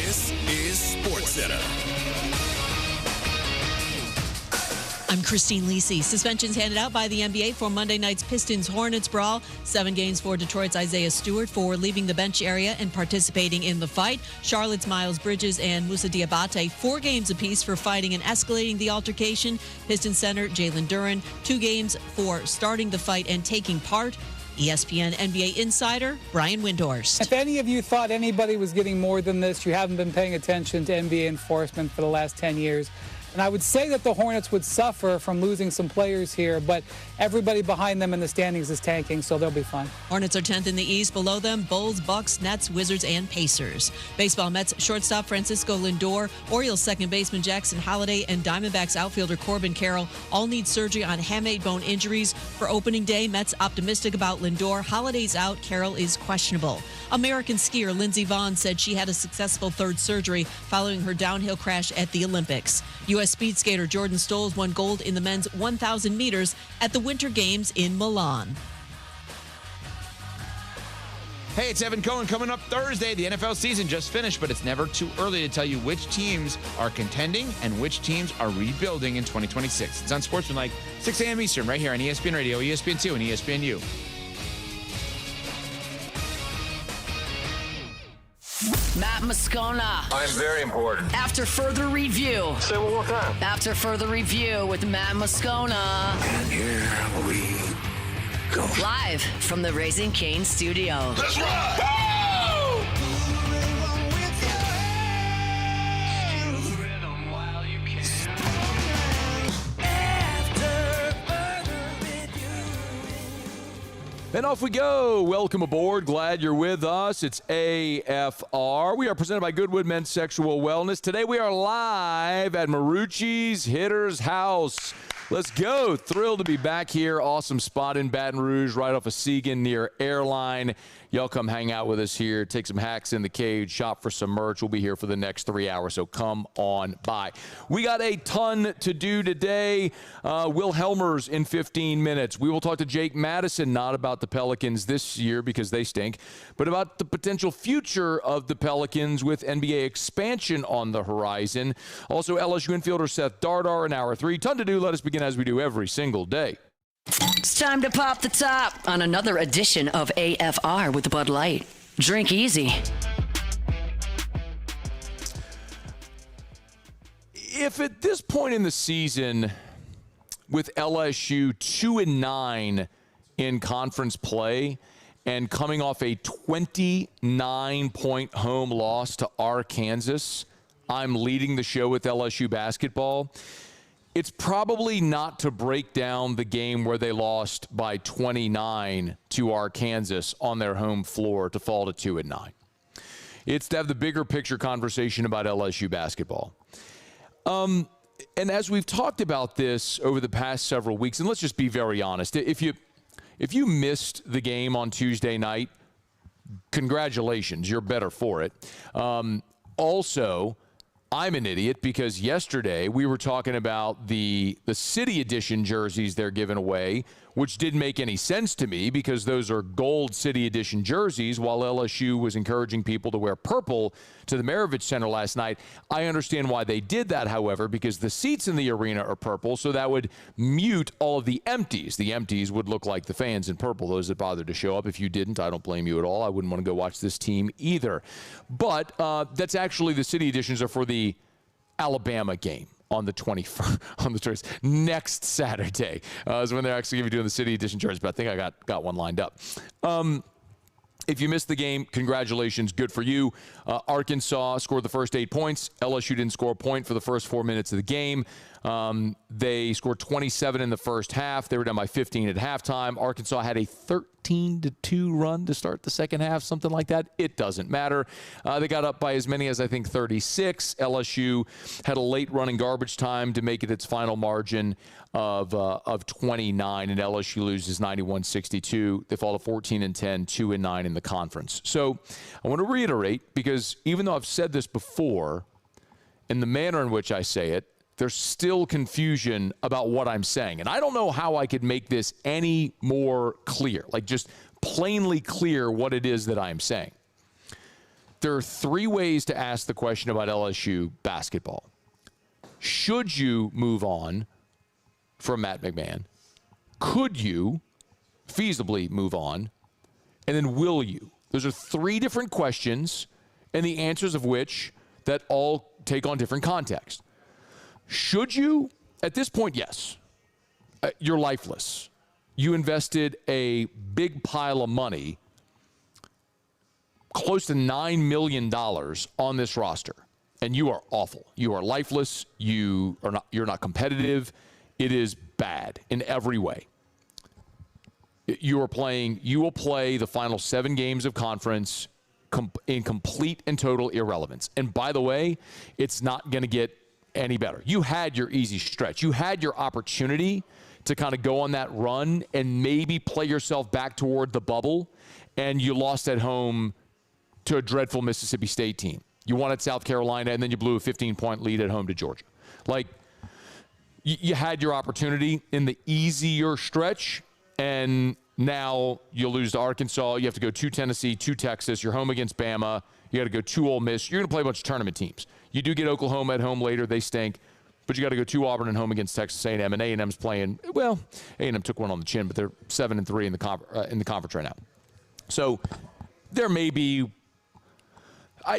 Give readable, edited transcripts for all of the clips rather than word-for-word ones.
This is SportsCenter. I'm Christine Lisi. Suspensions handed out by the NBA for Monday night's Pistons-Hornets brawl. 7 games for Detroit's Isaiah Stewart for leaving the bench area and participating in the fight. Charlotte's Miles Bridges and Moussa Diabate 4 games apiece for fighting and escalating the altercation. Pistons center Jalen Duren 2 games for starting the fight and taking part. ESPN NBA insider Brian Windhorst. If any of you thought anybody was getting more than this, you haven't been paying attention to NBA enforcement for the last 10 years. And I would say that the Hornets would suffer from losing some players here, but everybody behind them in the standings is tanking, so they'll be fine. Hornets are 10th in the East. Below them, Bulls, Bucks, Nets, Wizards, and Pacers. Baseball, Mets shortstop Francisco Lindor, Orioles second baseman Jackson Holliday, and Diamondbacks outfielder Corbin Carroll all need surgery on hamate bone injuries. For opening day, Mets optimistic about Lindor. Holliday's out. Carroll is questionable. American skier Lindsey Vonn said she had a successful third surgery following her downhill crash at the Olympics. U.S. speed skater Jordan Stolz won gold in the men's 1,000 meters at the Winter Games in Milan. Hey, it's Evan Cohen. Coming up Thursday. The NFL season just finished, but it's never too early to tell you which teams are contending and which teams are rebuilding in 2026. It's on Sportsmanlike, 6 a.m. Eastern, right here on ESPN Radio, ESPN2, and ESPNU. Matt Moscona. I'm very important. After further review. Say one more time. After further review with Matt Moscona. And here we go. Live from the Raising Cane studio. Let's ride! And off we go. Welcome aboard. Glad you're with us. It's AFR. We are presented by Goodwood Men's Sexual Wellness. Today we are live at Marucci's Hitter's House. Let's go. Thrilled to be back here. Awesome spot in Baton Rouge, right off of Seagan near Airline. Y'all come hang out with us here. Take some hacks in the cage. Shop for some merch. We'll be here for the next 3 hours, so come on by. We got a ton to do today. Will Hellmers in 15 minutes. We will talk to Jake Madison, not about the Pelicans this year because they stink, but about the potential future of the Pelicans with NBA expansion on the horizon. Also, LSU infielder Seth Dardar in hour 3. Ton to do. Let us begin as we do every single day. It's time to pop the top on another edition of AFR with Bud Light. Drink easy. If at this point in the season, with LSU 2-9 in conference play and coming off a 29-point home loss to Arkansas, I'm leading the show with LSU basketball. It's probably not to break down the game where they lost by 29 to Arkansas on their home floor to fall to 2-9. It's to have the bigger picture conversation about LSU basketball. And as we've talked about this over the past several weeks, and let's just be very honest, if you missed the game on Tuesday night, congratulations, you're better for it. Also, I'm an idiot because yesterday we were talking about the City Edition jerseys they're giving away, which didn't make any sense to me because those are gold City Edition jerseys, while LSU was encouraging people to wear purple to the Maravich Center last night. I understand why they did that, however, because the seats in the arena are purple, so that would mute all of the empties. The empties would look like the fans in purple, those that bothered to show up. If you didn't, I don't blame you at all. I wouldn't want to go watch this team either. But that's actually the City Editions are for the Alabama game on the 21st, on the 20th, next Saturday is when they're actually going to be doing the City Edition jerseys, but I think I got one lined up. If you missed the game, congratulations, good for you. Arkansas scored the first 8 points. LSU didn't score a point for the first 4 minutes of the game. They scored 27 in the first half. They were down by 15 at halftime. Arkansas had a 13-2 run to start the second half, something like that. It doesn't matter. They got up by as many as, I think, 36. LSU had a late run in garbage time to make it its final margin of 29, and LSU loses 91-62. They fall to 14-10, 2-9 in the conference. So I want to reiterate, because even though I've said this before, in the manner in which I say it, there's still confusion about what I'm saying. And I don't know how I could make this any more clear, like just plainly clear what it is that I'm saying. there are three ways to ask the question about LSU basketball. Should you move on from Matt McMahon? Could you feasibly move on? And then will you? Those are three different questions, and the answers of which that all take on different context. Should you? At this point, yes. You're lifeless. You invested a big pile of money, close to $9 million on this roster, and you are awful. You are lifeless. You're not competitive. It is bad in every way. You will play the final 7 games of conference in complete and total irrelevance. And by the way, it's not going to get any better. You had your easy stretch. You had your opportunity to kind of go on that run and maybe play yourself back toward the bubble, and you lost at home to a dreadful Mississippi State team. You won at South Carolina, and then you blew a 15-point lead at home to Georgia. Like, you had your opportunity in the easier stretch, and now you lose to Arkansas. You have to go to Tennessee, to Texas. You're home against Bama. You got to go to Ole Miss. You're going to play a bunch of tournament teams. You do get Oklahoma at home later. They stink. But you got to go to Auburn and home against Texas A&M. And A&M's playing, well, A&M took one on the chin, but they're 7-3 in the conference right now. So there may be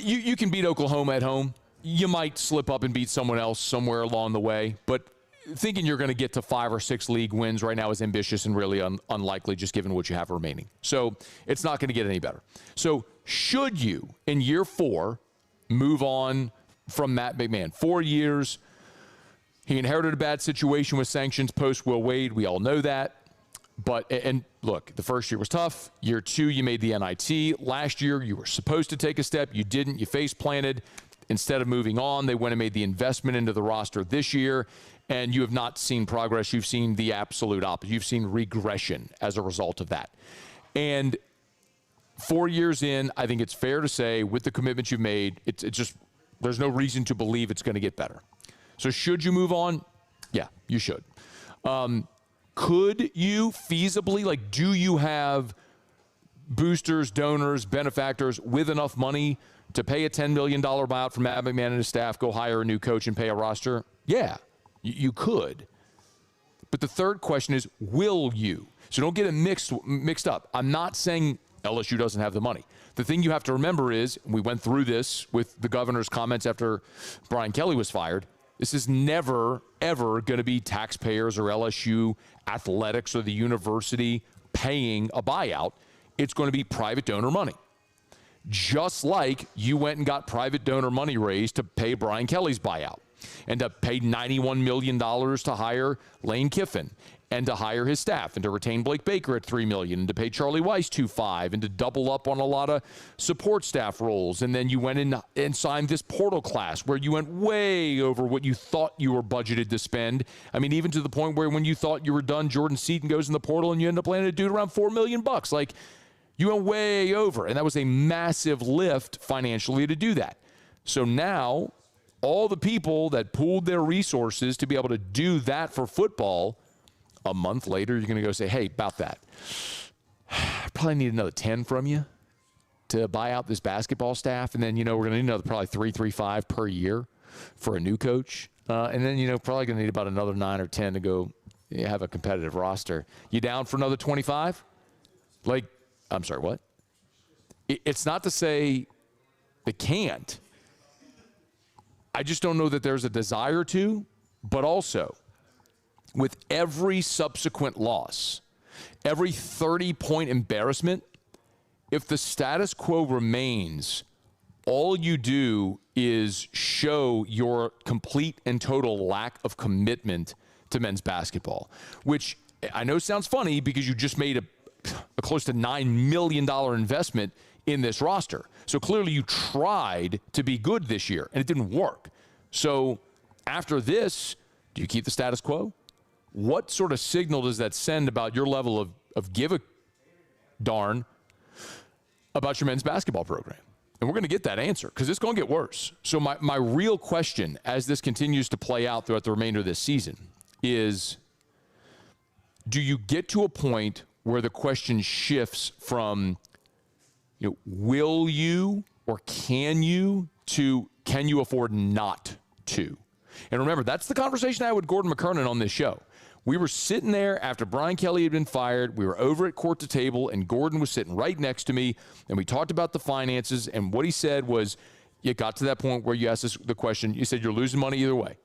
you can beat Oklahoma at home. You might slip up and beat someone else somewhere along the way. But thinking you're going to get to 5 or 6 league wins right now is ambitious and really unlikely, just given what you have remaining. So it's not going to get any better. So should you, in year 4, move on from Matt McMahon? 4 years. He inherited a bad situation with sanctions post Will Wade. We all know that. And look, the first year was tough. Year 2, you made the NIT. Last year, you were supposed to take a step. You didn't. You face planted. Instead of moving on, they went and made the investment into the roster this year, and you have not seen progress. You've seen the absolute opposite. You've seen regression as a result of that. And 4 years in, I think it's fair to say, with the commitments you've made, it's just there's no reason to believe it's going to get better. So should you move on? Yeah, you should. Could you feasibly, do you have boosters, donors, benefactors with enough money to pay a $10 million buyout from Matt McMahon and his staff, go hire a new coach and pay a roster? Yeah, you could. But the third question is, will you? So don't get it mixed up. I'm not saying LSU doesn't have the money. The thing you have to remember is, we went through this with the governor's comments after Brian Kelly was fired, this is never, ever going to be taxpayers or LSU athletics or the university paying a buyout. It's going to be private donor money. Just like you went and got private donor money raised to pay Brian Kelly's buyout and to pay $91 million to hire Lane Kiffin and to hire his staff and to retain Blake Baker at $3 million and to pay Charlie Weiss $2.5 million and to double up on a lot of support staff roles. And then you went in and signed this portal class where you went way over what you thought you were budgeted to spend. I mean, even to the point where when you thought you were done, Jordan Seaton goes in the portal and you end up landing a dude around $4 million. Like, you went way over, and that was a massive lift financially to do that. So now all the people that pooled their resources to be able to do that for football, a month later, you're going to go say, hey, about that, I probably need another 10 from you to buy out this basketball staff. And then, we're going to need another probably 3.35 per year for a new coach. And then, probably going to need about another 9 or 10 to go have a competitive roster. You down for another 25? I'm sorry, what? It's not to say they can't. I just don't know that there's a desire to, but also with every subsequent loss, every 30-point embarrassment, if the status quo remains, all you do is show your complete and total lack of commitment to men's basketball, which I know sounds funny because you just made a close to $9 million investment in this roster. So clearly you tried to be good this year, and it didn't work. So after this, do you keep the status quo? What sort of signal does that send about your level of give a darn about your men's basketball program? And we're going to get that answer because it's going to get worse. So my real question as this continues to play out throughout the remainder of this season is, do you get to a point where the question shifts from, will you or can you afford not to? And remember, that's the conversation I had with Gordon McKernan on this show. We were sitting there after Brian Kelly had been fired. We were over at court to table, and Gordon was sitting right next to me, and we talked about the finances, and what he said was, you got to that point where you asked the question, you said you're losing money either way.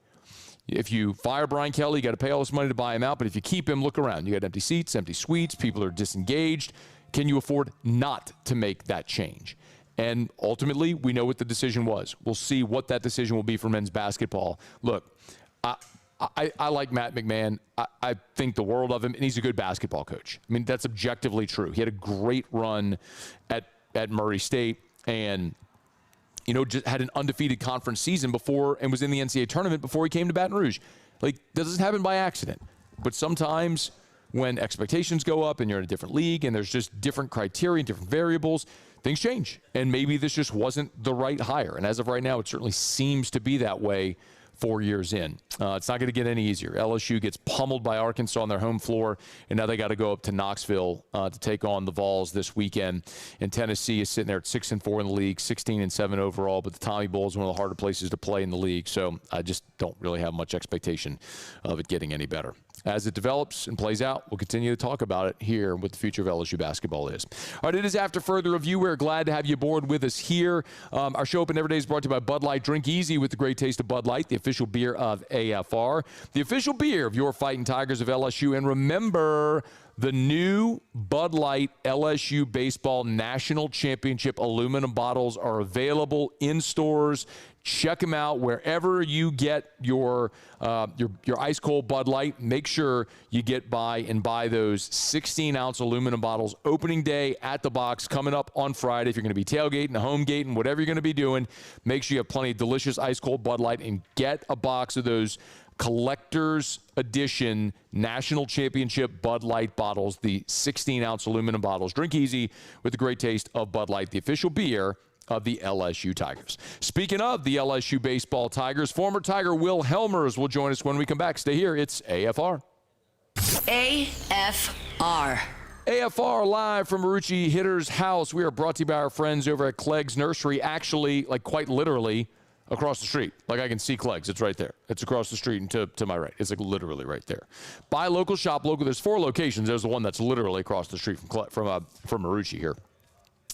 If you fire Brian Kelly, you got to pay all this money to buy him out, but if you keep him, look around. You got empty seats, empty suites, people are disengaged. Can you afford not to make that change? And ultimately, we know what the decision was. We'll see what that decision will be for men's basketball. Look, I like Matt McMahon. I think the world of him, and he's a good basketball coach. I mean, that's objectively true. He had a great run at Murray State and, you know, just had an undefeated conference season before and was in the NCAA tournament before he came to Baton Rouge. Like, that doesn't happen by accident. But sometimes when expectations go up and you're in a different league and there's just different criteria, different variables, things change. And maybe this just wasn't the right hire. And as of right now, it certainly seems to be that way 4 years in. It's not going to get any easier. LSU gets pummeled by Arkansas on their home floor, and now they got to go up to Knoxville to take on the Vols this weekend. And Tennessee is sitting there at 6-4 in the league, 16-7 overall, but the Tommy Bowl is one of the harder places to play in the league, so I just don't really have much expectation of it getting any better. As it develops and plays out, we'll continue to talk about it here, what the future of LSU basketball is. All right, it is After Further Review. We're glad to have you aboard with us here. Our show Open Every Day is brought to you by Bud Light. Drink easy with the great taste of Bud Light, the official beer of AFR, the official beer of your Fighting Tigers of LSU. And remember, the new Bud Light LSU Baseball National Championship aluminum bottles are available in stores. Check them out wherever you get your ice cold Bud Light. Make sure you buy those 16-ounce aluminum bottles. Opening day at the box coming up on Friday. If you're going to be tailgating, home gating, whatever you're going to be doing, make sure you have plenty of delicious ice cold Bud Light and get a box of those collector's edition national championship Bud Light bottles, the 16-ounce aluminum bottles. Drink easy with the great taste of Bud Light, the official beer of the LSU Tigers. Speaking of the LSU Baseball Tigers, former Tiger Will Hellmers will join us when we come back. Stay here. It's AFR. AFR. AFR live from Marucci Hitter's house. We are brought to you by our friends over at Clegg's Nursery, actually, like quite literally, across the street. Like I can see Clegg's. It's right there. It's across the street and to my right. It's like literally right there. Buy local, shop local. There's 4 locations. There's the one that's literally across the street from Marucci here.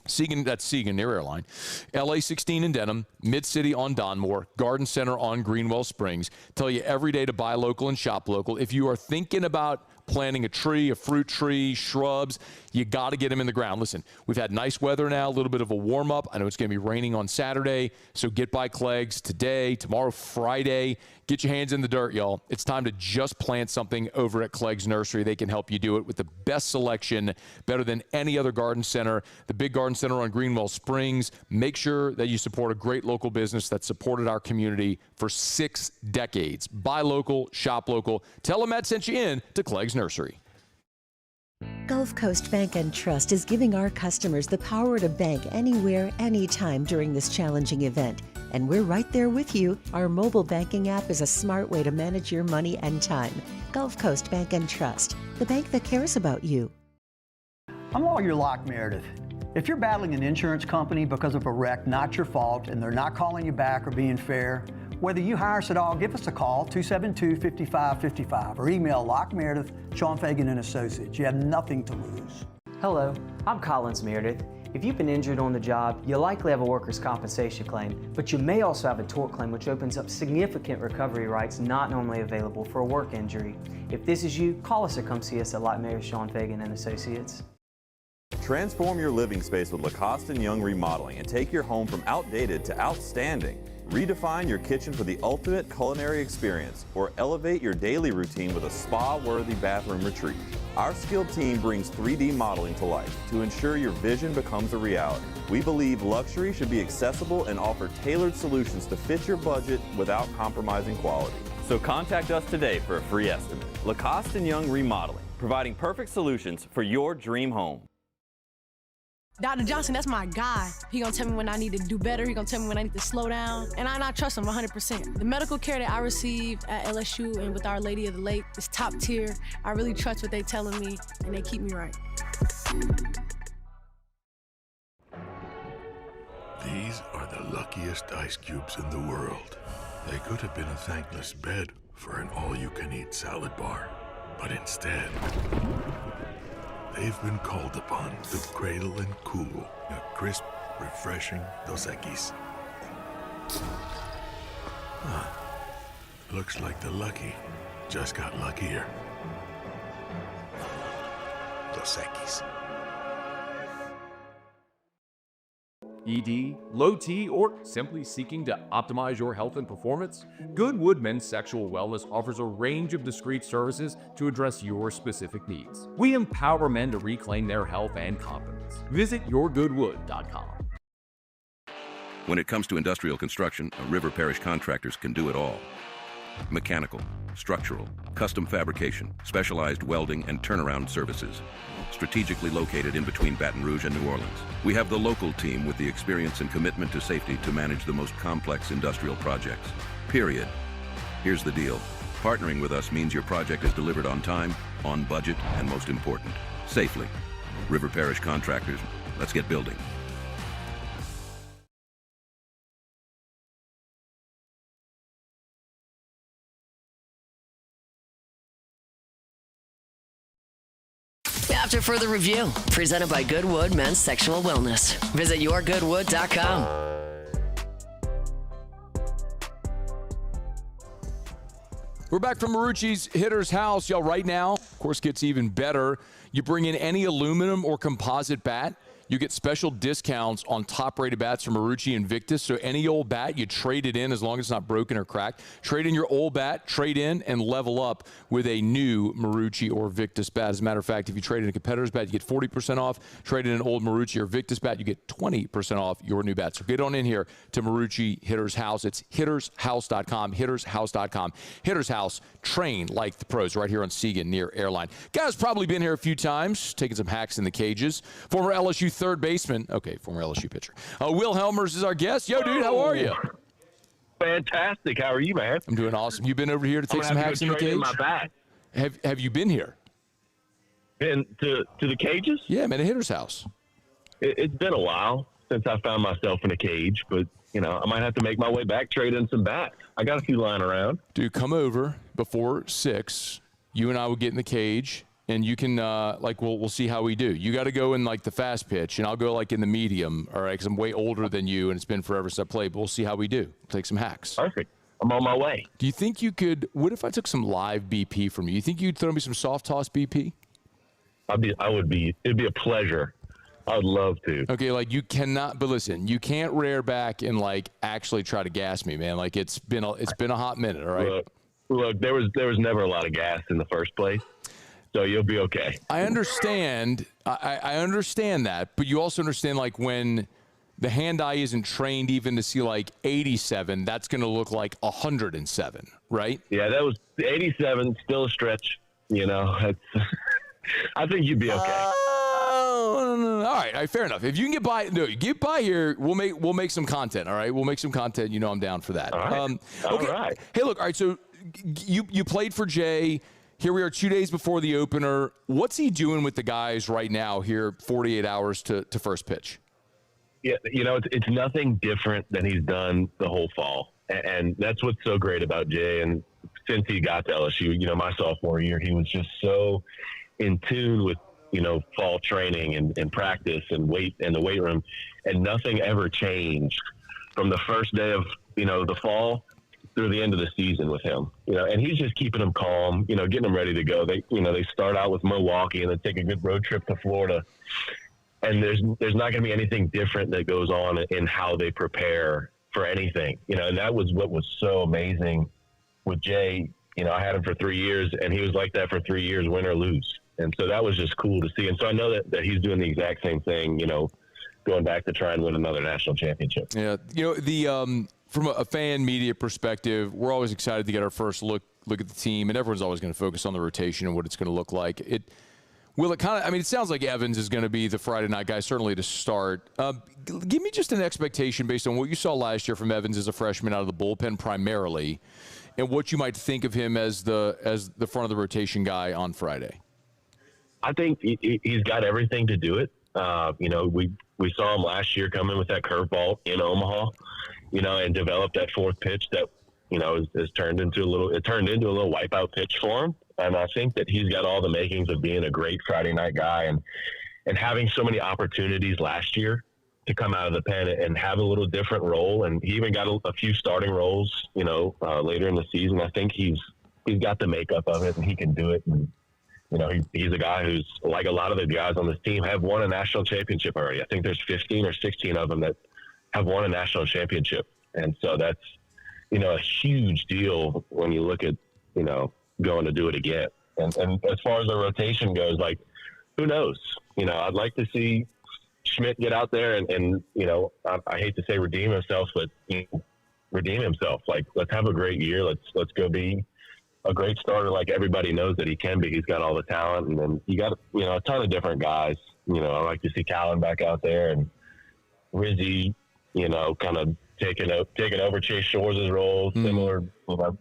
That's Segan near Airline. LA 16 in Denham, Mid-City on Donmore, Garden Center on Greenwell Springs. Tell you every day to buy local and shop local. If you are thinking about planting a tree, a fruit tree, shrubs, you got to get them in the ground. Listen, we've had nice weather now, a little bit of a warm-up. I know it's going to be raining on Saturday, so get by Clegg's today, tomorrow, Friday. Get your hands in the dirt, y'all. It's time to just plant something over at Clegg's Nursery. They can help you do it with the best selection, better than any other garden center. The big garden center on Greenwell Springs. Make sure that you support a great local business that supported our community for 6 decades. Buy local, shop local. Tell them Matt sent you in to Clegg's Nursery. Gulf Coast Bank and Trust is giving our customers the power to bank anywhere, anytime during this challenging event. And we're right there with you. Our mobile banking app is a smart way to manage your money and time. Gulf Coast Bank and Trust, the bank that cares about you. I'm Lawyer Locke Meredith. If you're battling an insurance company because of a wreck not your fault and they're not calling you back or being fair, whether you hire us at all, give us a call, 272-5555, or email Locke Meredith, Sean Fagan and Associates. You have nothing to lose. Hello, I'm Collins Meredith. If you've been injured on the job, you likely have a workers' compensation claim, but you may also have a tort claim, which opens up significant recovery rights not normally available for a work injury. If this is you, call us or come see us at Locke Meredith, Sean Fagan and Associates. Transform your living space with Lacoste & Young Remodeling and take your home from outdated to outstanding. Redefine your kitchen for the ultimate culinary experience or elevate your daily routine with a spa-worthy bathroom retreat. Our skilled team brings 3D modeling to life to ensure your vision becomes a reality. We believe luxury should be accessible and offer tailored solutions to fit your budget without compromising quality. So contact us today for a free estimate. Lacoste & Young Remodeling, providing perfect solutions for your dream home. Dr. Johnson, that's my guy. He gonna tell me when I need to do better. He gonna tell me when I need to slow down. And I trust him 100%. The medical care that I receive at LSU and with Our Lady of the Lake is top tier. I really trust what they telling me, and they keep me right. These are the luckiest ice cubes in the world. They could have been a thankless bed for an all-you-can-eat salad bar. But instead, they've been called upon to cradle and cool a crisp, refreshing Dos Equis. Looks like the lucky just got luckier. Dos Equis. ED, low T, or simply seeking to optimize your health and performance? Goodwood Men's Sexual Wellness offers a range of discreet services to address your specific needs. We empower men to reclaim their health and confidence. Visit yourgoodwood.com. When it comes to industrial construction, River Parish Contractors can do it all. Mechanical, structural, custom fabrication, specialized welding and turnaround services. Strategically located in between Baton Rouge and New Orleans, we have the local team with the experience and commitment to safety to manage the most complex industrial projects. Period. Here's the deal. Partnering with us means your project is delivered on time, on budget, and most important, safely. River Parish Contractors, let's get building. After further review, presented by Goodwood Men's Sexual Wellness. Visit yourgoodwood.com. We're back from Marucci's Hitter's House. Y'all, right now, of course, gets even better. You bring in any aluminum or composite bat, you get special discounts on top-rated bats from Marucci and Victus. So any old bat, you trade it in as long as it's not broken or cracked. Trade in your old bat, trade in, and level up with a new Marucci or Victus bat. As a matter of fact, if you trade in a competitor's bat, you get 40% off. Trade in an old Marucci or Victus bat, you get 20% off your new bat. So get on in here to Marucci Hitter's House. It's hittershouse.com, hittershouse.com. Hitter's House, train like the pros, right here on Seagan near Airline. Guy's probably been here a few times, taking some hacks in the cages. Former LSU third baseman, former LSU pitcher. Will Hellmers is our guest. Yo, dude, how are you? Fantastic. How are you, man? I'm doing awesome. You been over here to take some hacks in the cage? My bat. Have you been here? Been to the cages? Yeah, man, at Hitter's House. It's been a while since I found myself in a cage, but I might have to make my way back, trade in some bats. I got a few lying around. Dude, come over before 6. You and I will get in the cage. And you can, we'll see how we do. You got to go in, the fast pitch, and I'll go, in the medium, all right, because I'm way older than you, and it's been forever since I played, but we'll see how we do. We'll take some hacks. Perfect. I'm on my way. Do you think you could, what if I took some live BP from you? You think you'd throw me some soft toss BP? It'd be a pleasure. I would love to. Okay, you cannot, but listen, you can't rear back and, actually try to gas me, man. It's been a hot minute, all right? Look, there was never a lot of gas in the first place. So you'll be okay. I understand. I understand that, but you also understand when the hand eye isn't trained even to see 87, that's going to look like 107, right? Yeah, that was 87, still a stretch. I think you'd be okay. All right, fair enough. If you can get by here, we'll make some content. All right, we'll make some content. I'm down for that. All right. Okay. All right. Hey, look. All right. So you played for Jay. Here we are 2 days before the opener. What's he doing with the guys right now here, 48 hours to first pitch? Yeah, it's nothing different than he's done the whole fall. And that's what's so great about Jay. And since he got to LSU, my sophomore year, he was just so in tune with, fall training and practice and the weight room. And nothing ever changed from the first day of, the fall through the end of the season with him, and he's just keeping them calm, getting them ready to go. They start out with Milwaukee and then take a good road trip to Florida. And there's not going to be anything different that goes on in how they prepare for anything, and that was what was so amazing with Jay. I had him for 3 years and he was like that for 3 years, win or lose. And so that was just cool to see. And so I know that he's doing the exact same thing, going back to try and win another national championship. Yeah. From a fan media perspective, we're always excited to get our first look at the team, and everyone's always going to focus on the rotation and what it's going to look like. It sounds like Evans is going to be the Friday night guy, certainly to start. Give me just an expectation based on what you saw last year from Evans as a freshman out of the bullpen primarily, and what you might think of him as the front of the rotation guy on Friday. I think he's got everything to do it. You know, we saw him last year come in with that curveball in Omaha, you know, and develop that fourth pitch that, you know, has turned into a little wipeout pitch for him. And I think that he's got all the makings of being a great Friday night guy and having so many opportunities last year to come out of the pen and have a little different role. And he even got a few starting roles, you know, later in the season. I think he's got the makeup of it and he can do it. And, you know, he's a guy who's, like a lot of the guys on this team, have won a national championship already. I think there's 15 or 16 of them that have won a national championship. And so that's, you know, a huge deal when you look at, you know, going to do it again. And as far as the rotation goes, like, who knows? You know, I'd like to see Schmidt get out there and you know, I hate to say redeem himself, but you know, redeem himself. Like, let's have a great year. Let's go be a great starter like everybody knows that he can be. He's got all the talent. And then you got, you know, a ton of different guys. You know, I like to see Callan back out there and Rizzy, you know, kind of taking over Chase Shores' role, similar, you know,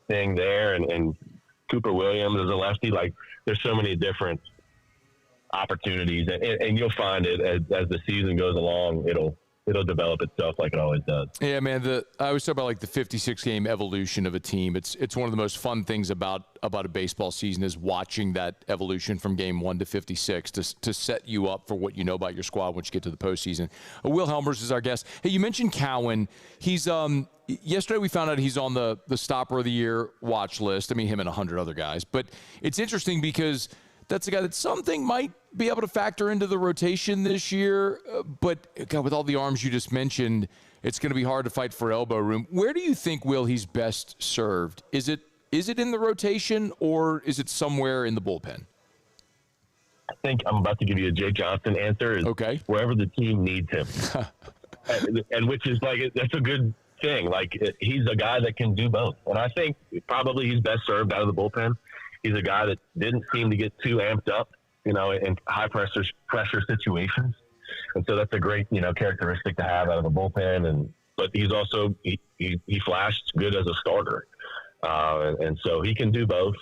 thing there. And Cooper Williams is a lefty. Like, there's so many different opportunities, and you'll find it as the season goes along, it'll develop itself like it always does. Yeah, man. I always talk about like the 56-game evolution of a team. It's one of the most fun things about a baseball season is watching that evolution from game 1 to 56 to set you up for what you know about your squad once you get to the postseason. Will Hellmers is our guest. Hey, you mentioned Cowan. He's yesterday we found out he's on the Stopper of the Year watch list. I mean, him and 100 other guys. But it's interesting because that's a guy that something might be able to factor into the rotation this year. But, God, with all the arms you just mentioned, it's going to be hard to fight for elbow room. Where do you think, Will, he's best served? Is it in the rotation or is it somewhere in the bullpen? I think I'm about to give you a Jake Johnson answer. Okay. Wherever the team needs him. and which is like, that's a good thing. Like, he's a guy that can do both. And I think probably he's best served out of the bullpen. He's a guy that didn't seem to get too amped up, you know, in high pressure situations. And so that's a great, you know, characteristic to have out of the bullpen. But he's also, he flashed good as a starter. And so he can do both,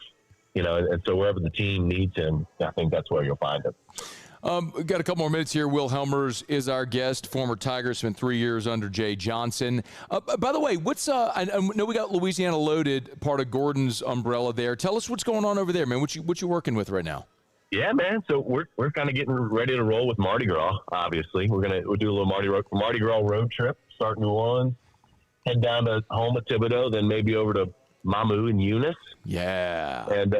you know, and so wherever the team needs him, I think that's where you'll find him. We've got a couple more minutes here. Will Hellmers is our guest, former Tiger, spent 3 years under Jay Johnson. By the way, I know we got Louisiana Loaded, part of Gordon's umbrella there. Tell us what's going on over there, man. What you working with right now? Yeah, man. So we're kind of getting ready to roll with Mardi Gras. Obviously, we'll do a little Mardi Gras road trip. Start New Orleans, head down to home at Thibodeau, then maybe over to Mamou and Eunice. Yeah, and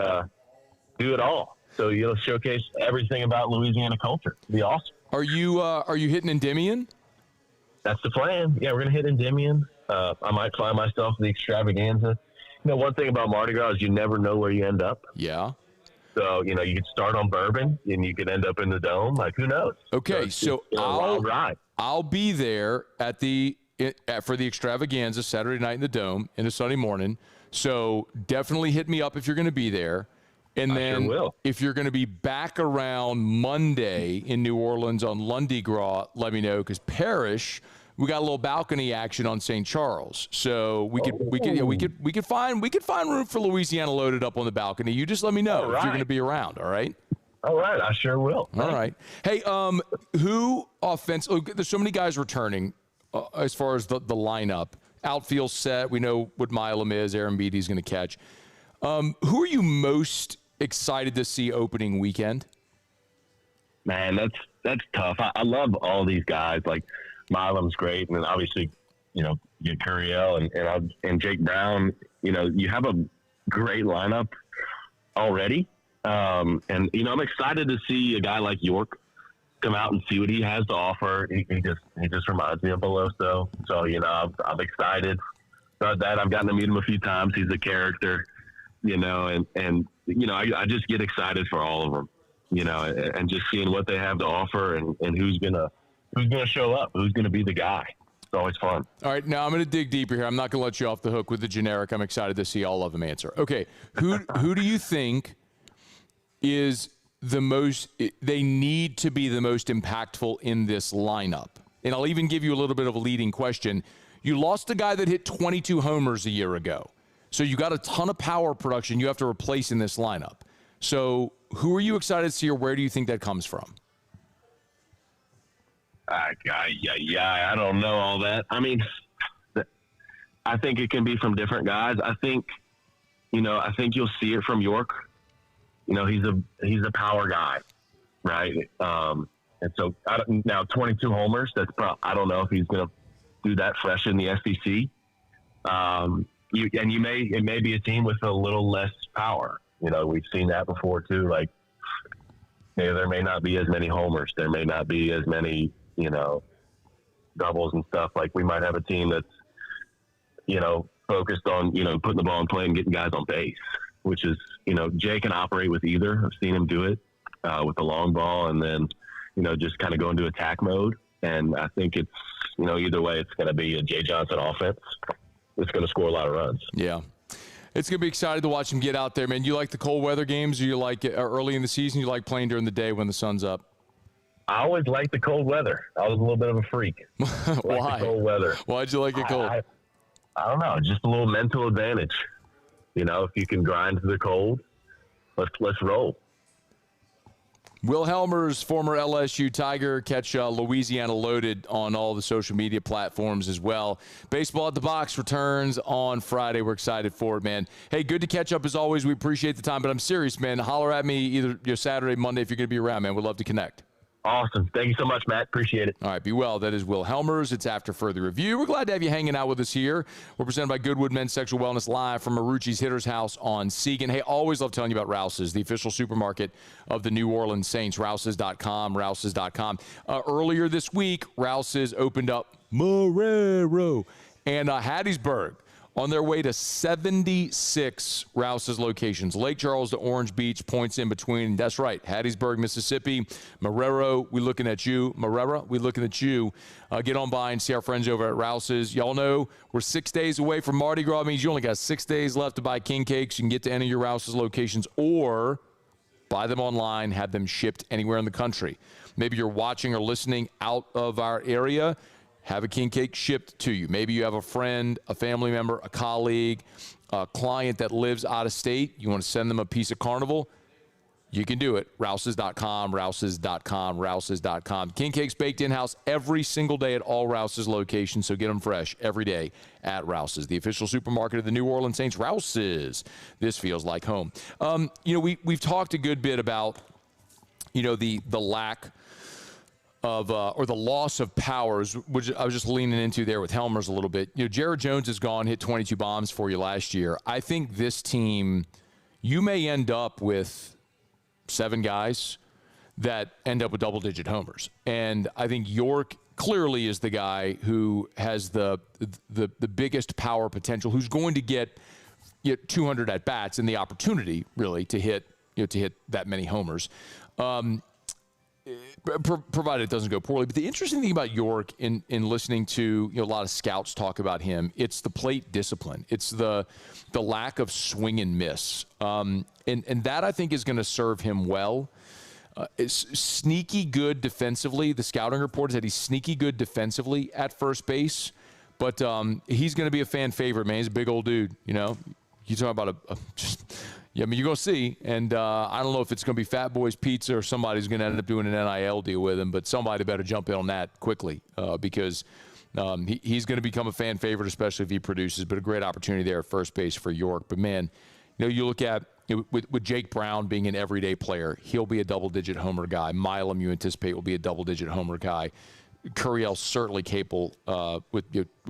do it all. So you'll showcase everything about Louisiana culture. It'll be awesome. Are you hitting Endymion? That's the plan. Yeah, we're gonna hit Endymion. I might fly myself to the Extravaganza. You know, one thing about Mardi Gras is you never know where you end up. Yeah. So, you know, you could start on Bourbon and you could end up in the Dome. Like, who knows? Okay, so I'll be there for the Extravaganza Saturday night in the Dome in a Sunday morning. So definitely hit me up if you're going to be there. And then if you're going to be back around Monday in New Orleans on Lundi Gras, let me know, because Parrish, we got a little balcony action on St. Charles, so we could find room for Louisiana Loaded up on the balcony. You just let me know if you're going to be around. All right. All right, I sure will. All right. Hey, who offense? There's so many guys returning as far as the lineup. Outfield set. We know what Milam is. Aaron Beatty's going to catch. Who are you most excited to see opening weekend? Man, that's tough. I love all these guys. Like, Milam's great, and then obviously, you know, you get Curiel and Jake Brown. You know, you have a great lineup already, and you know, I'm excited to see a guy like York come out and see what he has to offer. He just reminds me of Beloso, so you know, I'm excited about that. I've gotten to meet him a few times. He's a character, you know, and you know, I just get excited for all of them, you know, and just seeing what they have to offer and who's gonna show up, who's gonna be the guy. It's always fun. All right, now I'm going to dig deeper here. I'm not going to let you off the hook with the generic. I'm excited to see all of them answer. Okay, who do you think is the most? They need to be the most impactful in this lineup. And I'll even give you a little bit of a leading question. You lost a guy that hit 22 homers a year ago. So you got a ton of power production you have to replace in this lineup. So who are you excited to see, or where do you think that comes from? I don't know all that. I mean, I think it can be from different guys. I think you'll see it from York. He's a power guy, right? And so now 22 homers. I don't know if he's going to do that fresh in the SEC. It may be a team with a little less power. We've seen that before too. Like, there may not be as many homers. There may not be as many, doubles and stuff. Like, we might have a team that's, focused on, putting the ball in play and getting guys on base, which is, Jay can operate with either. I've seen him do it with the long ball and then, just kind of go into attack mode. And I think it's, either way, it's going to be a Jay Johnson offense. It's going to score a lot of runs. Yeah. It's going to be exciting to watch him get out there, man. You like the cold weather games, or you like early in the season? You like playing during the day when the sun's up? I always like the cold weather. I was a little bit of a freak. Why? Like the cold weather. Why'd you like it cold? I don't know. Just a little mental advantage. If you can grind to the cold, let's roll. Will Hellmers, former LSU Tiger, catch Louisiana Loaded on all the social media platforms as well. Baseball at the Box returns on Friday. We're excited for it, man. Hey, good to catch up as always. We appreciate the time, but I'm serious, man. Holler at me either Saturday, Monday if you're going to be around, man. We'd love to connect. Awesome. Thank you so much, Matt. Appreciate it. All right, be well. That is Will Hellmers. It's After Further Review. We're glad to have you hanging out with us here. We're presented by Goodwood Men's Sexual Wellness live from Marucci's Hitter's House on Segan. Hey, always love telling you about Rouse's, the official supermarket of the New Orleans Saints. Rouse's.com, Rouse's.com. Earlier this week, Rouse's opened up Marrero and Hattiesburg on their way to 76 Rouse's locations. Lake Charles to Orange Beach, points in between. That's right, Hattiesburg, Mississippi. Marrero, we looking at you. Marrera, we looking at you. Get on by and see our friends over at Rouse's. Y'all know we're 6 days away from Mardi Gras. It means you only got 6 days left to buy king cakes. You can get to any of your Rouse's locations or buy them online, have them shipped anywhere in the country. Maybe you're watching or listening out of our area. Have a king cake shipped to you. Maybe you have a friend, a family member, a colleague, a client that lives out of state. You want to send them a piece of Carnival. You can do it. Rouse's.com, Rouse's.com, Rouse's.com. King cakes baked in-house every single day at all Rouse's locations, so get them fresh every day at Rouse's, the official supermarket of the New Orleans Saints. Rouse's. This feels like home. We've talked a good bit about, the lack of or the loss of powers, which I was just leaning into there with Helmers a little bit. Jared Jones is gone, hit 22 bombs for you last year. I think this team, you may end up with 7 guys that end up with double-digit homers. And I think York clearly is the guy who has the biggest power potential, who's going to get 200 at-bats and the opportunity, really, to hit that many homers. Provided it doesn't go poorly. But the interesting thing about York in listening to a lot of scouts talk about him, it's the plate discipline. It's the lack of swing and miss. And that, I think, is going to serve him well. It's sneaky good defensively. The scouting report is that he's sneaky good defensively at first base. But he's going to be a fan favorite, man. He's a big old dude, You talk about you're going to see, and I don't know if it's going to be Fat Boy's Pizza or somebody's going to end up doing an NIL deal with him, but somebody better jump in on that quickly because he's going to become a fan favorite, especially if he produces, but a great opportunity there at first base for York. But, man, you look at with Jake Brown being an everyday player, he'll be a double-digit homer guy. Milam, you anticipate, will be a double-digit homer guy. Curiel's certainly capable with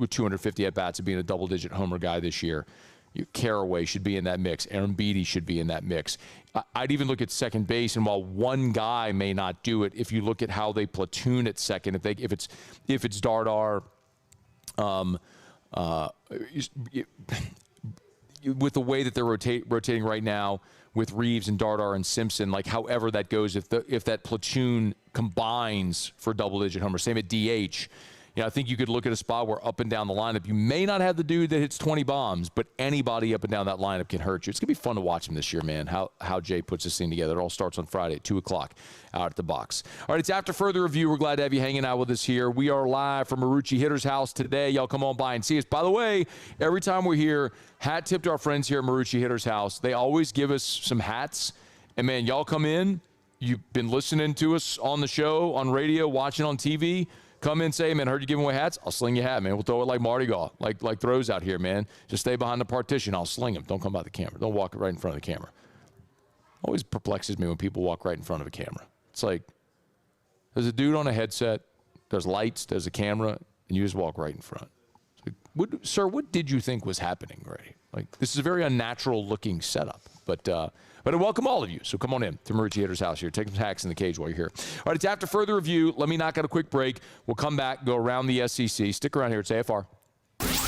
250 at-bats of being a double-digit homer guy this year. Caraway should be in that mix. Aaron Beatty should be in that mix. I'd even look at second base, and while one guy may not do it, if you look at how they platoon at second, if it's Dardar, with the way that they're rotating right now with Reeves and Dardar and Simpson, like however that goes, if that platoon combines for double-digit homers, same at DH. I think you could look at a spot where up and down the lineup, you may not have the dude that hits 20 bombs, but anybody up and down that lineup can hurt you. It's going to be fun to watch him this year, man, how Jay puts this thing together. It all starts on Friday at 2 o'clock out at the Box. All right, it's After Further Review. We're glad to have you hanging out with us here. We are live from Marucci Hitter's House today. Y'all come on by and see us. By the way, every time we're here, hat tip to our friends here at Marucci Hitter's House. They always give us some hats. And, man, y'all come in. You've been listening to us on the show, on radio, watching on TV. Come in, say, man, heard you giving away hats. I'll sling you a hat, man. We'll throw it like Mardi Gras, like throws out here, man. Just stay behind the partition. I'll sling them. Don't come by the camera. Don't walk right in front of the camera. Always perplexes me when people walk right in front of a camera. It's like there's a dude on a headset, there's lights, there's a camera, and you just walk right in front. Sir, what did you think was happening, Ray? Like, this is a very unnatural looking setup. But I welcome all of you. So come on in to Marucci Hitter's house here. Take some hacks in the cage while you're here. All right, it's after further review. Let me knock out a quick break. We'll come back, go around the SEC. Stick around here. It's AFR.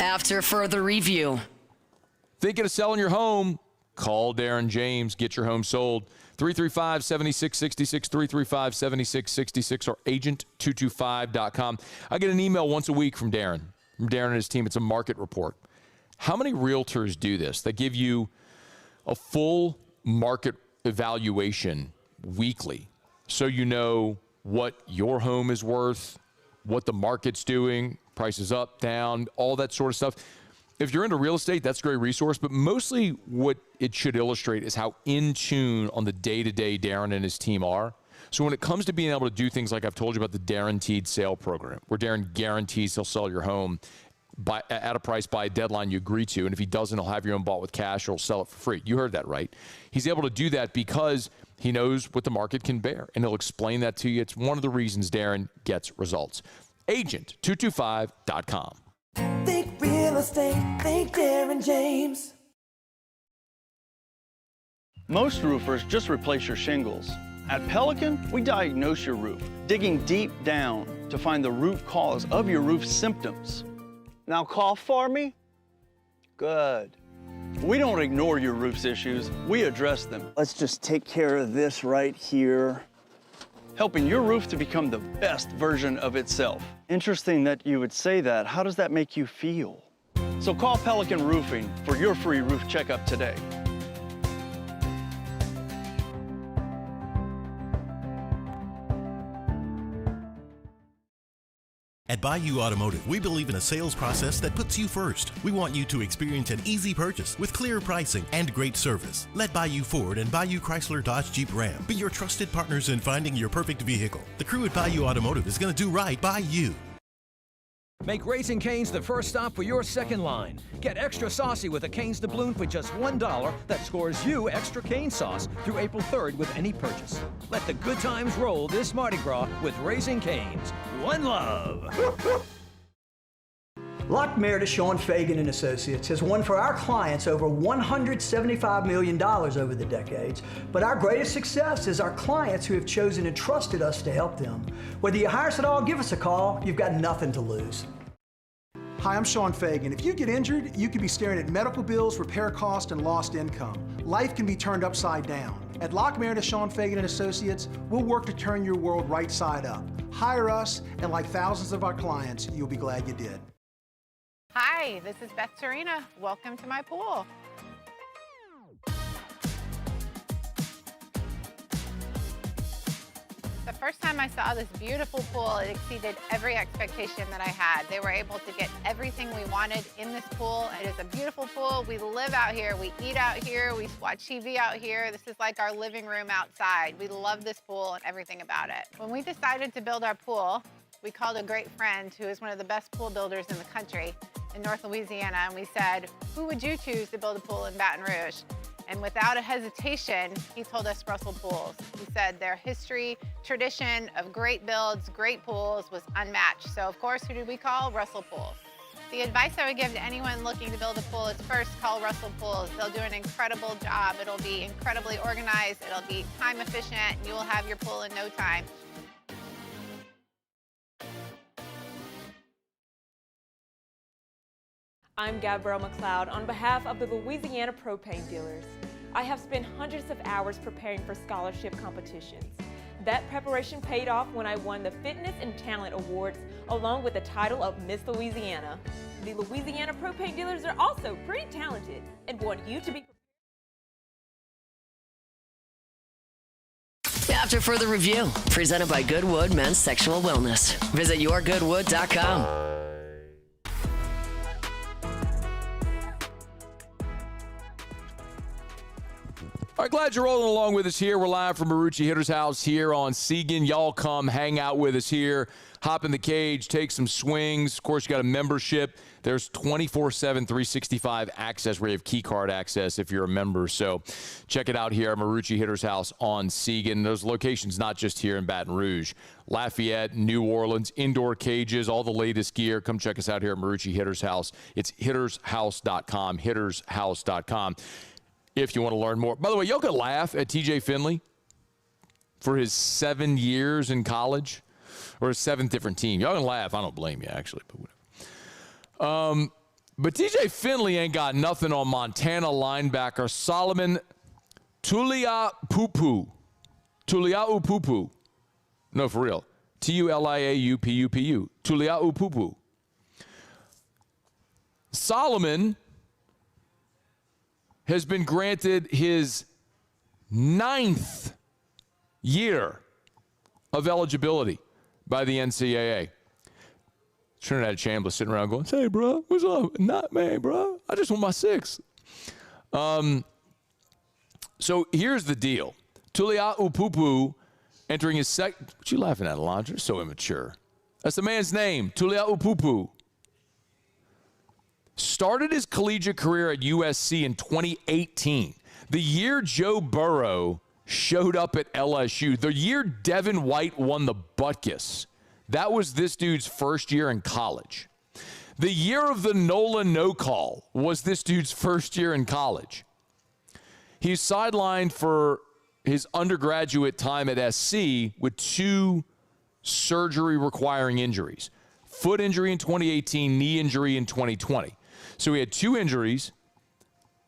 After further review. Thinking of selling your home? Call Darren James. Get your home sold. 335-7666, 335-7666, or agent225.com. I get an email once a week from Darren and his team. It's a market report. How many realtors do this? They give you a full market evaluation weekly, so you know what your home is worth, what the market's doing, prices up, down, all that sort of stuff. If you're into real estate, that's a great resource, but mostly what it should illustrate is how in tune on the day-to-day Darren and his team are. So when it comes to being able to do things like I've told you about the guaranteed sale program, where Darren guarantees he'll sell your home at a price by a deadline you agree to, and if he doesn't, he'll have your home bought with cash or he'll sell it for free. You heard that right. He's able to do that because he knows what the market can bear, and he'll explain that to you. It's one of the reasons Darren gets results. Agent225.com. Think real estate, think Darren James. Most roofers just replace your shingles. At Pelican, we diagnose your roof, digging deep down to find the root cause of your roof symptoms. Now cough for me? Good. We don't ignore your roof's issues, we address them. Let's just take care of this right here, helping your roof to become the best version of itself. Interesting that you would say that. How does that make you feel? So call Pelican Roofing for your free roof checkup today. At Bayou Automotive, we believe in a sales process that puts you first. We want you to experience an easy purchase with clear pricing and great service. Let Bayou Ford and Bayou Chrysler Dodge Jeep Ram be your trusted partners in finding your perfect vehicle. The crew at Bayou Automotive is going to do right by you. Make Raising Cane's the first stop for your second line. Get extra saucy with a Cane's doubloon for just $1 that scores you extra cane sauce through April 3rd with any purchase. Let the good times roll this Mardi Gras with Raising Cane's. One love. Lock Meredith, Sean Fagan and Associates has won for our clients over $175 million over the decades, but our greatest success is our clients who have chosen and trusted us to help them. Whether you hire us at all, give us a call. You've got nothing to lose. Hi, I'm Sean Fagan. If you get injured, you could be staring at medical bills, repair costs, and lost income. Life can be turned upside down. At Lock Meredith, Sean Fagan and Associates, we'll work to turn your world right side up. Hire us, and like thousands of our clients, you'll be glad you did. Hi, this is Beth Serena. Welcome to my pool. The first time I saw this beautiful pool, it exceeded every expectation that I had. They were able to get everything we wanted in this pool. It is a beautiful pool. We live out here, we eat out here, we watch TV out here. This is like our living room outside. We love this pool and everything about it. When we decided to build our pool, we called a great friend who is one of the best pool builders in the country in North Louisiana, and we said, who would you choose to build a pool in Baton Rouge? And without a hesitation, he told us Russell Pools. He said their history, tradition of great builds, great pools was unmatched. So of course, who did we call? Russell Pools. The advice I would give to anyone looking to build a pool is first call Russell Pools. They'll do an incredible job. It'll be incredibly organized, it'll be time efficient, and you will have your pool in no time. I'm Gabrielle McLeod on behalf of the Louisiana Propane Dealers. I have spent hundreds of hours preparing for scholarship competitions. That preparation paid off when I won the Fitness and Talent Awards along with the title of Miss Louisiana. The Louisiana Propane Dealers are also pretty talented and want you to be After further review, presented by Goodwood Men's Sexual Wellness. Visit yourgoodwood.com. All right, glad you're rolling along with us here. We're live from Marucci Hitter's house here on Segan. Y'all come hang out with us here. hop in the cage, take some swings. Of course, you got a membership. There's 24/7, 365 access where you have key card access if you're a member. So check it out here at Marucci Hitter's House on Seagan. Those locations not just here in Baton Rouge. Lafayette, New Orleans, indoor cages, all the latest gear. Come check us out here at Marucci Hitter's House. It's hittershouse.com, hittershouse.com if you want to learn more. By the way, y'all could laugh at TJ Finley for his 7 years in college or his 7th different team. Y'all can laugh. I don't blame you, actually, but whatever. But TJ Finley ain't got nothing on Montana linebacker Solomon Tuliaupupu. Tuliaupupu. No, for real. Tuliaupupu. Tuliaupupu. Solomon has been granted his 9th year of eligibility by the NCAA. Trinidad Chambliss sitting around going, "Hey, bro, what's up?" "Not me, bro. I just want my 6th." So here's the deal. Tuliaupupu entering his second. What you laughing at, Alondra? You're so immature. That's the man's name, Tuliaupupu. Started his collegiate career at USC in 2018. The year Joe Burrow showed up at LSU. The year Devin White won the Butkus. That was this dude's first year in college. The year of the Nola no call was this dude's first year in college. He's sidelined for his undergraduate time at SC with 2 surgery-requiring injuries. Foot injury in 2018, knee injury in 2020. So he had 2 injuries.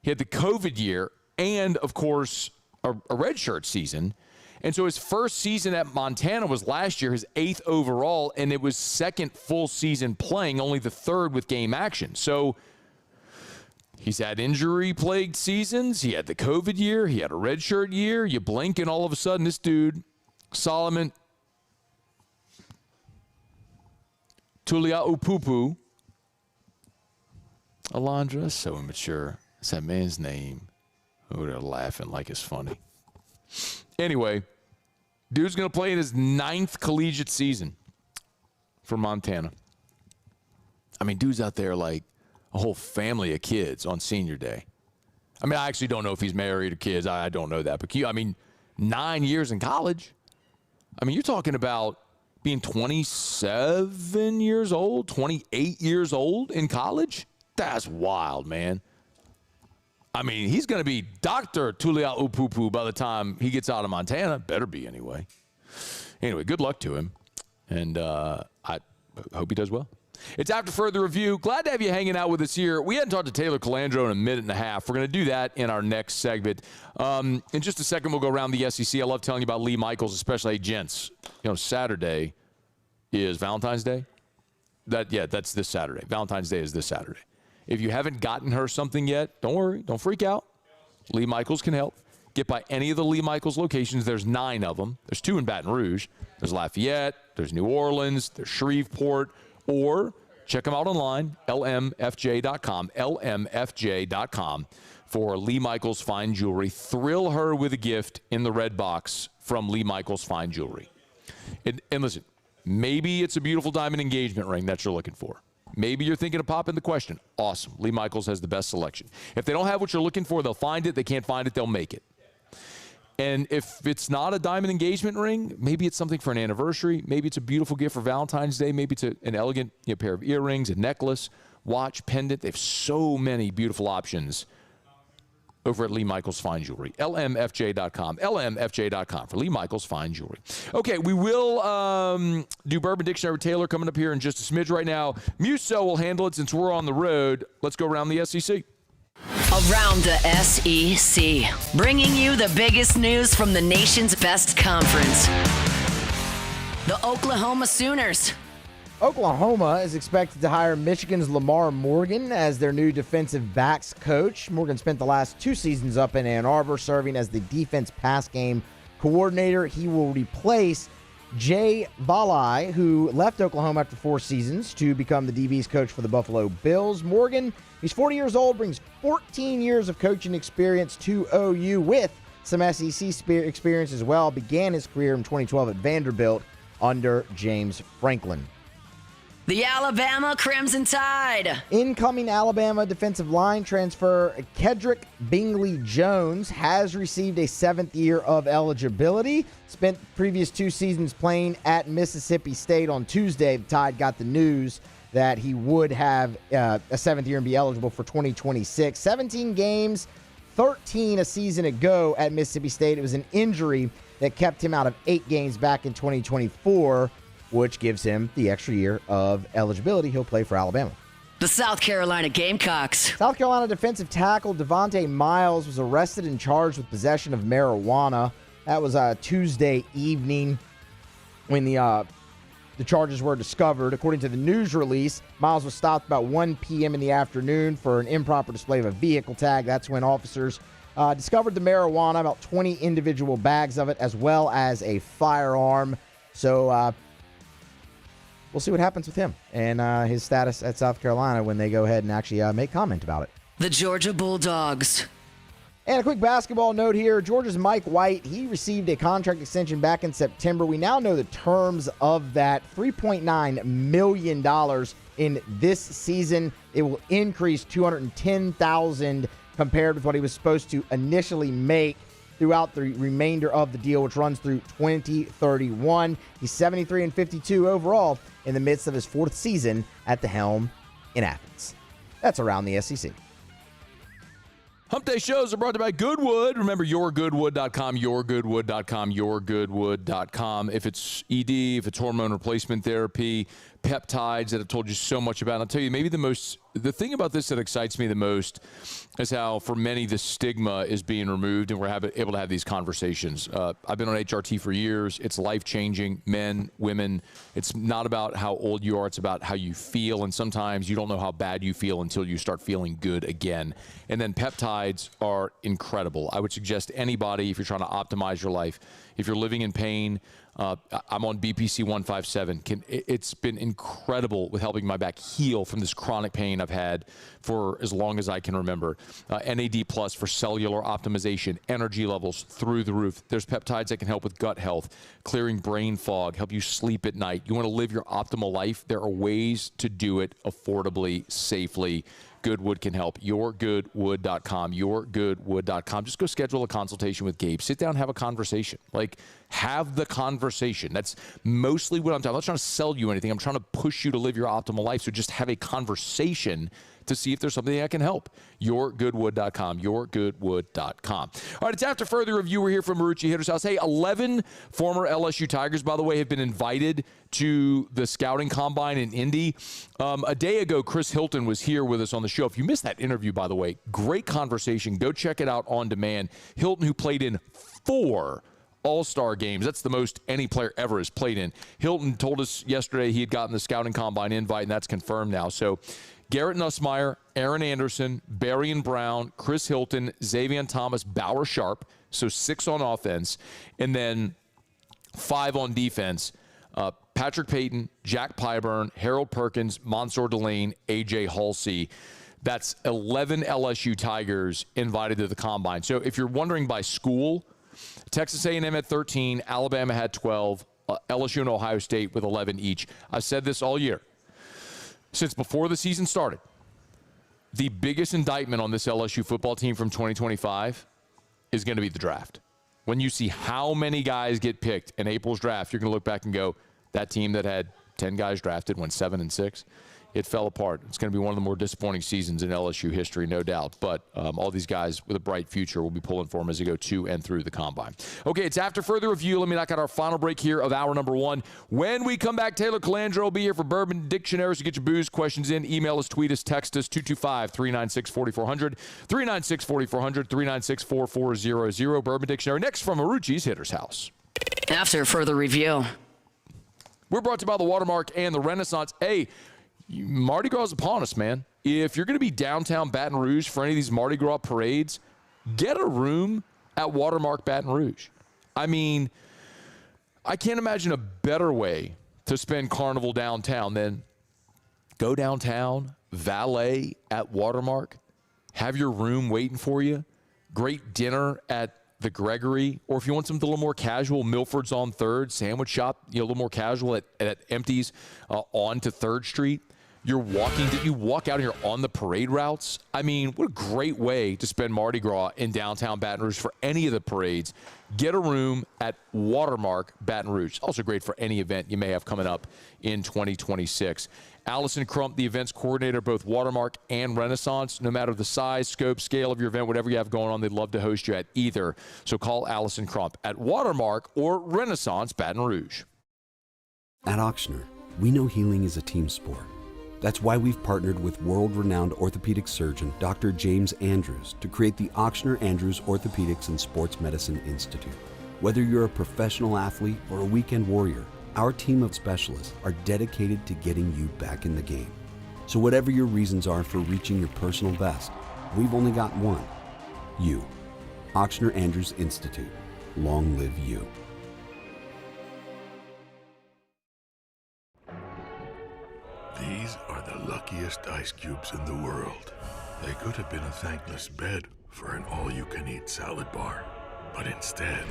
He had the COVID year and, of course, a redshirt season. And so his first season at Montana was last year, his 8th overall, and it was 2nd full season playing, only the 3rd with game action. So he's had injury-plagued seasons. He had the COVID year. He had a redshirt year. You blink, and all of a sudden, this dude, Solomon Tuliaupupu, Alondra, so immature. That's that man's name. Oh, they're laughing like it's funny. Anyway, dude's going to play in his 9th collegiate season for Montana. I mean, dude's out there like a whole family of kids on senior day. I mean, I actually don't know if he's married or kids. I don't know that. But, I mean, 9 years in college. I mean, you're talking about being 27 years old, 28 years old in college. That's wild, man. I mean, he's going to be Dr. Tuliaupupu by the time he gets out of Montana. Better be anyway. Anyway, good luck to him. And I hope he does well. It's After Further Review. Glad to have you hanging out with us here. We hadn't talked to Taylor Calandro in a minute and a half. We're going to do that in our next segment. In just a second, we'll go around the SEC. I love telling you about Lee Michaels, especially, hey, gents. You know, Saturday is Valentine's Day. That's this Saturday. Valentine's Day is this Saturday. If you haven't gotten her something yet, don't worry. Don't freak out. Lee Michaels can help. Get by any of the Lee Michaels locations. There's 9 of them. There's 2 in Baton Rouge. There's Lafayette. There's New Orleans. There's Shreveport. Or check them out online, lmfj.com, lmfj.com for Lee Michaels Fine Jewelry. Thrill her with a gift in the red box from Lee Michaels Fine Jewelry. And listen, maybe it's a beautiful diamond engagement ring that you're looking for. Maybe you're thinking of popping the question. Awesome. Lee Michaels has the best selection. If they don't have what you're looking for, they'll find it. They can't find it, they'll make it. And if it's not a diamond engagement ring, maybe it's something for an anniversary. Maybe it's a beautiful gift for Valentine's Day. Maybe it's an elegant pair of earrings, a necklace, watch, pendant. They have so many beautiful options over at Lee Michaels Fine Jewelry. lmfj.com. lmfj.com for Lee Michaels Fine Jewelry. Okay, we will do Bourbon Dictionary with Taylor coming up here in just a smidge. Right now, Musso will handle it since we're on the road. Let's go around the SEC. Around the SEC, bringing you the biggest news from the nation's best conference. The Oklahoma Sooners. Oklahoma is expected to hire Michigan's Lamar Morgan as their new defensive backs coach. Morgan spent the last 2 seasons up in Ann Arbor serving as the defense pass game coordinator. He will replace Jay Valai, who left Oklahoma after 4 seasons to become the DB's coach for the Buffalo Bills. Morgan, he's 40 years old, brings 14 years of coaching experience to OU with some SEC experience as well. Began his career in 2012 at Vanderbilt. under James Franklin. The Alabama Crimson Tide. Incoming Alabama defensive line transfer Kedrick Bingley Jones has received a 7th year of eligibility. Spent previous 2 seasons playing at Mississippi State. On Tuesday, the Tide got the news that he would have a 7th year and be eligible for 2026. 17 games, 13 a season ago at Mississippi State. It was an injury that kept him out of 8 games back in 2024. Which gives him the extra year of eligibility. He'll play for Alabama. The South Carolina Gamecocks. South Carolina defensive tackle Devontae Miles was arrested and charged with possession of marijuana. That was Tuesday evening when the charges were discovered. According to the news release, Miles was stopped about 1 p.m. in the afternoon for an improper display of a vehicle tag. That's when officers discovered the marijuana, about 20 individual bags of it, as well as a firearm. So, we'll see what happens with him and his status at South Carolina when they go ahead and actually make comment about it. The Georgia Bulldogs. And a quick basketball note here. Georgia's Mike White, he received a contract extension back in September. We now know the terms of that. $3.9 million in this season. It will increase $210,000 compared with what he was supposed to initially make throughout the remainder of the deal, which runs through 2031. He's 73-52 overall in the midst of his 4th season at the helm in Athens. That's around the SEC. Hump Day shows are brought to you by Goodwood. Remember, yourgoodwood.com, yourgoodwood.com, yourgoodwood.com. If it's ED, if it's hormone replacement therapy, peptides that I've told you so much about. And I'll tell you, maybe the thing about this that excites me the most is how for many the stigma is being removed and we're able to have these conversations. I've been on HRT for years. It's life-changing. Men, women. It's not about how old you are. It's about how you feel. And sometimes you don't know how bad you feel until you start feeling good again. And then peptides are incredible. I would suggest anybody, if you're trying to optimize your life, if you're living in pain, I'm on BPC 157. It's been incredible with helping my back heal from this chronic pain I've had for as long as I can remember. NAD Plus for cellular optimization, energy levels through the roof. There's peptides that can help with gut health, clearing brain fog, help you sleep at night. You want to live your optimal life? There are ways to do it affordably, safely. Goodwood can help. Yourgoodwood.com, yourgoodwood.com. Just go schedule a consultation with Gabe. Sit down, have a conversation. Have the conversation. That's mostly what I'm talking about. I'm not trying to sell you anything. I'm trying to push you to live your optimal life. So just have a conversation to see if there's something that can help. Yourgoodwood.com, yourgoodwood.com. All right, it's after further review. We're here from Marucci Hitter's House. Hey, 11 former LSU Tigers, by the way, have been invited to the scouting combine in Indy. A day ago, Chris Hilton was here with us on the show. If you missed that interview, by the way, great conversation. Go check it out on demand. Hilton, who played in 4 All-Star games. That's the most any player ever has played in. Hilton told us yesterday he had gotten the scouting combine invite, and that's confirmed now. So Garrett Nussmeier, Aaron Anderson, Berrien Brown, Chris Hilton, Xavier Thomas, Bauer Sharp. So 6 on offense. And then 5 on defense. Patrick Payton, Jack Pyburn, Harold Perkins, Mansour Delane, A.J. Halsey. That's 11 LSU Tigers invited to the combine. So if you're wondering by school, Texas A&M had 13, Alabama had 12, LSU and Ohio State with 11 each. I've said this all year. Since before the season started, the biggest indictment on this LSU football team from 2025 is going to be the draft. When you see how many guys get picked in April's draft, you're going to look back and go, that team that had 10 guys drafted went 7-6. It fell apart. It's going to be one of the more disappointing seasons in LSU history, no doubt. But all these guys with a bright future will be pulling for them as they go to and through the combine. Okay, it's after further review. Let me knock out our final break here of hour number 1. When we come back, Taylor Calandra will be here for Bourbon Dictionary. So get your booze questions in. Email us, tweet us, text us, 225-396-4400, 396-4400, 396-4400. Bourbon Dictionary next from Marucci's Hitter's House. After further review. We're brought to you by the Watermark and the Renaissance. Hey, Mardi Gras is upon us, man. If you're going to be downtown Baton Rouge for any of these Mardi Gras parades, get a room at Watermark Baton Rouge. I mean, I can't imagine a better way to spend Carnival downtown than go downtown, valet at Watermark, have your room waiting for you, great dinner at the Gregory, or if you want something a little more casual, Milford's on 3rd, Sandwich Shop, a little more casual at Empties on to 3rd Street. You walk out here on the parade routes. I mean, what a great way to spend Mardi Gras in downtown Baton Rouge for any of the parades. Get a room at Watermark Baton Rouge. Also great for any event you may have coming up in 2026. Allison Crump, the events coordinator, both Watermark and Renaissance. No matter the size, scope, scale of your event, whatever you have going on, they'd love to host you at either. So call Allison Crump at Watermark or Renaissance Baton Rouge. At Ochsner, we know healing is a team sport. That's why we've partnered with world-renowned orthopedic surgeon Dr. James Andrews to create the Ochsner Andrews Orthopedics and Sports Medicine Institute. Whether you're a professional athlete or a weekend warrior, our team of specialists are dedicated to getting you back in the game. So whatever your reasons are for reaching your personal best, we've only got one: you. Ochsner Andrews Institute. Long live you. These are the luckiest ice cubes in the world. They could have been a thankless bed for an all-you-can-eat salad bar. But instead,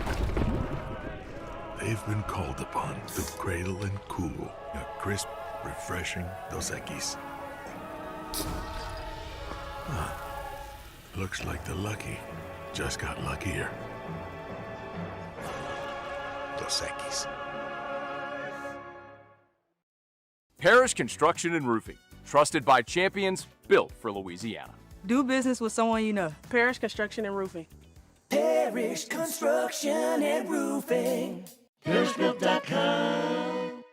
they've been called upon to cradle and cool a crisp, refreshing Dos Equis. Looks like the lucky just got luckier. Dos Equis. Parrish Construction and Roofing. Trusted by champions, built for Louisiana. Do business with someone you know. Parrish Construction and Roofing. Parrish Construction and Roofing. ParrishBuilt.com.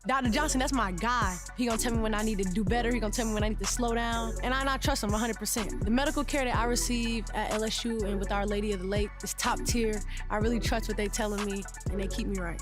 Dr. Johnson, that's my guy. He gonna tell me when I need to do better. He gonna tell me when I need to slow down. And I trust him 100%. The medical care that I receive at LSU and with Our Lady of the Lake is top tier. I really trust what they telling me, and they keep me right.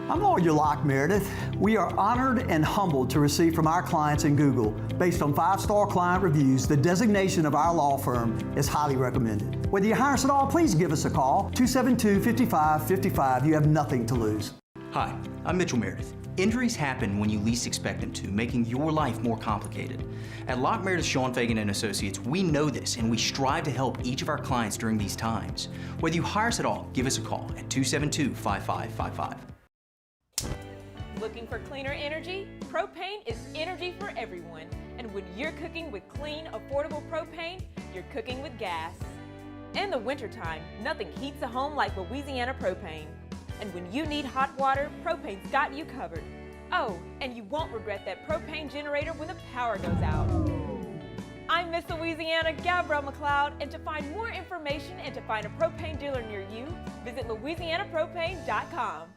I'm Lawyer Locke Meredith. We are honored and humbled to receive from our clients in Google, based on 5-star client reviews, the designation of our law firm is highly recommended. Whether you hire us at all, please give us a call, 272-5555. You have nothing to lose. Hi, I'm Mitchell Meredith. Injuries happen when you least expect them to, making your life more complicated. At Locke Meredith Sean Fagan and Associates, we know this, and we strive to help each of our clients during these times. Whether you hire us at all, give us a call at 272-5555. Looking for cleaner energy? Propane is energy for everyone. And when you're cooking with clean, affordable propane, you're cooking with gas. In the wintertime, nothing heats a home like Louisiana propane. And when you need hot water, propane's got you covered. Oh, and you won't regret that propane generator when the power goes out. I'm Miss Louisiana, Gabrielle McLeod, and to find more information and to find a propane dealer near you, visit LouisianaPropane.com.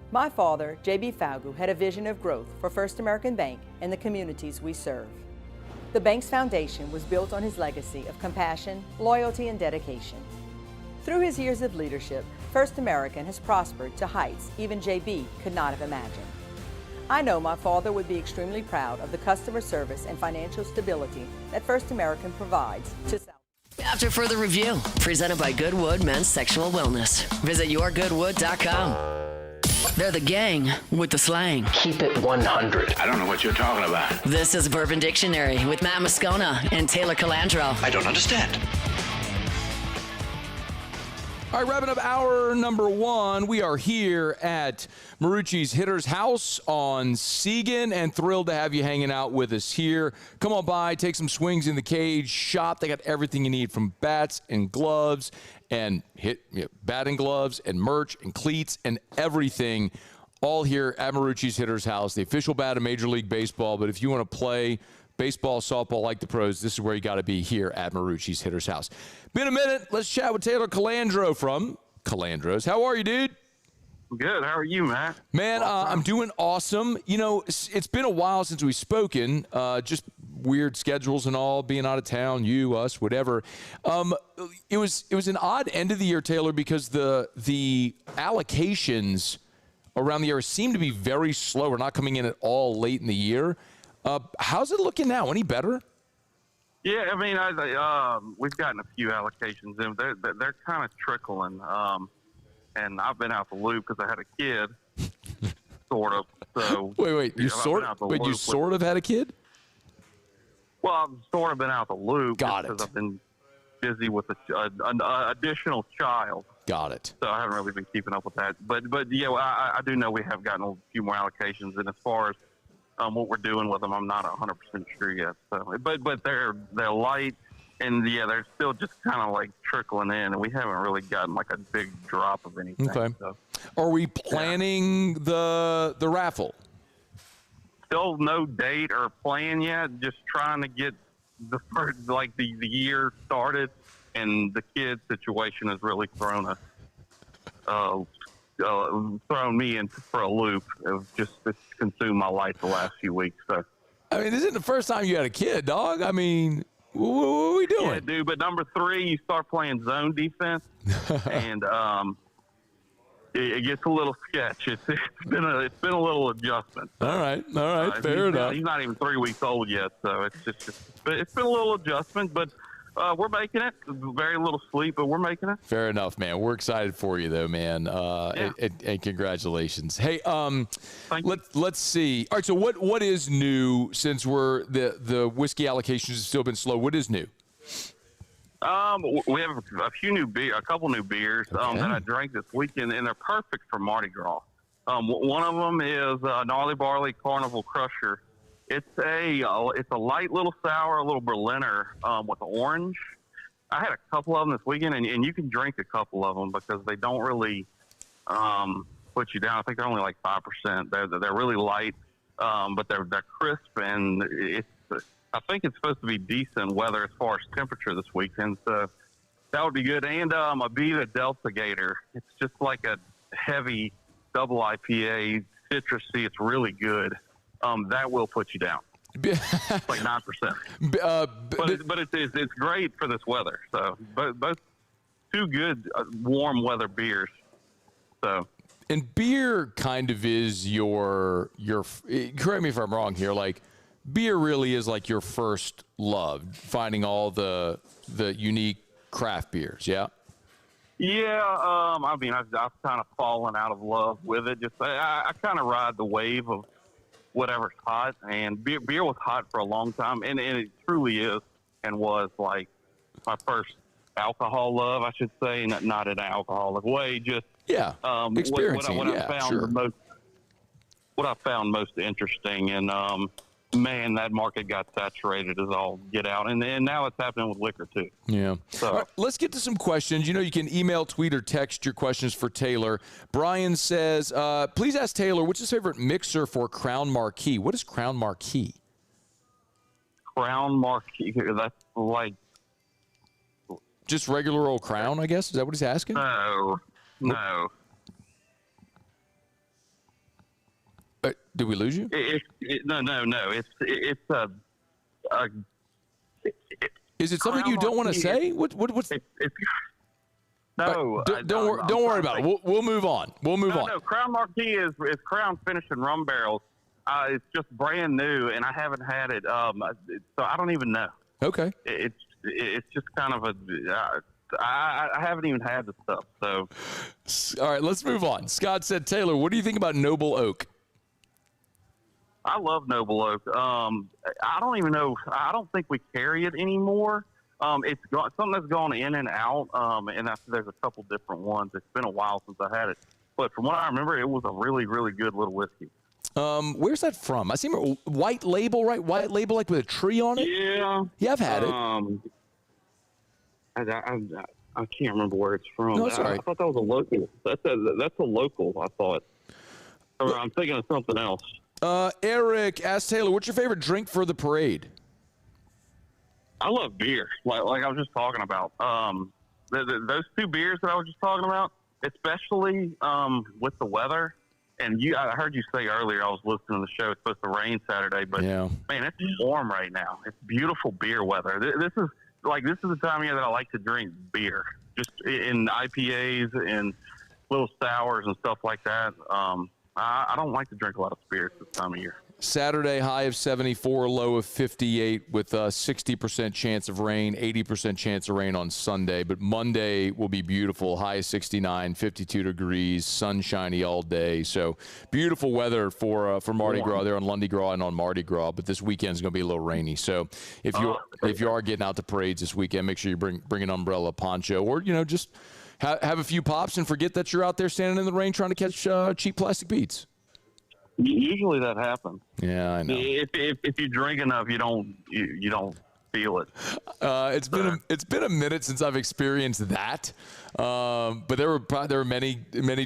My father, J.B. Falgu, had a vision of growth for First American Bank and the communities we serve. The bank's foundation was built on his legacy of compassion, loyalty, and dedication. Through his years of leadership, First American has prospered to heights even J.B. could not have imagined. I know my father would be extremely proud of the customer service and financial stability that First American provides to South. After further review, presented by Goodwood Men's Sexual Wellness. Visit yourgoodwood.com. They're the gang with the slang. Keep it 100. I don't know what you're talking about. This is Bourbon Dictionary with Matt Moscona and Taylor Calandro. I don't understand. All right, wrapping up hour number 1. We are here at Marucci's Hitter's House on Seagan, and thrilled to have you hanging out with us here. Come on by, take some swings in the cage, shop. They got everything you need, from bats and gloves and batting gloves and merch and cleats and everything, all here at Marucci's Hitter's House, the official bat of Major League Baseball. But if you want to play baseball, softball like the pros, this is where you got to be, here at Marucci's Hitter's House. Been a minute. Let's chat with Taylor Calandro from Calandro's. How are you, dude? Good. How are you, Matt? Man, I'm doing awesome. You know, it's been a while since we've spoken, just weird schedules and all, being out of town, you, us, whatever. It was an odd end of the year, Taylor, because the allocations around the year seem to be very slow. We're not coming in at all late in the year. How's it looking now? Any better? Yeah, I mean, we've gotten a few allocations in. They're kind of trickling. And I've been out the loop because I had a kid, sort of. So wait, you sort of had a kid? Well, I've sort of been out the loop. Got it. Because I've been busy with an additional child. Got it. So I haven't really been keeping up with that. But yeah, I do know we have gotten a few more allocations, and as far as what we're doing with them, I'm not 100% sure yet. So, but they're light, and yeah, they're still just kind of like trickling in, and we haven't really gotten like a big drop of anything. Okay. So. Are we planning the raffle? Still no date or plan yet. Just trying to get the first, like the year started, and the kid situation has really thrown me in for a loop of just it's consumed my life the last few weeks. So, I mean, this isn't the first time you had a kid, dog. I mean, what are we doing? Yeah, dude. But number 3, you start playing zone defense, and it gets a little sketch. It's been a little adjustment. All right, fair enough. He's not even 3 weeks old yet, so it's been a little adjustment, but we're making it. Very little sleep, but we're making it. Fair enough, man. We're excited for you, though, man. And congratulations. Hey, let's see. All right, so what is new since the whiskey allocations have still been slow? What is new? We have a couple new beers that I drank this weekend, and they're perfect for Mardi Gras. One of them is Gnarly Barley Carnival Crusher. It's a light little sour, a little Berliner with orange. I had a couple of them this weekend, and you can drink a couple of them because they don't really put you down. I think they're only like 5%. They're really light, but they're crisp, and I think it's supposed to be decent weather as far as temperature this weekend, so that would be good. And a Beta Delta Gator. It's just like a heavy double IPA, citrusy. It's really good. That will put you down. It's like 9%. But it's great for this weather. So both two good warm weather beers. So. And beer kind of is your correct me if I'm wrong here, like beer really is like your first love, finding all the unique craft beers, yeah? Yeah, I mean, I've kind of fallen out of love with it. Just I kind of ride the wave of whatever's hot, and beer was hot for a long time, and it truly is and was like my first alcohol love, I should say, not in an alcoholic way, just experiencing what I found most interesting, and man, that market got saturated as all get out, and now it's happening with liquor too. Yeah. So all right, let's get to some questions. You know, you can email, tweet, or text your questions for Taylor. Brian says, please ask Taylor, what's his favorite mixer for Crown Marquis? What is Crown Marquis? Crown Marquis, that's like just regular old Crown, I guess? Is that what he's asking? No. Did we lose you? No. It's a. Is it something you don't want to say? What's? No. Don't worry about it. We'll move on. On. No, Crown Marquis is Crown finished in rum barrels. It's just brand new, and I haven't had it. So I don't even know. Okay. It's just kind of I haven't even had the stuff. So. All right, let's move on. Scott said, Taylor, what do you think about Noble Oak? I love Noble Oak. I don't even know. I don't think we carry it anymore. It's something that's gone in and out, and there's a couple different ones. It's been a while since I had it, but from what I remember, it was a really, really good little whiskey. Where's that from? I see White Label, right? White Label, like with a tree on it. Yeah, I've had it. I can't remember where it's from. No, it's all right. I thought that was a local. That's a local. I thought. I'm thinking of something else. Eric asked Taylor, what's your favorite drink for the parade? I love beer, like I was just talking about. Those two beers that I was just talking about, especially with the weather. And I heard you say earlier, I was listening to the show, it's supposed to rain Saturday, but man, it's warm right now. It's beautiful beer weather. This is the time of year that I like to drink beer, just in IPAs and little sours and stuff like that. I don't like to drink a lot of spirits this time of year. Saturday, high of 74, low of 58 with a 60% chance of rain, 80% chance of rain on Sunday. But Monday will be beautiful, high of 69, 52 degrees, sunshiny all day. So beautiful weather for Mardi Gras there on Lundi Gras and on Mardi Gras. But this weekend's going to be a little rainy. So if you are getting out to parades this weekend, make sure you bring an umbrella, poncho, or, just have a few pops and forget that you're out there standing in the rain trying to catch cheap plastic beads. Usually that happens. Yeah, I know. If you drink enough, you don't feel it. It's been a minute since I've experienced that, but there were many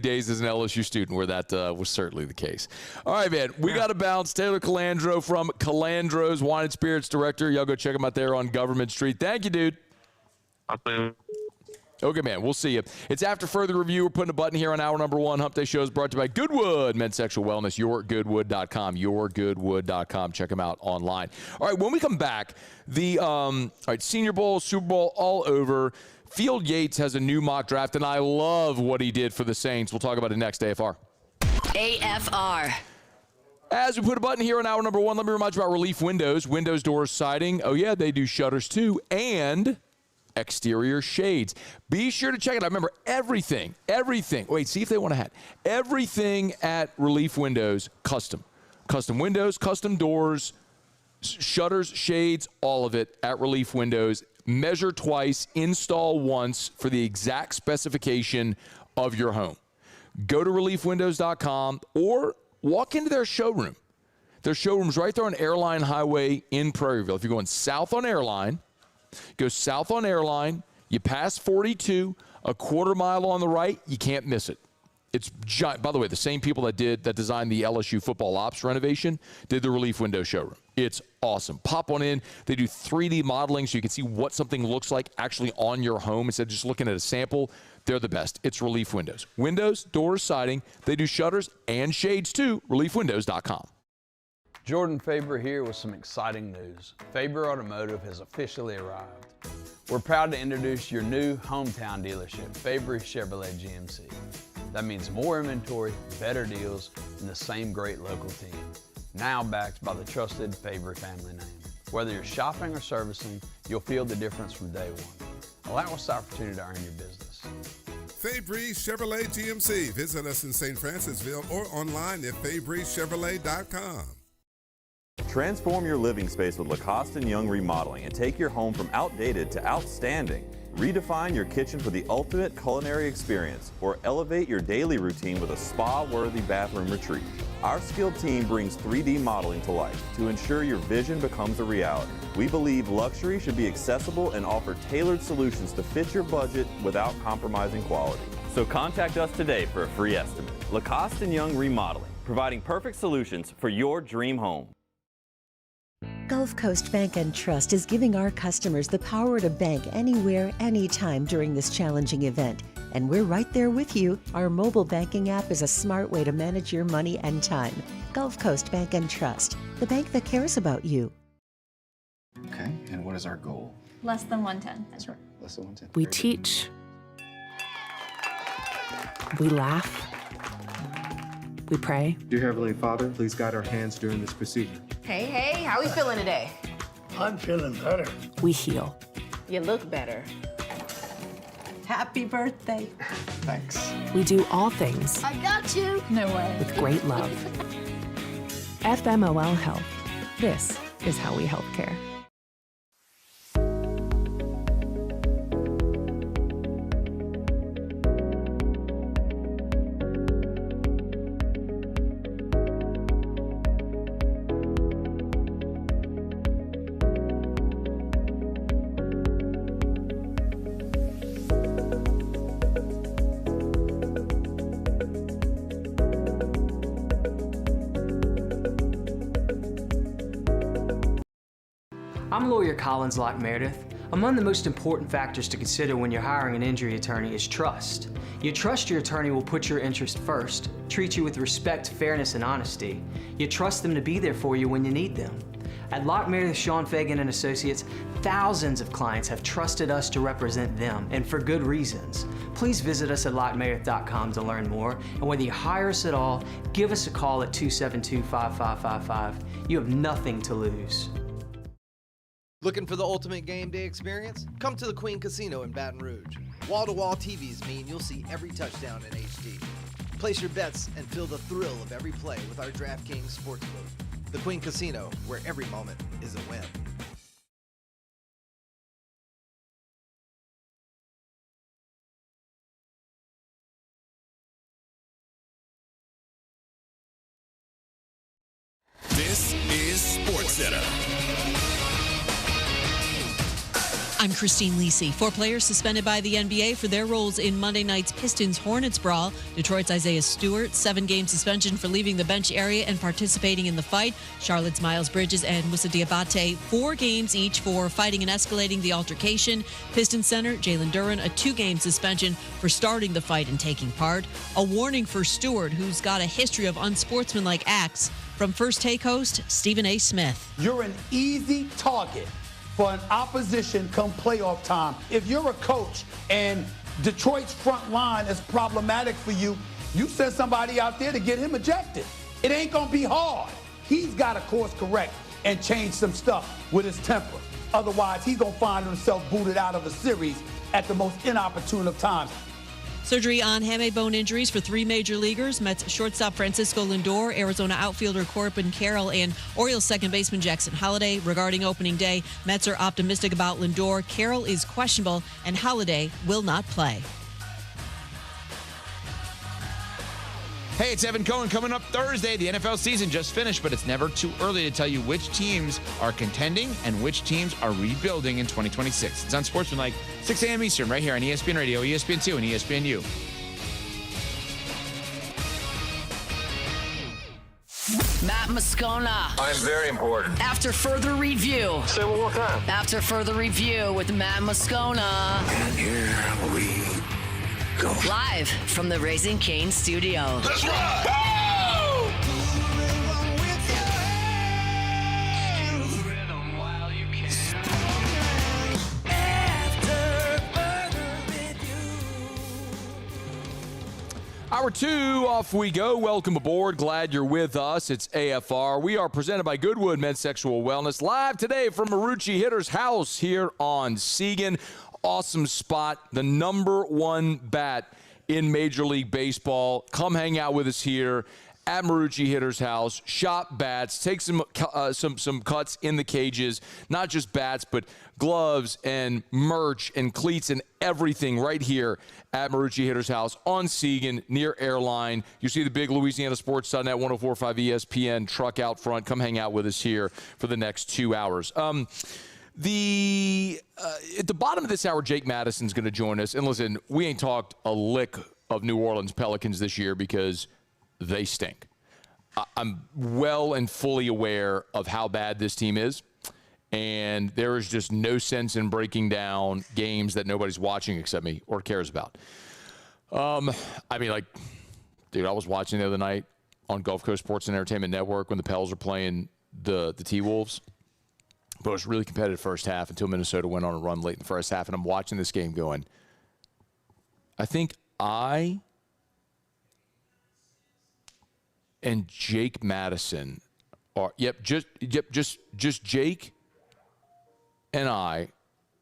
days as an LSU student where that was certainly the case. All right, man, we got to bounce. Taylor Calandro from Calandro's Wine and Spirits Director. Y'all go check him out there on Government Street. Thank you, dude. I'll see you. Okay, man, we'll see you. It's after further review. We're putting a button here on hour number 1. Hump Day Show is brought to you by Goodwood Men's Sexual Wellness, yourgoodwood.com, yourgoodwood.com. Check them out online. All right, when we come back, the Senior Bowl, Super Bowl, all over. Field Yates has a new mock draft, and I love what he did for the Saints. We'll talk about it next, AFR. AFR. As we put a button here on hour number 1, let me remind you about Relief Windows. Windows, doors, siding. Oh, yeah, they do shutters, too. And exterior shades. Be sure to check it out. Remember, everything. Wait, see if they want to have everything at Relief Windows custom. Custom windows, custom doors, shutters, shades, all of it at Relief Windows. Measure twice, install once for the exact specification of your home. Go to reliefwindows.com or walk into their showroom. Their showroom's right there on Airline Highway in Prairieville. If you're going south on Airline, go south on Airline, you pass 42, a quarter mile on the right, you can't miss it. It's giant. By the way, the same people that designed the LSU football ops renovation did the Relief Window showroom. It's awesome. Pop on in. They do 3D modeling so you can see what something looks like actually on your home instead of just looking at a sample. They're the best. It's Relief Windows. Windows, doors, siding. They do shutters and shades too. ReliefWindows.com. Jordan Faber here with some exciting news. Faber Automotive has officially arrived. We're proud to introduce your new hometown dealership, Faber Chevrolet GMC. That means more inventory, better deals, and the same great local team. Now backed by the trusted Faber family name. Whether you're shopping or servicing, you'll feel the difference from day one. Allow us the opportunity to earn your business. Faber Chevrolet GMC. Visit us in St. Francisville or online at FaberChevrolet.com. Transform your living space with Lacoste & Young Remodeling and take your home from outdated to outstanding. Redefine your kitchen for the ultimate culinary experience or elevate your daily routine with a spa-worthy bathroom retreat. Our skilled team brings 3D modeling to life to ensure your vision becomes a reality. We believe luxury should be accessible and offer tailored solutions to fit your budget without compromising quality. So contact us today for a free estimate. Lacoste & Young Remodeling, providing perfect solutions for your dream home. Gulf Coast Bank and Trust is giving our customers the power to bank anywhere, anytime during this challenging event. And we're right there with you. Our mobile banking app is a smart way to manage your money and time. Gulf Coast Bank and Trust, the bank that cares about you. Okay, and what is our goal? Less than 110. That's right, less than 110. We teach. We laugh. We pray. Dear Heavenly Father, please guide our hands during this procedure. Hey, how we feeling today? I'm feeling better. We heal. You look better. Happy birthday. Thanks. We do all things I got you. No way. with great love. FMOL Health. This is how we healthcare. I'm lawyer Collins Locke Meredith. Among the most important factors to consider when you're hiring an injury attorney is trust. You trust your attorney will put your interest first, treat you with respect, fairness, and honesty. You trust them to be there for you when you need them. At Locke Meredith, Sean Fagan and Associates, thousands of clients have trusted us to represent them, and for good reasons. please visit us at lockmeredith.com to learn more. And whether you hire us at all, give us a call at 272-5555. You have nothing to lose. Looking for the ultimate game day experience? Come to the Queen Casino in Baton Rouge. Wall-to-wall TVs mean you'll see every touchdown in HD. Place your bets and feel the thrill of every play with our DraftKings Sportsbook. The Queen Casino, where every moment is a win. This is SportsCenter. I'm Christine Lisi. 4 players suspended by the NBA for their roles in Monday night's Pistons-Hornets brawl. Detroit's Isaiah Stewart, 7-game suspension for leaving the bench area and participating in the fight. Charlotte's Miles Bridges and Moussa Diabate, 4 games each for fighting and escalating the altercation. Pistons center Jalen Duren, a 2-game suspension for starting the fight and taking part. A warning for Stewart, who's got a history of unsportsmanlike acts. From First Take host Stephen A. Smith. You're an easy target for an opposition come playoff time. If you're a coach and Detroit's front line is problematic for you, you send somebody out there to get him ejected. It ain't gonna be hard. He's got to course correct and change some stuff with his temper. Otherwise, he's gonna find himself booted out of a series at the most inopportune of times. Surgery on hamate bone injuries for 3 major leaguers. Mets shortstop Francisco Lindor, Arizona outfielder Corbin Carroll, and Orioles second baseman Jackson Holliday. Regarding opening day, Mets are optimistic about Lindor. Carroll is questionable, and Holliday will not play. Hey, it's Evan Cohen. Coming up Thursday. The NFL season just finished, but it's never too early to tell you which teams are contending and which teams are rebuilding in 2026. It's on Sportsmanlike, 6 a.m. Eastern, right here on ESPN Radio, ESPN2, and ESPNU. Matt Moscona. I'm very important. After further review. Say it one more time. After further review with Matt Moscona. And here we go. Live from the Raising Cane studio. Let's ride! Hour 2, off we go. Welcome aboard. Glad you're with us. It's AFR. We are presented by Goodwood Men's Sexual Wellness. Live today from Marucci Hitter's house here on Seagan. Awesome spot. The #1 bat in Major League Baseball. Come hang out with us here at Marucci Hitter's house. Shop bats. Take some cuts in the cages. Not just bats, but gloves and merch and cleats and everything right here at Marucci Hitter's house on Seagan near Airline. You see the big Louisiana Sports Sun at 104.5 ESPN truck out front. Come hang out with us here for the next 2 hours. At the bottom of this hour, Jake Madison's going to join us. And listen, we ain't talked a lick of New Orleans Pelicans this year because they stink. I'm well and fully aware of how bad this team is. And there is just no sense in breaking down games that nobody's watching except me or cares about. I mean, like, dude, I was watching the other night on Gulf Coast Sports and Entertainment Network when the Pels were playing the T-Wolves. But it was really competitive first half until Minnesota went on a run late in the first half. And I'm watching this game going, I think I and Jake Madison are, just Jake and I,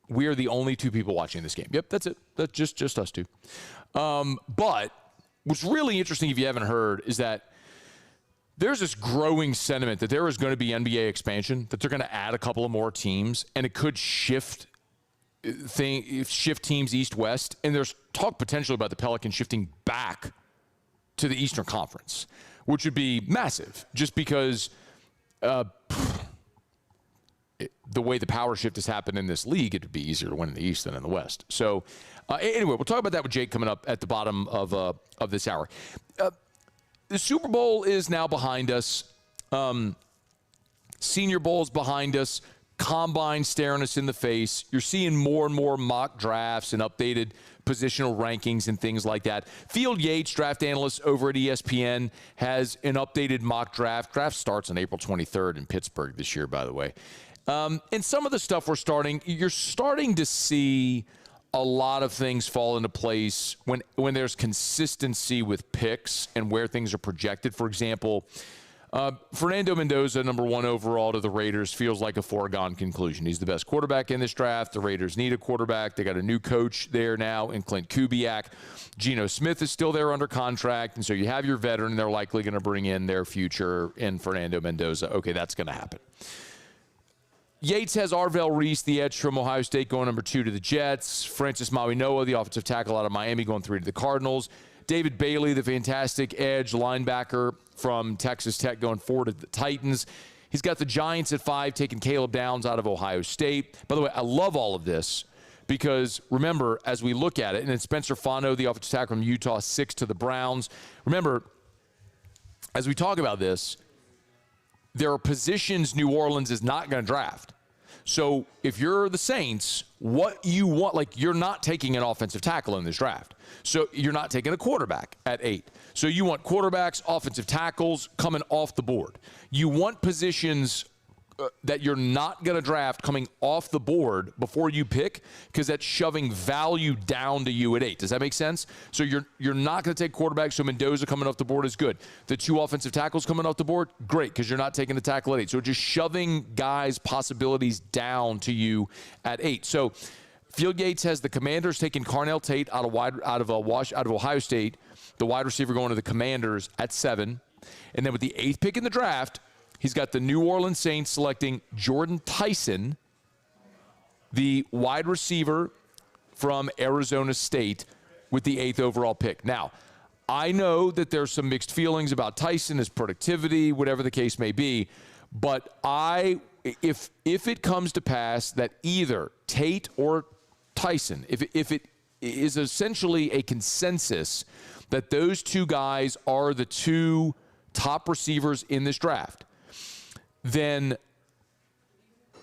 we are the only 2 people watching this game. Yep, that's it. That's just us 2. But what's really interesting, if you haven't heard, is that there's this growing sentiment that there is going to be NBA expansion, that they're going to add a couple of more teams, and it could shift teams east-west. And there's talk potentially about the Pelicans shifting back to the Eastern Conference, which would be massive, just because the way the power shift has happened in this league, it would be easier to win in the East than in the West. So anyway, we'll talk about that with Jake coming up at the bottom of this hour. The Super Bowl is now behind us. Senior Bowl is behind us. Combine staring us in the face. You're seeing more and more mock drafts and updated positional rankings and things like that. Field Yates, draft analyst over at ESPN, has an updated mock draft. Draft starts on April 23rd in Pittsburgh this year, by the way. And some of the stuff you're starting to see a lot of things fall into place when there's consistency with picks and where things are projected. For example, Fernando Mendoza, number 1 overall to the Raiders, feels like a foregone conclusion. He's the best quarterback in this draft. The Raiders need a quarterback. They got a new coach there now in Clint Kubiak. Geno Smith is still there under contract, and so you have your veteran. They're likely going to bring in their future in Fernando Mendoza. Okay, that's going to happen. Yates has Arvell Reese, the edge from Ohio State, going number 2 to the Jets. Francis Mauigoa, the offensive tackle out of Miami, going 3 to the Cardinals. David Bailey, the fantastic edge linebacker from Texas Tech, going 4 to the Titans. He's got the Giants at 5, taking Caleb Downs out of Ohio State. By the way, I love all of this because, remember, as we look at it, and then Spencer Fano, the offensive tackle from Utah, 6 to the Browns. Remember, as we talk about this, there are positions New Orleans is not going to draft. So if you're the Saints, what you want, like you're not taking an offensive tackle in this draft. So you're not taking a quarterback at 8. So you want quarterbacks, offensive tackles coming off the board. You want positions that you're not going to draft coming off the board before you pick, because that's shoving value down to you at 8. Does that make sense? So you're not going to take quarterbacks, so Mendoza coming off the board is good. The 2 offensive tackles coming off the board, great, because you're not taking the tackle at 8. So just shoving guys' possibilities down to you at 8. So Field Yates has the Commanders taking Carnell Tate out of Ohio State, the wide receiver going to the Commanders at 7. And then with the 8th pick in the draft, he's got the New Orleans Saints selecting Jordan Tyson, the wide receiver from Arizona State, with the 8th overall pick. Now, I know that there's some mixed feelings about Tyson, his productivity, whatever the case may be, but if it comes to pass that either Tate or Tyson, if it is essentially a consensus that those 2 guys are the 2 top receivers in this draft, then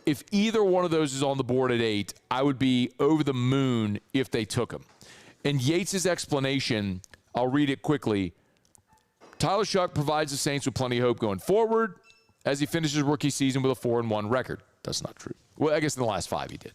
if either one of those is on the board at 8, I would be over the moon if they took him. And Yates' explanation, I'll read it quickly. Tyler Shuck provides the Saints with plenty of hope going forward as he finishes rookie season with a 4-1 record. That's not true. Well, I guess in the last 5 he did.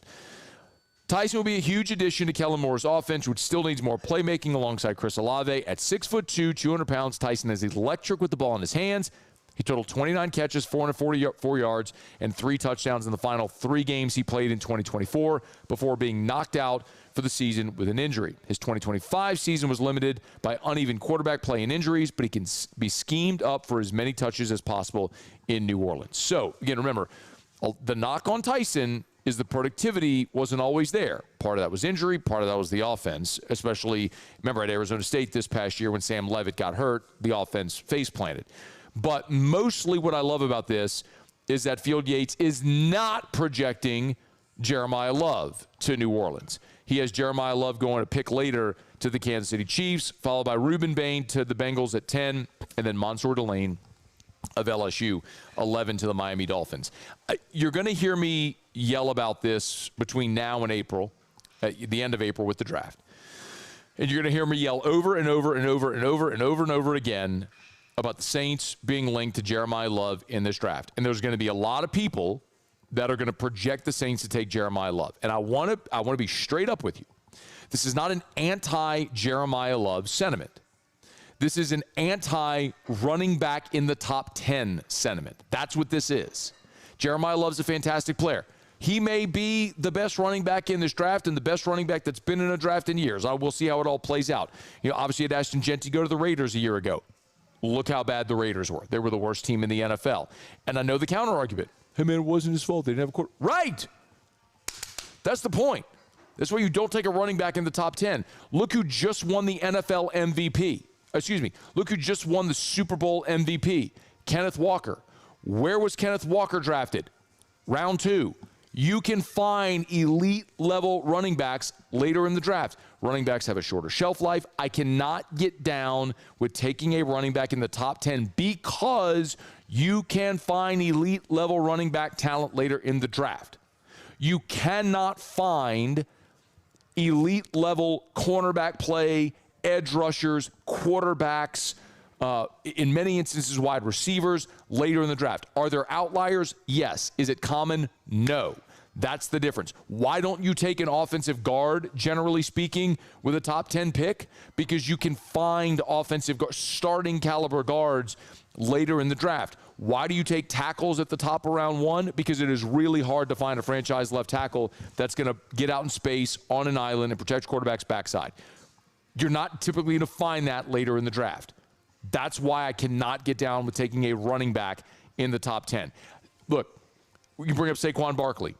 Tyson will be a huge addition to Kellen Moore's offense, which still needs more playmaking alongside Chris Olave. At 6'2", 200 pounds, Tyson is electric with the ball in his hands. He totaled 29 catches, 444 yards, and 3 touchdowns in the final 3 games he played in 2024 before being knocked out for the season with an injury. His 2025 season was limited by uneven quarterback play and injuries, but he can be schemed up for as many touches as possible in New Orleans. So, again, remember, the knock on Tyson is the productivity wasn't always there. Part of that was injury, part of that was the offense, especially, remember, at Arizona State this past year when Sam Leavitt got hurt, the offense face planted. But mostly what I love about this is that Field Yates is not projecting Jeremiah Love to New Orleans. He has Jeremiah Love going a pick later to the Kansas City Chiefs, followed by Reuben Bain to the Bengals at 10, and then Mansour Delane of LSU, 11 to the Miami Dolphins. You're going to hear me yell about this between now and April, at the end of April with the draft. And you're going to hear me yell over and over and over and over and over and over again about the Saints being linked to Jeremiah Love in this draft. And there's going to be a lot of people that are going to project the Saints to take Jeremiah Love. And I want to be straight up with you. This is not an anti-Jeremiah Love sentiment. This is an anti-running back in the top 10 sentiment. That's what this is. Jeremiah Love's a fantastic player. He may be the best running back in this draft and the best running back that's been in a draft in years. We'll see how it all plays out. Obviously, had Ashton Genty go to the Raiders a year ago. Look how bad the Raiders were. They were the worst team in the NFL. And I know the counter-argument. Hey, man, it wasn't his fault. They didn't have a quarterback. Right! That's the point. That's why you don't take a running back in the top 10. Look who just won the NFL MVP. Look who just won the Super Bowl MVP. Kenneth Walker. Where was Kenneth Walker drafted? Round 2. You can find elite-level running backs later in the draft. Running backs have a shorter shelf life. I cannot get down with taking a running back in the top 10 because you can find elite-level running back talent later in the draft. You cannot find elite-level cornerback play, edge rushers, quarterbacks, in many instances wide receivers later in the draft. Are there outliers? Yes. Is it common? No. That's the difference. Why don't you take an offensive guard, generally speaking, with a top 10 pick? Because you can find offensive starting caliber guards later in the draft. Why do you take tackles at the top of round 1? Because it is really hard to find a franchise left tackle that's going to get out in space on an island and protect quarterback's backside. You're not typically going to find that later in the draft. That's why I cannot get down with taking a running back in the top 10. Look, you bring up Saquon Barkley.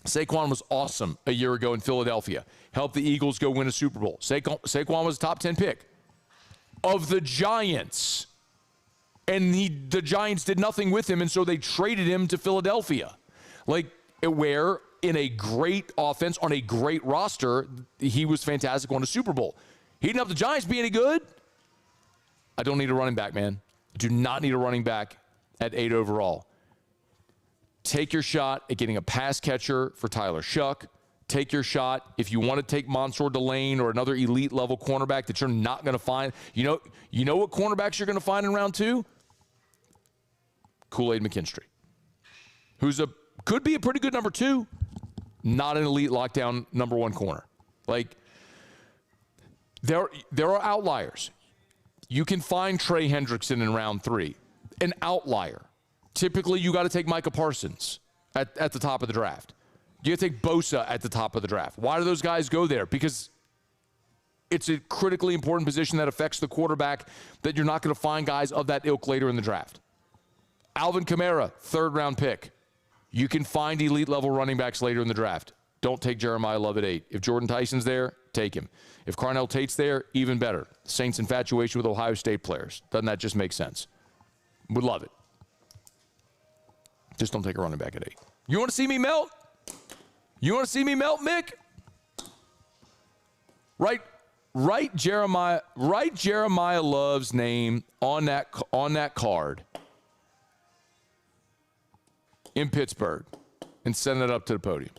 Saquon was awesome a year ago in Philadelphia. Helped the Eagles go win a Super Bowl. Saquon was a top 10 pick of the Giants. And the Giants did nothing with him, and so they traded him to Philadelphia. Where in a great offense, on a great roster, he was fantastic, won a Super Bowl. He didn't help the Giants be any good. I don't need a running back, man. I do not need a running back at 8 overall. Take your shot at getting a pass catcher for Tyler Shuck. Take your shot if you want to take Mansour Delane or another elite level cornerback that you're not going to find. You know what cornerbacks you're going to find in round 2? Kool-Aid McKinstry, who's could be a pretty good number 2, not an elite lockdown number 1 corner. There are outliers. You can find Trey Hendrickson in round 3, an outlier. Typically, you got to take Micah Parsons at the top of the draft. You got to take Bosa at the top of the draft. Why do those guys go there? Because it's a critically important position that affects the quarterback that you're not going to find guys of that ilk later in the draft. Alvin Kamara, 3rd-round pick. You can find elite-level running backs later in the draft. Don't take Jeremiah Love at 8. If Jordan Tyson's there, take him. If Carnell Tate's there, even better. Saints' infatuation with Ohio State players. Doesn't that just make sense? Would love it. Just don't take a running back at 8. You want to see me melt? You want to see me melt, Mick? Write Jeremiah Love's name on that card in Pittsburgh and send it up to the podium.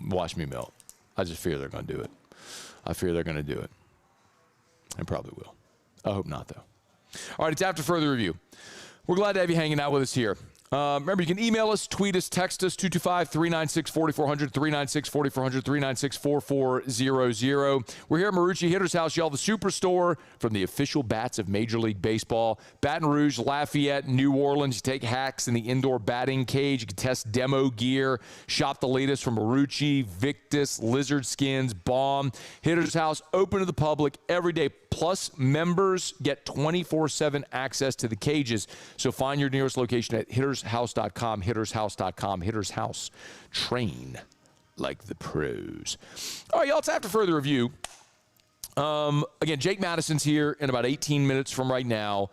Watch me melt. I just fear they're going to do it. I fear they're going to do it. And probably will. I hope not, though. All right, it's After Further Review. We're glad to have you hanging out with us here. Remember, you can email us, tweet us, text us, 225-396-4400, 396-4400, 396-4400. We're here at Marucci Hitter's House, y'all, the superstore from the official bats of Major League Baseball. Baton Rouge, Lafayette, New Orleans. You take hacks in the indoor batting cage. You can test demo gear. Shop the latest from Marucci, Victus, Lizard Skins, Balm. Hitter's House, open to the public every day. Plus, members get 24/7 access to the cages. So find your nearest location at hittershouse.com, hittershouse.com, Hitter's House. Train like the pros. All right, y'all, it's After Further Review. Again, Jake Madison's here in about 18 minutes from right now.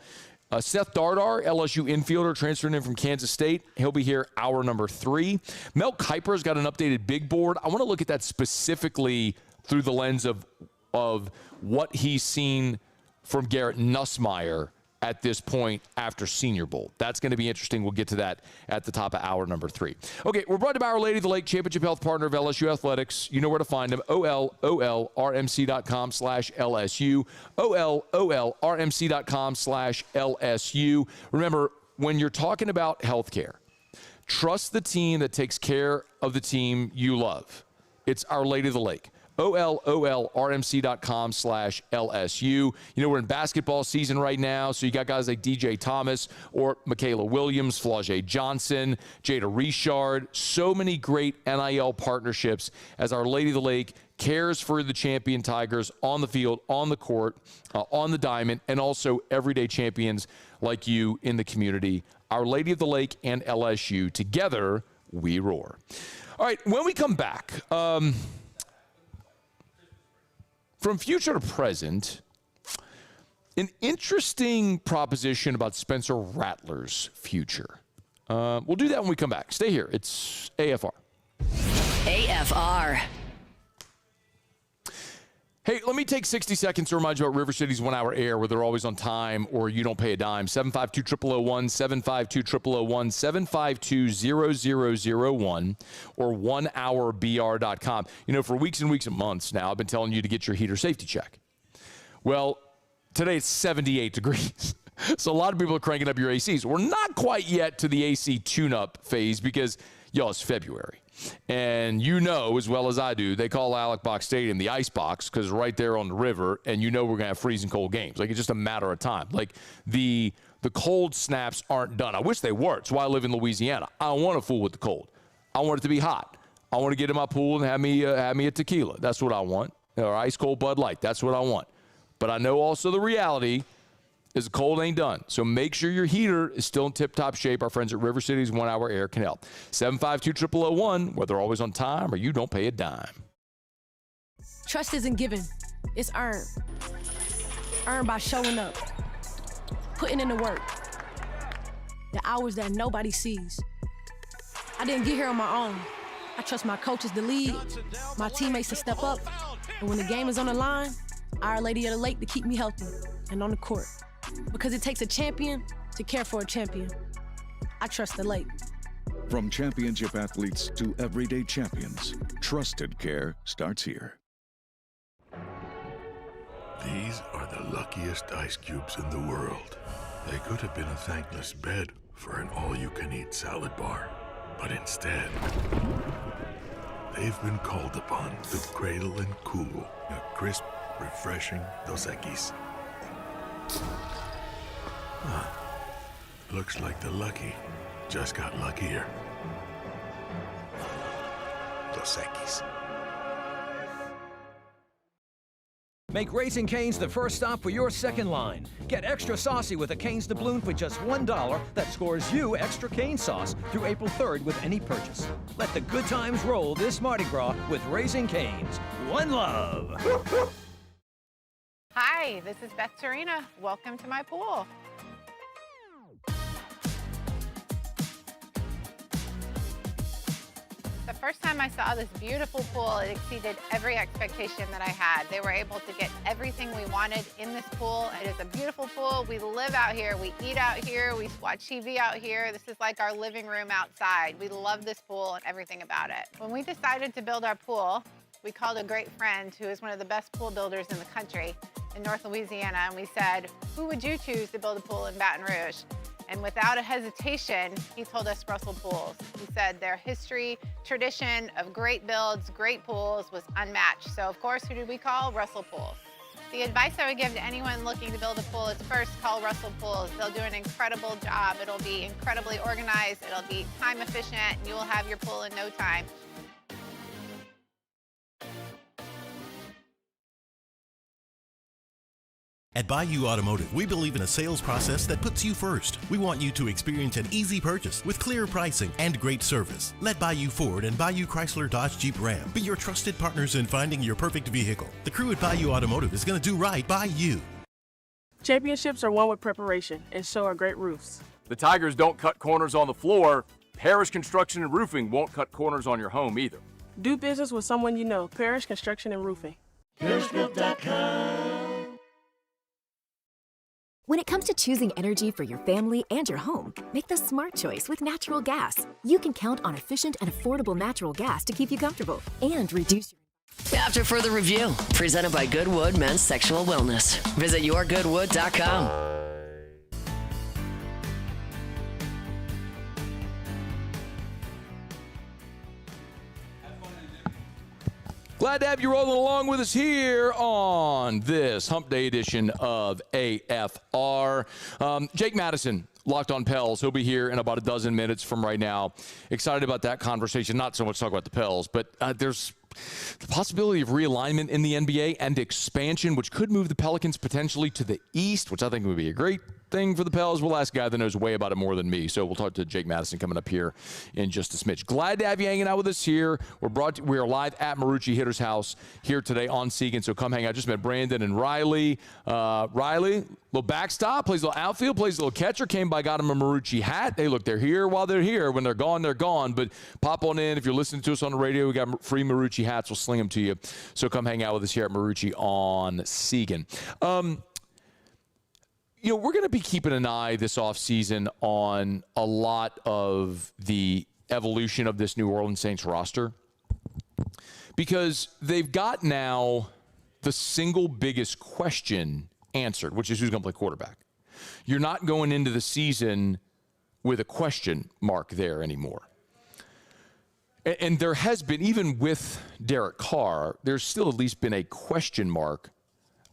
Seth Dardar, LSU infielder, transferring in from Kansas State. He'll be here hour number 3. Mel Kiper's got an updated big board. I want to look at that specifically through the lens of what he's seen from Garrett Nussmeier at this point after Senior Bowl. That's going to be interesting. We'll get to that at the top of hour number 3. Okay, we're brought to by Our Lady of the Lake, championship health partner of LSU Athletics. You know where to find them. OLOLRMC.com/LSU. OLOLRMC.com/LSU. Remember, when you're talking about healthcare, trust the team that takes care of the team you love. It's Our Lady of the Lake. OLOLRMC.com/LSU. You know, we're in basketball season right now, so you got guys like DJ Thomas or Michaela Williams, Flau'jae Johnson, Jada Richard. So many great NIL partnerships as Our Lady of the Lake cares for the champion Tigers on the field, on the court, on the diamond, and also everyday champions like you in the community. Our Lady of the Lake and LSU, together we roar. All right, when we come back, from future to present, an interesting proposition about Spencer Rattler's future. We'll do that when we come back. Stay here. It's AFR. AFR. Hey, let me take 60 seconds to remind you about River City's 1 hour air where they're always on time or you don't pay a dime. 752-0001, 752-0001, 752-0001, or 1hourbr.com. You know, for weeks and weeks and months now, I've been telling you to get your heater safety check. Well, today it's 78 degrees. So a lot of people are cranking up your ACs. We're not quite yet to the AC tune-up phase because Y'all, it's February. And you know as well as I do, they call Alex Box Stadium the ice box because right there on the river, and you know we're going to have freezing cold games. Like, it's just a matter of time. Like, the cold snaps aren't done. I wish they were. It's why I live in Louisiana. I don't want to fool with the cold. I want it to be hot. I want to get in my pool and have me a tequila. That's what I want. Or ice cold Bud Light. That's what I want. But I know also the reality is the cold ain't done. So make sure your heater is still in tip-top shape. Our friends at River City's 1 Hour Air can help. 752-0001, whether always on time or you don't pay a dime. Trust isn't given. It's earned. Earned by showing up, putting in the work, the hours that nobody sees. I didn't get here on my own. I trust my coaches to lead, my teammates to step up, and when the game is on the line, Our Lady of the Lake to keep me healthy and on the court. Because it takes a champion to care for a champion. I trust the Lake. From championship athletes to everyday champions, trusted care starts here. These are the luckiest ice cubes in the world. They could have been a thankless bed for an all-you-can-eat salad bar. But instead, they've been called upon to cradle and cool a crisp, refreshing Dos Equis. Huh. Looks like the lucky just got luckier. Dos Equis. Make Raising Cane's the first stop for your second line. Get extra saucy with a Cane's doubloon for just $1 that scores you extra cane sauce through April 3rd with any purchase. Let the good times roll this Mardi Gras with Raising Cane's. One love. Hi, this is Beth Torina. Welcome to my pool. The first time I saw this beautiful pool, it exceeded every expectation that I had. They were able to get everything we wanted in this pool. It is a beautiful pool. We live out here, we eat out here, we watch TV out here. This is like our living room outside. We love this pool and everything about it. When we decided to build our pool, we called a great friend who is one of the best pool builders in the country in North Louisiana, and we said, who would you choose to build a pool in Baton Rouge? And without a hesitation, he told us Russell Pools. He said their history, tradition of great builds, great pools was unmatched. So of course, who did we call? Russell Pools. The advice I would give to anyone looking to build a pool is first call Russell Pools. They'll do an incredible job. It'll be incredibly organized. It'll be time efficient, and you will have your pool in no time. At Bayou Automotive, we believe in a sales process that puts you first. We want you to experience an easy purchase with clear pricing and great service. Let Bayou Ford and Bayou Chrysler Dodge Jeep Ram be your trusted partners in finding your perfect vehicle. The crew at Bayou Automotive is going to do right by you. Championships are won with preparation, and so are great roofs. The Tigers don't cut corners on the floor. Parrish Construction and Roofing won't cut corners on your home either. Do business with someone you know. Parrish Construction and Roofing. ParrishBuilt.com. When it comes to choosing energy for your family and your home, make the smart choice with natural gas. You can count on efficient and affordable natural gas to keep you comfortable and reduce your... After further review, presented by Goodwood Men's Sexual Wellness. Visit yourgoodwood.com. Glad to have you rolling along with us here on this Hump Day edition of AFR. Jake Madison, Locked on Pels. He'll be here in about a dozen minutes from right now. Excited about that conversation. Not so much talk about the Pels, but there's the possibility of realignment in the NBA and expansion, which could move the Pelicans potentially to the East, which I think would be a great thing for the Pels. We'll ask a guy that knows way about it more than me. So we'll talk to Jake Madison coming up here in just a smidge. Glad to have you hanging out with us here. We are live at Marucci Hitter's house here today on Segan. So come hang out. Just met Brandon and Riley. Riley, little backstop, plays a little outfield, plays a little catcher. Came by, got him a Marucci hat. Hey, look, they're here while they're here. When they're gone, they're gone. But pop on in. If you're listening to us on the radio, we got free Marucci hats. We'll sling them to you. So come hang out with us here at Marucci on Segan. You know, we're going to be keeping an eye this offseason on a lot of the evolution of this New Orleans Saints roster because they've got now the single biggest question answered, which is who's going to play quarterback. You're not going into the season with a question mark there anymore. And there has been, even with Derek Carr, there's still at least been a question mark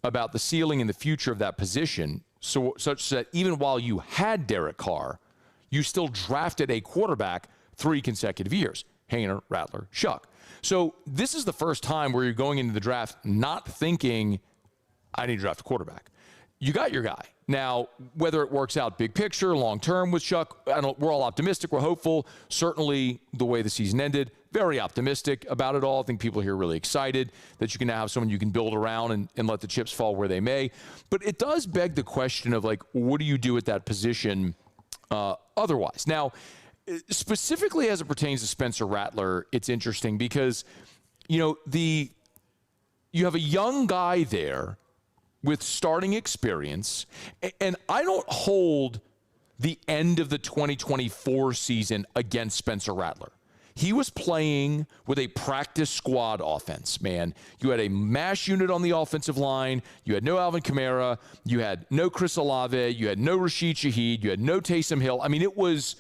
about the ceiling and the future of that position, such that even while you had Derek Carr, you still drafted a quarterback 3 consecutive years. Haener, Rattler, Shuck. So this is the first time where you're going into the draft not thinking, I need to draft a quarterback. You got your guy. Now, whether it works out big picture, long term with Shuck, we're all optimistic. We're hopeful. Certainly the way the season ended, very optimistic about it all. I think people here are really excited that you can now have someone you can build around and let the chips fall where they may. But it does beg the question of, like, what do you do at that position otherwise? Now, specifically as it pertains to Spencer Rattler, it's interesting because, you have a young guy there with starting experience, and I don't hold the end of the 2024 season against Spencer Rattler. He was playing with a practice squad offense, man. You had a mash unit on the offensive line. You had no Alvin Kamara. You had no Chris Olave. You had no Rashid Shaheed. You had no Taysom Hill. I mean, it was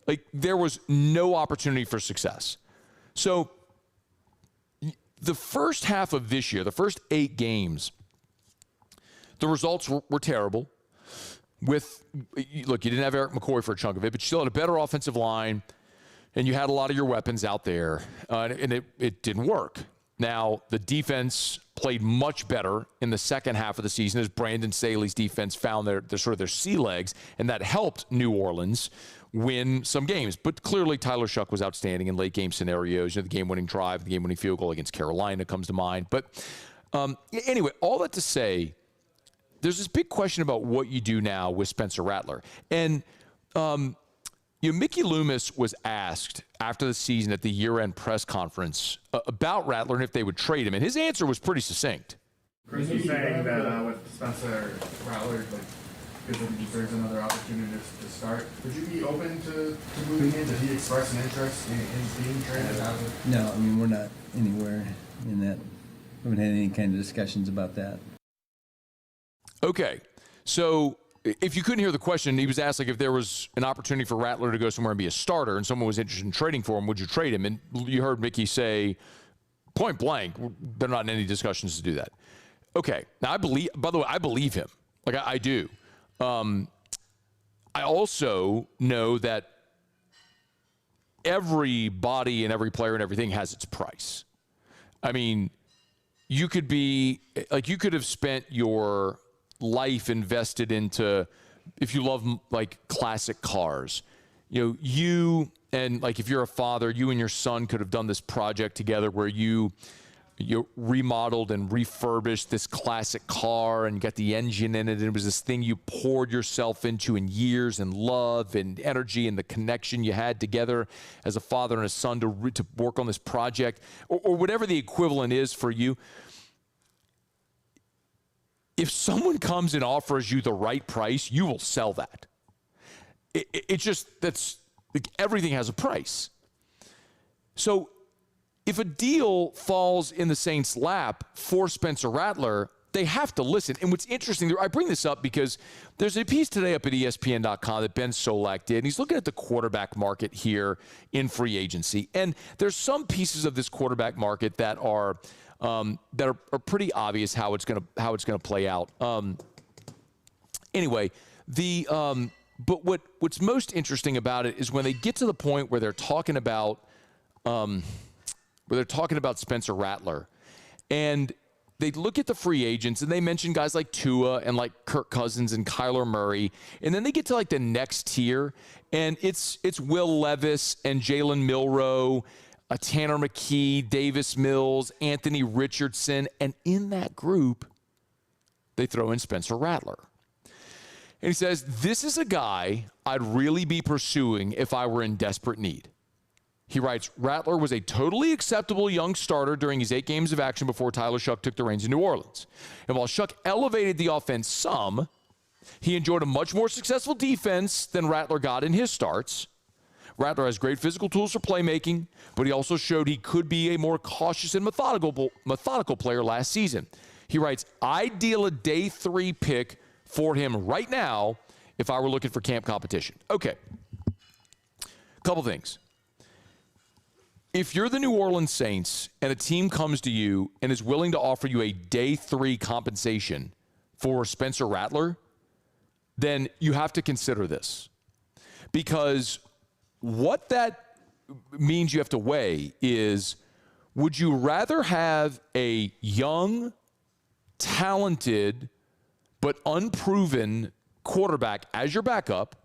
like there was no opportunity for success. So the first half of this year, the first 8 games, the results were terrible. Look, you didn't have Eric McCoy for a chunk of it, but you still had a better offensive line, and you had a lot of your weapons out there, and it didn't work. Now, the defense played much better in the second half of the season as Brandon Staley's defense found their sort of their sea legs, and that helped New Orleans win some games. But clearly, Tyler Shuck was outstanding in late game scenarios. The game-winning drive, the game-winning field goal against Carolina comes to mind. But anyway, all that to say, there's this big question about what you do now with Spencer Rattler. And Mickey Loomis was asked after the season at the year-end press conference about Rattler and if they would trade him, and his answer was pretty succinct. Chris was saying that with Spencer Rattler, because he deserves another opportunity to start. Would you be open to moving in? Did he express an interest in being traded out of? No, I mean, we're not anywhere in that. We haven't had any kind of discussions about that. Okay, so if you couldn't hear the question, he was asked, like, if there was an opportunity for Rattler to go somewhere and be a starter and someone was interested in trading for him, would you trade him? And you heard Mickey say, point blank, they're not in any discussions to do that. Okay, now by the way, I believe him. Like, I do. I also know that everybody and every player and everything has its price. I mean, you could have spent your life invested into, if you love like classic cars, you and like if you're a father, you and your son could have done this project together where you remodeled and refurbished this classic car and got the engine in it, and it was this thing you poured yourself into in years and love and energy and the connection you had together as a father and a son to work on this project, or whatever the equivalent is for you. If someone comes and offers you the right price, you will sell that. It's just, that's, like, everything has a price. So if a deal falls in the Saints' lap for Spencer Rattler, they have to listen. And what's interesting, I bring this up because there's a piece today up at ESPN.com that Ben Solak did, and he's looking at the quarterback market here in free agency. And there's some pieces of this quarterback market that are pretty obvious how it's gonna play out. Anyway, but what's most interesting about it is when they get to the point where they're talking about Spencer Rattler, and they look at the free agents and they mention guys like Tua and like Kirk Cousins and Kyler Murray, and then they get to like the next tier, and it's Will Levis and Jalen Milroe, Tanner McKee, Davis Mills, Anthony Richardson, and in that group, they throw in Spencer Rattler. And he says, this is a guy I'd really be pursuing if I were in desperate need. He writes, Rattler was a totally acceptable young starter during his 8 games of action before Tyler Shuck took the reins in New Orleans. And while Shuck elevated the offense some, he enjoyed a much more successful defense than Rattler got in his starts. Rattler has great physical tools for playmaking, but he also showed he could be a more cautious and methodical player last season. He writes, I'd deal a day 3 pick for him right now if I were looking for camp competition. Okay, couple things. If you're the New Orleans Saints and a team comes to you and is willing to offer you a day 3 compensation for Spencer Rattler, then you have to consider this. Because what that means you have to weigh is, would you rather have a young, talented, but unproven quarterback as your backup,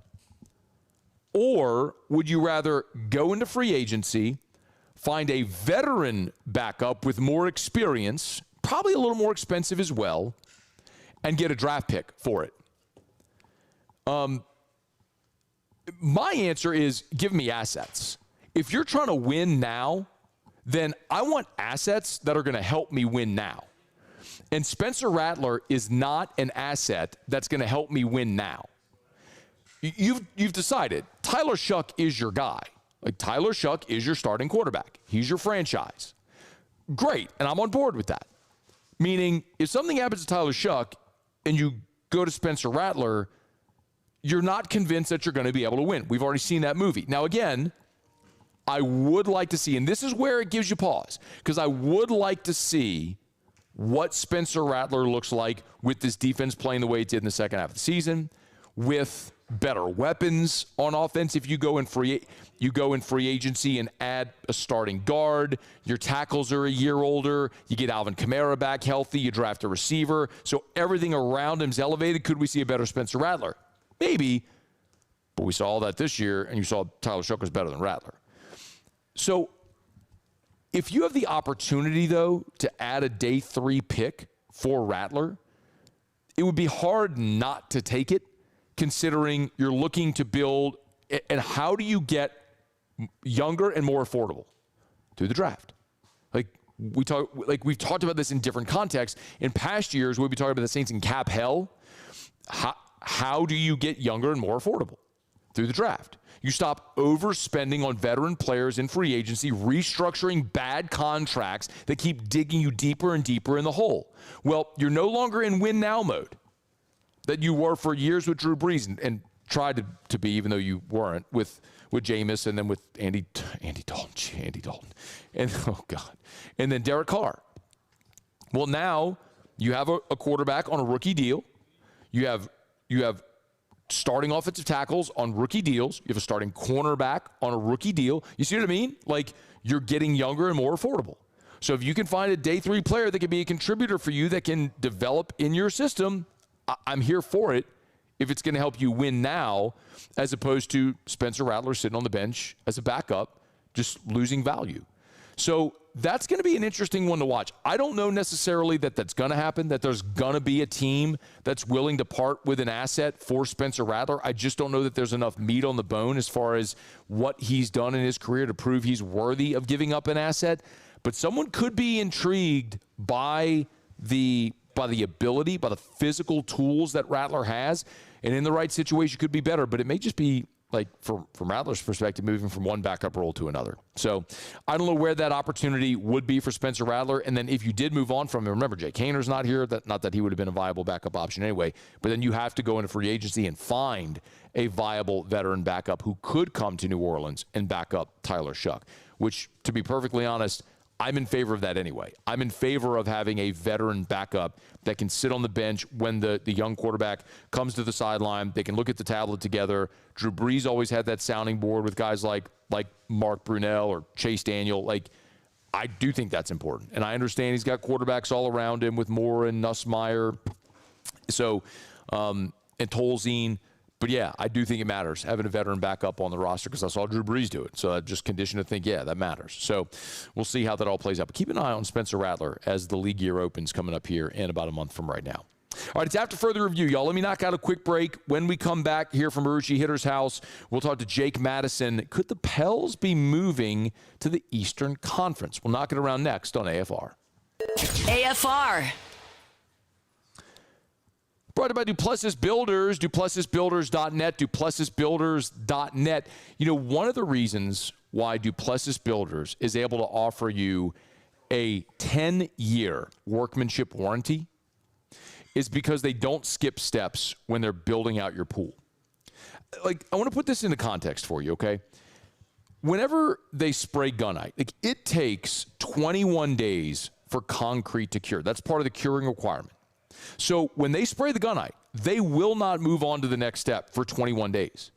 or would you rather go into free agency, find a veteran backup with more experience, probably a little more expensive as well, and get a draft pick for it? My answer is give me assets. If you're trying to win now, then I want assets that are going to help me win now. And Spencer Rattler is not an asset that's going to help me win now. You've decided Tyler Shuck is your guy. Like, Tyler Shuck is your starting quarterback. He's your franchise. Great, and I'm on board with that. Meaning, if something happens to Tyler Shuck and you go to Spencer Rattler, you're not convinced that you're going to be able to win. We've already seen that movie. Now, again, I would like to see, and this is where it gives you pause, because I would like to see what Spencer Rattler looks like with this defense playing the way it did in the second half of the season, with better weapons on offense. If you go in free agency and add a starting guard, your tackles are a year older, you get Alvin Kamara back healthy, you draft a receiver, so everything around him's elevated. Could we see a better Spencer Rattler? Maybe, but we saw all that this year, and you saw Tyler Shuck was better than Rattler. So if you have the opportunity, though, to add a day 3 pick for Rattler, it would be hard not to take it, considering you're looking to build. And how do you get younger and more affordable? Through the draft. We've talked about this in different contexts. In past years, we'll be talking about the Saints in cap hell. How do you get younger and more affordable? Through the draft. You stop overspending on veteran players in free agency, restructuring bad contracts that keep digging you deeper and deeper in the hole. Well, you're no longer in win now mode that you were for years with Drew Brees and tried to be, even though you weren't, with Jameis and then with Andy Dalton. And, oh, God. And then Derek Carr. Well, now you have a quarterback on a rookie deal. You have starting offensive tackles on rookie deals. You have a starting cornerback on a rookie deal. You see what I mean? Like, you're getting younger and more affordable. So if you can find a day 3 player that can be a contributor for you, that can develop in your system, I'm here for it if it's going to help you win now, as opposed to Spencer Rattler sitting on the bench as a backup, just losing value. So that's going to be an interesting one to watch. I don't know necessarily that that's going to happen, that there's going to be a team that's willing to part with an asset for Spencer Rattler. I just don't know that there's enough meat on the bone as far as what he's done in his career to prove he's worthy of giving up an asset. But someone could be intrigued by the ability, by the physical tools that Rattler has, and in the right situation could be better. But it may just be, like, from Rattler's perspective, moving from one backup role to another. So I don't know where that opportunity would be for Spencer Rattler. And then if you did move on from him, remember, Jake Hayner's not here. Not that he would have been a viable backup option anyway. But then you have to go into free agency and find a viable veteran backup who could come to New Orleans and back up Tyler Shuck, which, to be perfectly honest, I'm in favor of that anyway. I'm in favor of having a veteran backup that can sit on the bench when the young quarterback comes to the sideline. They can look at the tablet together. Drew Brees always had that sounding board with guys like Mark Brunell or Chase Daniel. Like, I do think that's important. And I understand he's got quarterbacks all around him with Moore and Nussmeier. So, and Tolzien. But, yeah, I do think it matters, having a veteran backup on the roster, because I saw Drew Brees do it. So I just conditioned to think, yeah, that matters. So we'll see how that all plays out. But keep an eye on Spencer Rattler as the league year opens coming up here in about a month from right now. All right, it's after further review, y'all. Let me knock out a quick break. When we come back here from Marucci Hitter's house, we'll talk to Jake Madison. Could the Pels be moving to the Eastern Conference? We'll knock it around next on AFR. AFR. Brought to you by Duplessis Builders, DuplessisBuilders.net, DuplessisBuilders.net. You know, one of the reasons why Duplessis Builders is able to offer you a 10-year workmanship warranty is because they don't skip steps when they're building out your pool. Like, I want to put this into context for you, okay? whenever they spray gunite, like, it takes 21 days for concrete to cure. That's part of the curing requirement. So when they spray the gunite, they will not move on to the next step for 21 days.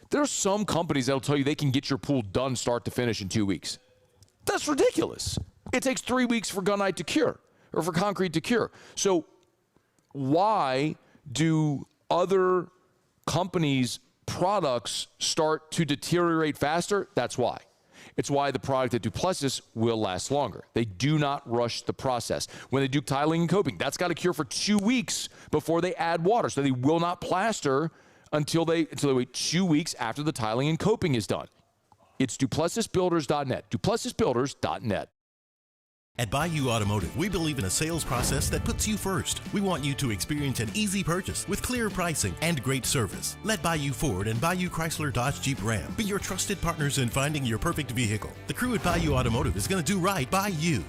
There are some companies that will tell you they can get your pool done start to finish in 2 weeks. That's ridiculous. It takes 3 weeks for gunite to cure, or for concrete to cure. So why do other companies' products start to deteriorate faster? That's why. It's why the product at Duplessis will last longer. They do not rush the process. When they do tiling and coping, that's got to cure for 2 weeks before they add water. So they will not plaster until they wait 2 weeks after the tiling and coping is done. It's DuplessisBuilders.net. DuplessisBuilders.net. At Bayou Automotive, we believe in a sales process that puts you first. We want you to experience an easy purchase with clear pricing and great service. Let Bayou Ford and Bayou Chrysler Dodge Jeep Ram be your trusted partners in finding your perfect vehicle. The crew at Bayou Automotive is going to do right by you.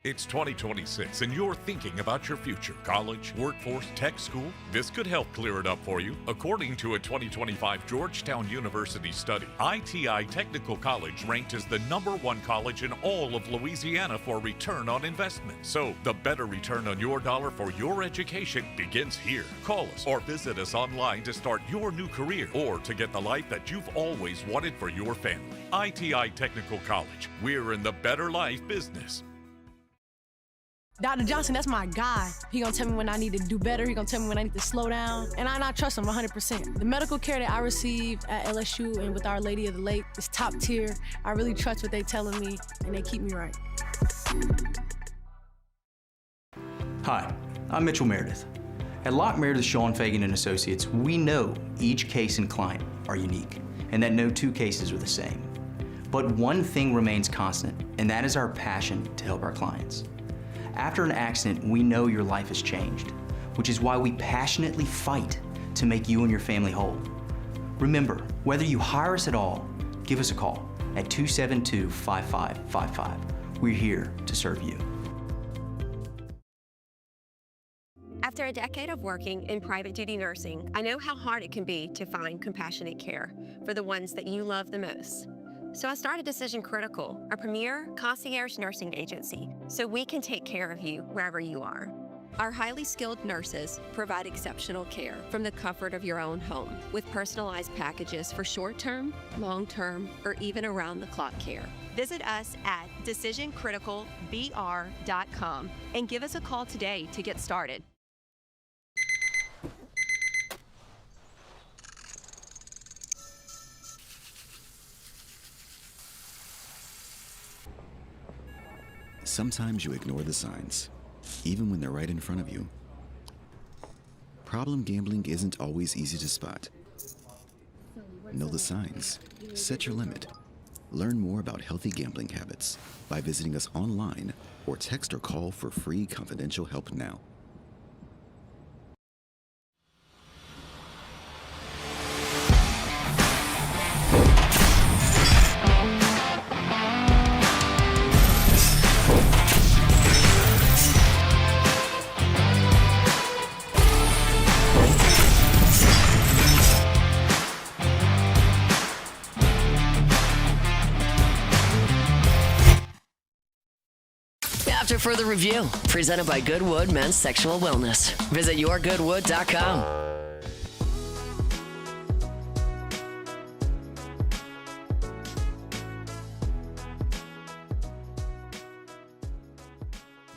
It's 2026 and you're thinking about your future. College, workforce, tech school? This could help clear it up for you. According to a 2025 Georgetown University study, ITI Technical College ranked as the #1 college in all of Louisiana for return on investment. So the better return on your dollar for your education begins here. Call us or visit us online to start your new career or to get the life that you've always wanted for your family. ITI Technical College. We're in the better life business. Dr. Johnson, that's my guy. He gonna tell me when I need to do better. He gonna tell me when I need to slow down. And I trust him 100%. The medical care that I receive at LSU and with Our Lady of the Lake is top tier. I really trust what they telling me, and they keep me right. Hi, I'm Mitchell Meredith. At Locke Meredith Sean Fagan and Associates, we know each case and client are unique, and that no two cases are the same. But one thing remains constant, and that is our passion to help our clients. After an accident, we know your life has changed, which is why we passionately fight to make you and your family whole. Remember, whether you hire us at all, give us a call at 272-5555. We're here to serve you. After a decade of working in private duty nursing, I know how hard it can be to find compassionate care for the ones that you love the most. So I started Decision Critical, a premier concierge nursing agency, so we can take care of you wherever you are. Our highly skilled nurses provide exceptional care from the comfort of your own home, with personalized packages for short-term, long-term, or even around-the-clock care. Visit us at decisioncriticalbr.com and give us a call today to get started. Sometimes you ignore the signs, even when they're right in front of you. Problem gambling isn't always easy to spot. Know the signs. Set your limit. Learn more about healthy gambling habits by visiting us online or text or call for free confidential help now. After further review, presented by Goodwood Men's Sexual Wellness. Visit yourgoodwood.com.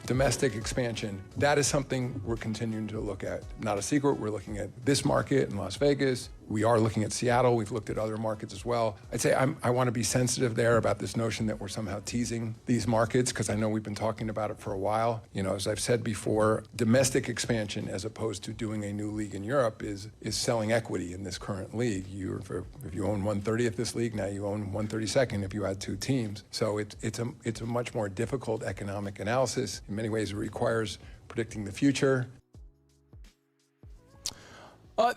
Domestic expansion, that is something we're continuing to look at. Not a secret, we're looking at this market in Las Vegas. We are looking at Seattle. We've looked at other markets as well. I'd say I want to be sensitive there about this notion that we're somehow teasing these markets, because I know we've been talking about it for a while. You know, as I've said before, domestic expansion as opposed to doing a new league in Europe is selling equity in this current league. If you own 1/30th this league, now you own 1/32nd if you add two teams. So it's a much more difficult economic analysis. In many ways, it requires predicting the future.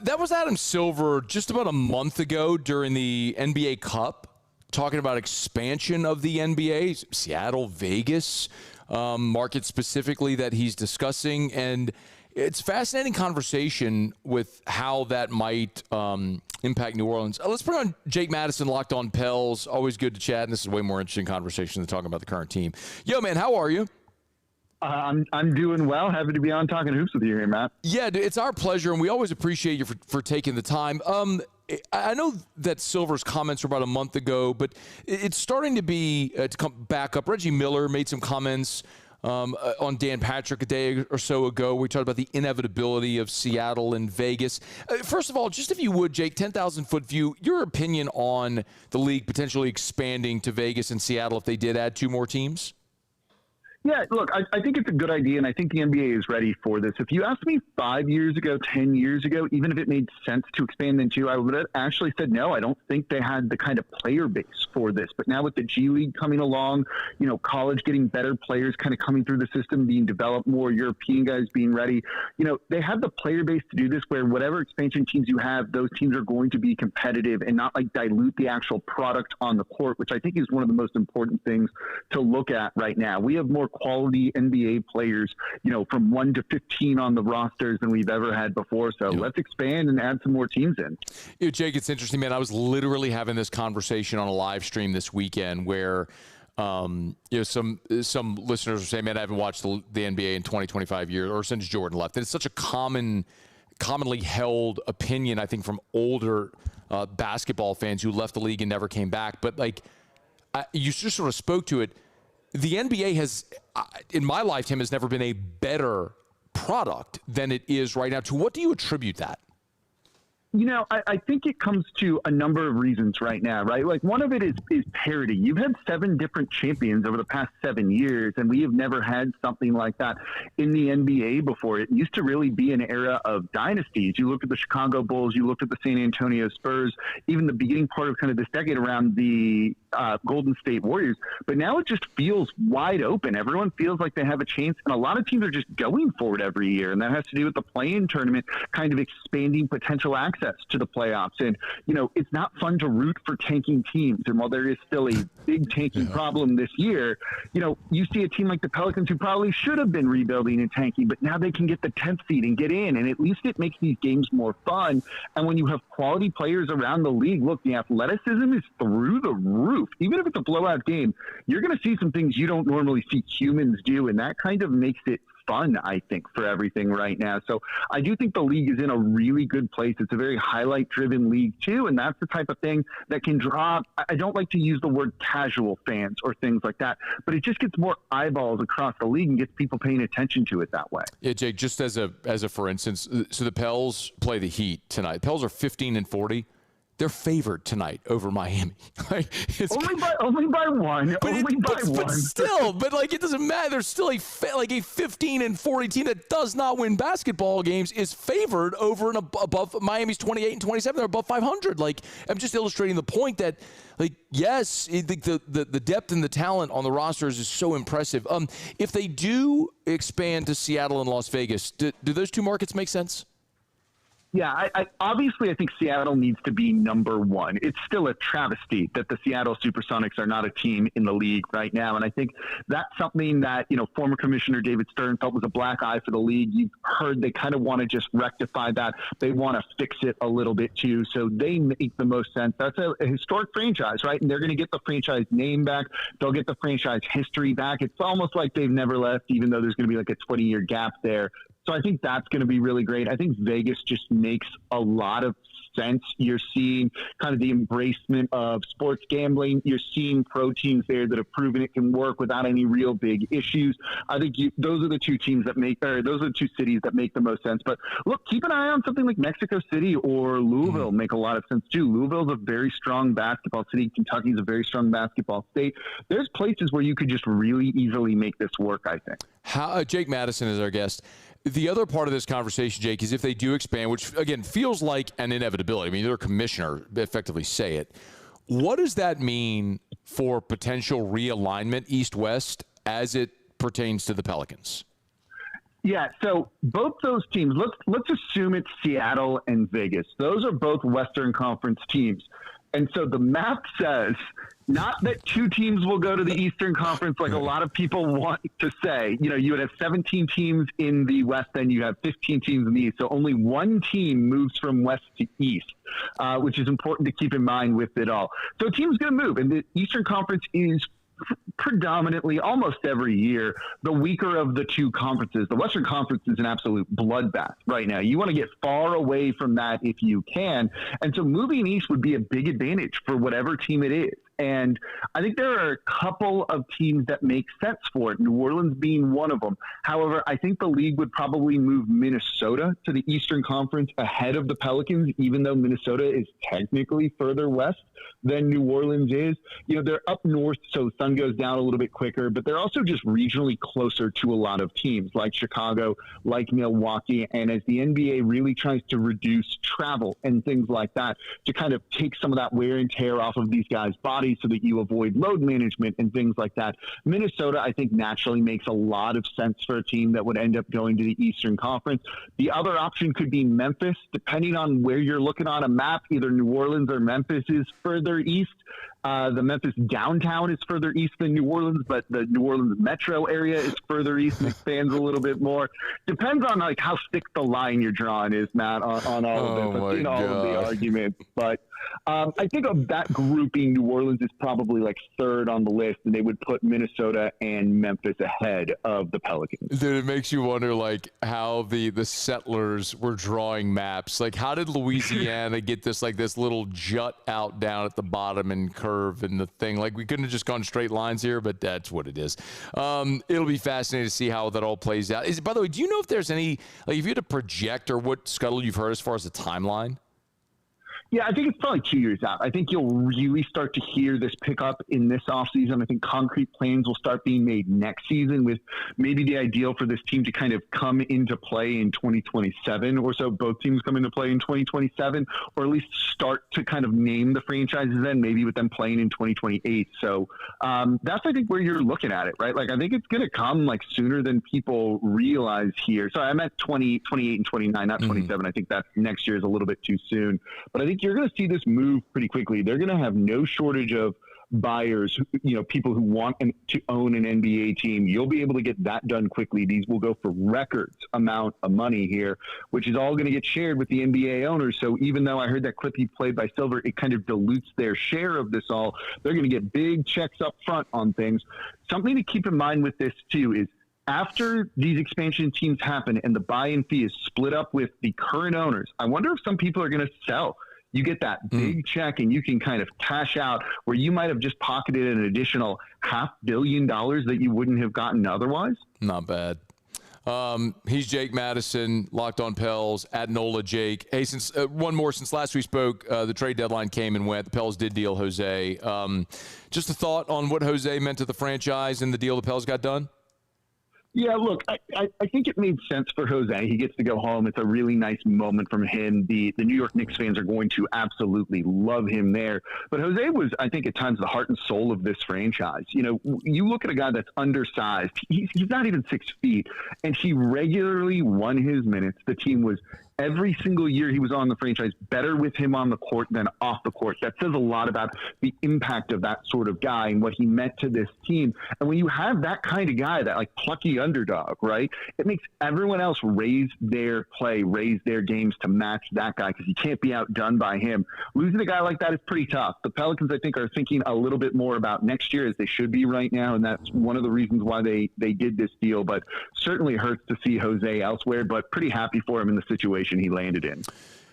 That was Adam Silver just about a month ago during the NBA Cup, talking about expansion of the NBA, Seattle, Vegas, market specifically that he's discussing. And it's fascinating conversation with how that might impact New Orleans. Let's bring on Jake Madison, Locked On Pels. Always good to chat, and this is a way more interesting conversation than talking about the current team. Yo, man, how are you? I'm doing well. Happy to be on Talking Hoops with you here, Matt. Yeah, dude, it's our pleasure, and we always appreciate you for taking the time. I know that Silver's comments were about a month ago, but it's starting to be to come back up. Reggie Miller made some comments on Dan Patrick a day or so ago. We talked about the inevitability of Seattle and Vegas. First of all, just if you would, Jake, 10,000-foot view, your opinion on the league potentially expanding to Vegas and Seattle if they did add 2 more teams? Yeah, look, I think it's a good idea, and I think the NBA is ready for this. If you asked me 5 years ago, 10 years ago, even if it made sense to expand into, I would have actually said no. I don't think they had the kind of player base for this. But now with the G League coming along, college getting better players kind of coming through the system, being developed more, European guys being ready, they have the player base to do this where whatever expansion teams you have, those teams are going to be competitive and not like dilute the actual product on the court, which I think is one of the most important things to look at right now. We have more quality NBA players, from 1 to 15 on the rosters than we've ever had before. So let's expand and add some more teams in. Jake, it's interesting, man. I was literally having this conversation on a live stream this weekend where, some listeners are saying, man, I haven't watched the NBA in 20, 25 years or since Jordan left. And it's such a commonly held opinion, I think, from older basketball fans who left the league and never came back. But you just sort of spoke to it. The NBA has, in my lifetime, has never been a better product than it is right now. To what do you attribute that? I think it comes to a number of reasons right now, right? Like one of it is parity. You've had 7 different champions over the past 7 years, and we have never had something like that in the NBA before. It used to really be an era of dynasties. You look at the Chicago Bulls, you looked at the San Antonio Spurs, even the beginning part of kind of this decade around the Golden State Warriors. But now it just feels wide open. Everyone feels like they have a chance, and a lot of teams are just going for it every year, and that has to do with the play-in tournament kind of expanding potential access to the playoffs. And, it's not fun to root for tanking teams. And while there is still a big tanking problem this year, you see a team like the Pelicans who probably should have been rebuilding and tanking, but now they can get the 10th seed and get in. And at least it makes these games more fun. And when you have quality players around the league, look, the athleticism is through the roof. Even if it's a blowout game, you're going to see some things you don't normally see humans do. And that kind of makes it fun, I think, for everything right now. So I do think the league is in a really good place. It's a very highlight-driven league, too, and that's the type of thing that can draw, I don't like to use the word casual fans or things like that, but it just gets more eyeballs across the league and gets people paying attention to it that way. Yeah, Jake, just as a for instance, so the Pels play the Heat tonight. Pels are 15-40. They're favored tonight over Miami. Only by one. But still, it doesn't matter. There's still a 15-40 team that does not win basketball games is favored over and above Miami's 28 and 27. They're above 500. I'm just illustrating the point that, yes, the depth and the talent on the rosters is so impressive. If they do expand to Seattle and Las Vegas, do those 2 markets make sense? Yeah, obviously I think Seattle needs to be number 1. It's still a travesty that the Seattle Supersonics are not a team in the league right now. And I think that's something that, former Commissioner David Stern felt was a black eye for the league. You've heard they kind of want to just rectify that. They want to fix it a little bit too. So they make the most sense. That's a historic franchise, right? And they're going to get the franchise name back. They'll get the franchise history back. It's almost like they've never left, even though there's going to be a 20-year gap there. So I think that's going to be really great. I think Vegas just makes a lot of sense. You're seeing kind of the embracement of sports gambling. You're seeing pro teams there that have proven it can work without any real big issues. I think those are the 2 teams that those are the 2 cities that make the most sense. But look, keep an eye on something like Mexico City or Louisville. Make a lot of sense too. Louisville's a very strong basketball city. Kentucky's a very strong basketball state. There's places where you could just really easily make this work, I think. Jake Madison is our guest. The other part of this conversation, Jake, is if they do expand, which, again, feels like an inevitability. I mean, their commissioner effectively say it. What does that mean for potential realignment east-west as it pertains to the Pelicans? Yeah, so both those teams, let's assume it's Seattle and Vegas. Those are both Western Conference teams. And so the map says not that two teams will go to the Eastern Conference like a lot of people want to say. You know, you would have 17 teams in the West, then you have 15 teams in the East. So only one team moves from West to East, which is important to keep in mind with it all. So a team's going to move, and the Eastern Conference is predominantly almost every year the weaker of the two conferences. The Western Conference is an absolute bloodbath right now. You want to get far away from that if you can. And so moving east would be a big advantage for whatever team it is. And I think there are a couple of teams that make sense for it, New Orleans being one of them. However, I think the league would probably move Minnesota to the Eastern Conference ahead of the Pelicans, even though Minnesota is technically further west than New Orleans is. You know, they're up north, so sun goes down a little bit quicker, but they're also just regionally closer to a lot of teams like Chicago, like Milwaukee. And as the NBA really tries to reduce travel and things like that to kind of take some of that wear and tear off of these guys' bodies so that you avoid load management and things like that, Minnesota, I think, naturally makes a lot of sense for a team that would end up going to the Eastern Conference. The other option could be Memphis, depending on where you're looking on a map. Either New Orleans or Memphis is further east. The Memphis downtown is further east than New Orleans, but the New Orleans metro area is further east and expands a little bit more. Depends on like how thick the line you're drawing is, Matt, on all of this. I've seen all of the arguments, but I think of that grouping, New Orleans is probably like third on the list, and they would put Minnesota and Memphis ahead of the Pelicans. Dude, it makes you wonder like how the settlers were drawing maps. Like, how did Louisiana get this little jut out down at the bottom and curve and the thing? Like, we couldn't have just gone straight lines here, but that's what it is. It'll be fascinating to see how that all plays out. By the way, do you know if there's any, like, if you had to project or what scuttle you've heard as far as the timeline? Yeah, I think it's probably 2 years out. I think you'll really start to hear this pick up in this offseason. I think concrete plans will start being made next season, with maybe the ideal for this team to kind of come into play in 2027 or so. Both teams come into play in 2027, or at least start to kind of name the franchises then, maybe with them playing in 2028. So that's, I think, where you're looking at it, right? Like, I think it's going to come like sooner than people realize here. Sorry, I meant 28 and 29, not 27. I think that next year is a little bit too soon. But I think you're going to see this move pretty quickly. They're going to have no shortage of buyers, people who want to own an NBA team. You'll be able to get that done quickly. These will go for records amount of money here, which is all going to get shared with the NBA owners. So even though I heard that clip he played by Silver, it kind of dilutes their share of this all. They're going to get big checks up front on things. Something to keep in mind with this too is, after these expansion teams happen and the buy-in fee is split up with the current owners, I wonder if some people are going to sell. You get that big check and you can kind of cash out where you might have just pocketed an additional $500 million that you wouldn't have gotten otherwise. Not bad. He's Jake Madison, Locked on Pels, at NOLA Jake. Hey, since last we spoke, the trade deadline came and went. The Pels did deal Jose. Just a thought on what Jose meant to the franchise and the deal the Pels got done? Yeah, look, I think it made sense for Jose. He gets to go home. It's a really nice moment from him. The New York Knicks fans are going to absolutely love him there. But Jose was, I think, at times the heart and soul of this franchise. You look at a guy that's undersized. He's not even 6 feet, and he regularly won his minutes. The team was, every single year he was on the franchise, better with him on the court than off the court. That says a lot about the impact of that sort of guy and what he meant to this team. And when you have that kind of guy, that like plucky underdog, right, it makes everyone else raise their play, raise their games to match that guy, because you can't be outdone by him. Losing a guy like that is pretty tough. The Pelicans, I think, are thinking a little bit more about next year, as they should be right now, and that's one of the reasons why they did this deal. But certainly hurts to see Jose elsewhere, but pretty happy for him in the situation he landed in.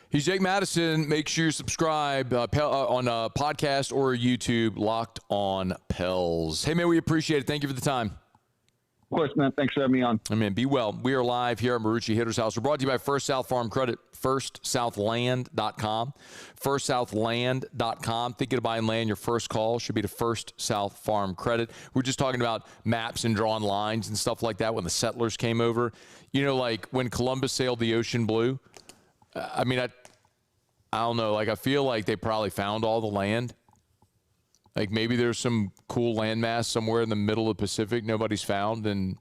He's Jake Madison. Make sure you subscribe on a podcast or YouTube, Locked on Pels. Hey, man, we appreciate it. Thank you for the time. Of course, man. Thanks for having me on. I mean, be well. We are live here at Marucci Hitter's House. We're brought to you by First South Farm Credit, firstsouthland.com. Firstsouthland.com. Thinking of buying land, your first call should be to First South Farm Credit. We're just talking about maps and drawing lines and stuff like that when the settlers came over. Like when Columbus sailed the ocean blue, I don't know. Like, I feel like they probably found all the land. Like, maybe there's some cool landmass somewhere in the middle of the Pacific nobody's found, and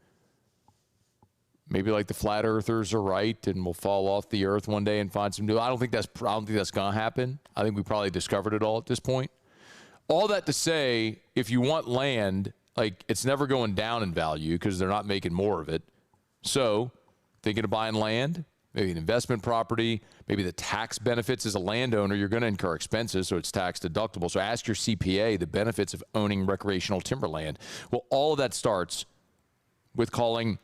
Maybe like the flat earthers are right and we'll fall off the earth one day and find some new. I don't think that's going to happen. I think we probably discovered it all at this point. All that to say, if you want land, like it's never going down in value because they're not making more of it. So thinking of buying land, maybe an investment property, maybe the tax benefits as a landowner, you're going to incur expenses, so it's tax deductible. So ask your CPA the benefits of owning recreational timberland. Well, all of that starts with calling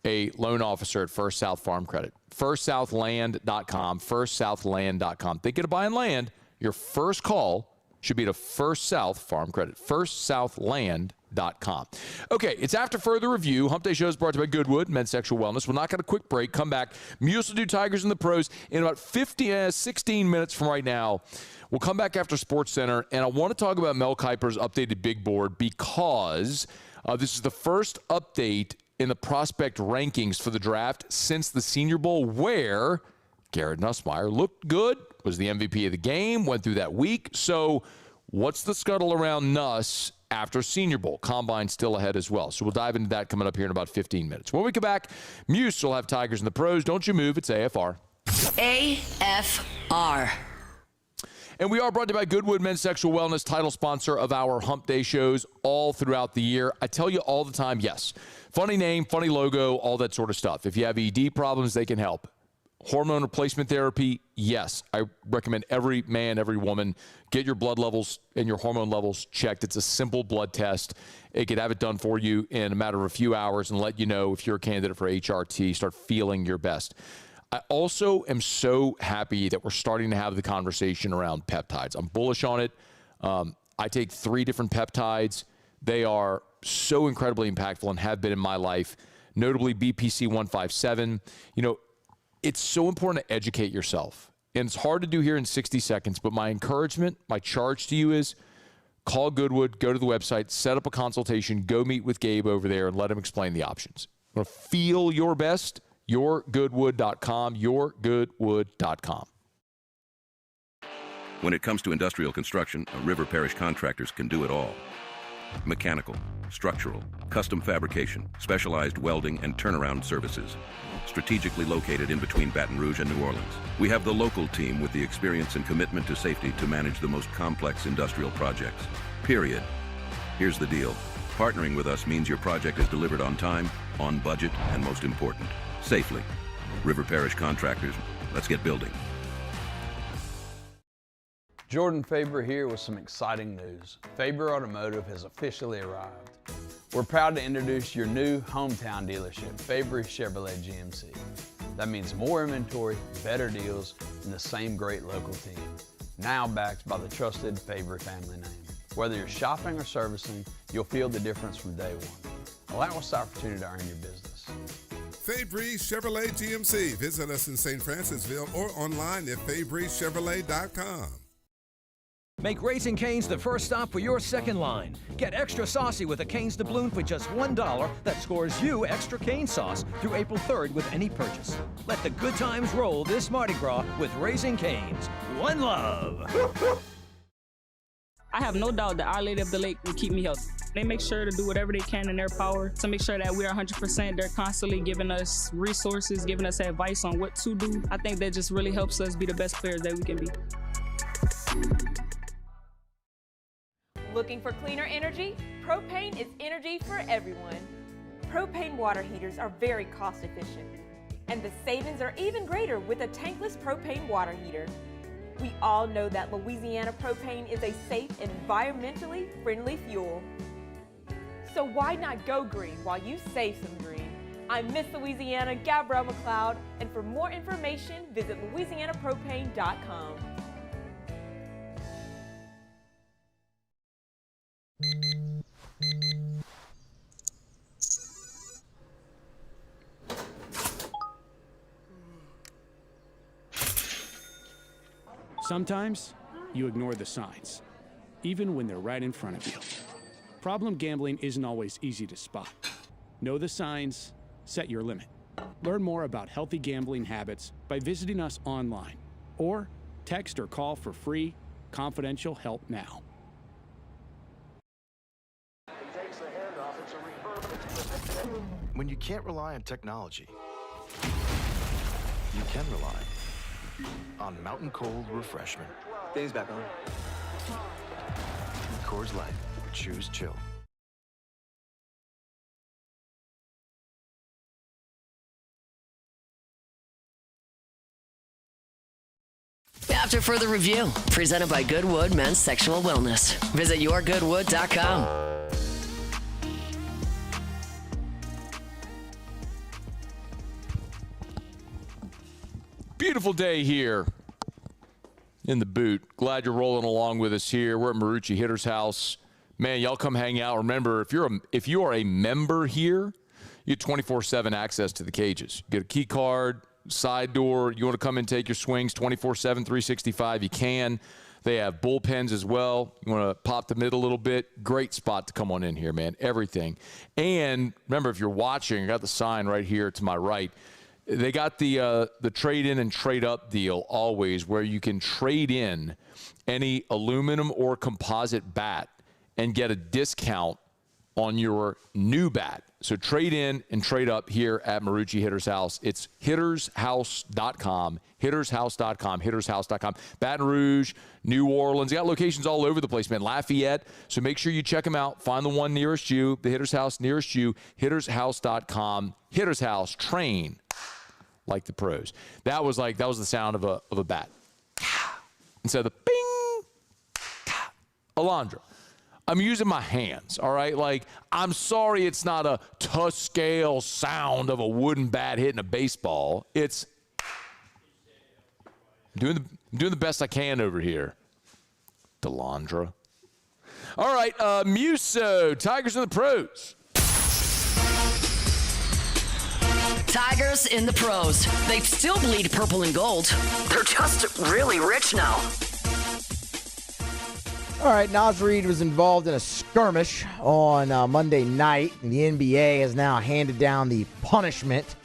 a loan officer at First South Farm Credit. FirstSouthLand.com, FirstSouthLand.com. Thinking of buying land, your first call should be to First South Farm Credit, FirstSouthLand.com. Okay, it's after further review. Hump Day Show is brought to you by Goodwood, Men's Sexual Wellness. We'll knock out a quick break, come back. Muse will do Tigers and the Pros in about 16 minutes from right now. We'll come back after Sports Center, and I want to talk about Mel Kiper's updated big board because this is the first update in the prospect rankings for the draft since the Senior Bowl, where Garrett Nussmeier looked good, was the MVP of the game, went through that week. So what's the scuttle around Nuss after Senior Bowl? Combine still ahead as well. So we'll dive into that coming up here in about 15 minutes. When we come back, Muse will have Tigers and the Pros. Don't you move. It's AFR. AFR. And we are brought to you by Goodwood Men's Sexual Wellness, title sponsor of our Hump Day shows all throughout the year. I tell you all the time, yes, funny name, funny logo, all that sort of stuff. If you have ED problems, they can help. Hormone replacement therapy, yes. I recommend every man, every woman, get your blood levels and your hormone levels checked. It's a simple blood test. It could have it done for you in a matter of a few hours and let you know if you're a candidate for HRT, start feeling your best. I also am so happy that we're starting to have the conversation around peptides. I'm bullish on it. I take 3 different peptides. They are so incredibly impactful and have been in my life, notably BPC 157. You know, it's so important to educate yourself. And it's hard to do here in 60 seconds, but my encouragement, my charge to you is call Goodwood, go to the website, set up a consultation, go meet with Gabe over there and let him explain the options. You want to feel your best? YourGoodwood.com, YourGoodwood.com. When it comes to industrial construction, River Parish Contractors can do it all. Mechanical, structural, custom fabrication, specialized welding, and turnaround services. Strategically located in between Baton Rouge and New Orleans, we have the local team with the experience and commitment to safety to manage the most complex industrial projects. Period. Here's the deal. Partnering with us means your project is delivered on time, on budget, and most important, safely. River Parish Contractors, let's get building. Jordan Faber here with some exciting news. Faber Automotive has officially arrived. We're proud to introduce your new hometown dealership, Faber Chevrolet GMC. That means more inventory, better deals, and the same great local team. Now backed by the trusted Faber family name. Whether you're shopping or servicing, you'll feel the difference from day one. Allow us the opportunity to earn your business. Fabry's Chevrolet GMC. Visit us in St. Francisville or online at FabryChevrolet.com. Make Raising Cane's the first stop for your second line. Get extra saucy with a Cane's doubloon for just $1 that scores you extra cane sauce through April 3rd with any purchase. Let the good times roll this Mardi Gras with Raising Cane's. One love. I have no doubt that Our Lady of the Lake will keep me healthy. They make sure to do whatever they can in their power to make sure that we're 100%. They're constantly giving us resources, giving us advice on what to do. I think that just really helps us be the best players that we can be. Looking for cleaner energy? Propane is energy for everyone. Propane water heaters are very cost efficient, and the savings are even greater with a tankless propane water heater. We all know that Louisiana propane is a safe and environmentally friendly fuel. So why not go green while you save some green? I'm Miss Louisiana, Gabrielle McLeod, and for more information, visit LouisianaPropane.com. Sometimes you ignore the signs, even when they're right in front of you. Problem gambling isn't always easy to spot. Know the signs, set your limit. Learn more about healthy gambling habits by visiting us online or text or call for free, confidential help now. When you can't rely on technology, you can rely on Mountain Cold Refreshment. Dave's back on. Coors Light. Choose chill. After further review, presented by Goodwood Men's Sexual Wellness. Visit yourgoodwood.com. Beautiful day here in the boot. Glad you're rolling along with us here. We're at Marucci Hitter's house. Man, y'all come hang out. Remember, if you are a member here, you get 24/7 access to the cages. You get a key card, side door. You want to come and take your swings 24/7, 365, you can. They have bullpens as well. You want to pop the mid a little bit, great spot to come on in here, man. Everything. And remember, if you're watching, I got the sign right here to my right. They got the trade-in and trade-up deal always, where you can trade in any aluminum or composite bat and get a discount on your new bat. So trade in and trade up here at Marucci Hitter's House. It's hittershouse.com, hittershouse.com, hittershouse.com. Baton Rouge, New Orleans. They got locations all over the place, man. Lafayette. So make sure you check them out. Find the one nearest you, the Hitter's House nearest you, hittershouse.com. Hitter's House, train like the pros. That was the sound of a bat. Instead of the bing, Alondra. I'm using my hands, all right? Like, I'm sorry it's not a to-scale sound of a wooden bat hitting a baseball. It's doing the best I can over here. Delandra. All right, Muso, Tigers in the pros. Tigers in the pros. They still bleed purple and gold. They're just really rich now. All right, Naz Reid was involved in a skirmish on Monday night, and the NBA has now handed down the punishment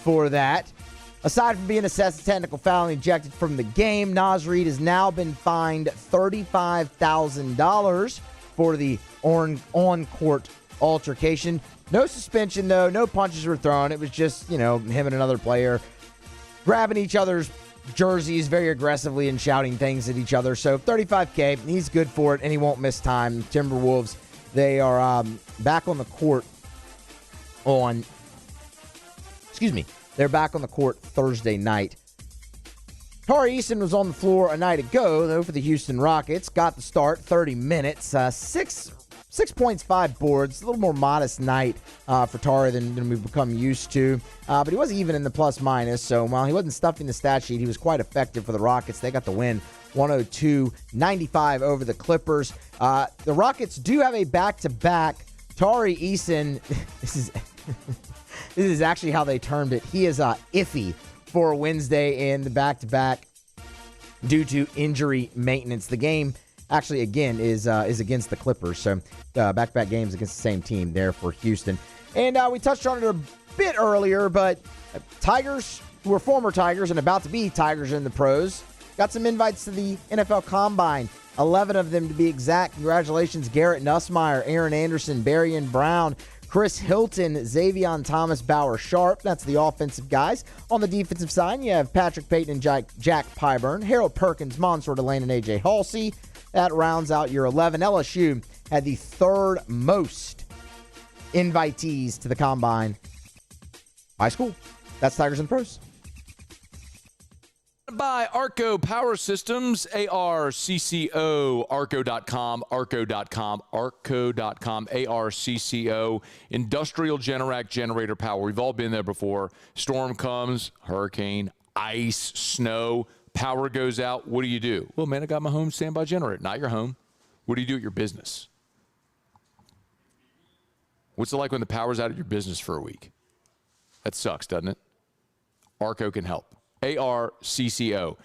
for that. Aside from being assessed a technical foul and ejected from the game, Naz Reid has now been fined $35,000 for the on-court altercation. No suspension, though. No punches were thrown. It was just, him and another player grabbing each other's jerseys very aggressively and shouting things at each other. So $35K, he's good for it, and he won't miss time. Timberwolves, they are back on the court they're back on the court Thursday night. Tari Eason was on the floor a night ago, though, for the Houston Rockets. Got the start, 30 minutes, 6 points, 5 boards. A little more modest night for Tari than we've become used to. But he was even in the plus-minus, so while he wasn't stuffing the stat sheet, he was quite effective for the Rockets. They got the win, 102-95 over the Clippers. The Rockets do have a back-to-back. Tari Eason, this is actually how they termed it. He is iffy for Wednesday in the back-to-back due to injury maintenance. The game actually, again, is against the Clippers. So back-to-back games against the same team there for Houston. And we touched on it a bit earlier, but Tigers, who are former Tigers and about to be Tigers in the pros, got some invites to the NFL Combine. 11 of them to be exact. Congratulations, Garrett Nussmeier, Aaron Anderson, Berrien Brown, Chris Hilton, Xavion Thomas, Bauer Sharp. That's the offensive guys. On the defensive side, you have Patrick Payton and Jack Pyburn, Harold Perkins, Monsoor Delane, and A.J. Halsey. That rounds out your 11. LSU had the third most invitees to the Combine by school. That's Tigers and Pros. By Arco Power Systems, ARCCO, arco.com, ARCCO, industrial Generac generator power. We've all been there before. Storm comes, hurricane, ice, snow, power goes out. What do? Well, man, I got my home standby generator. Not your home. What do you do at your business? What's it like when the power's out at your business for a week? That sucks, doesn't it? Arco can help. ARCCO.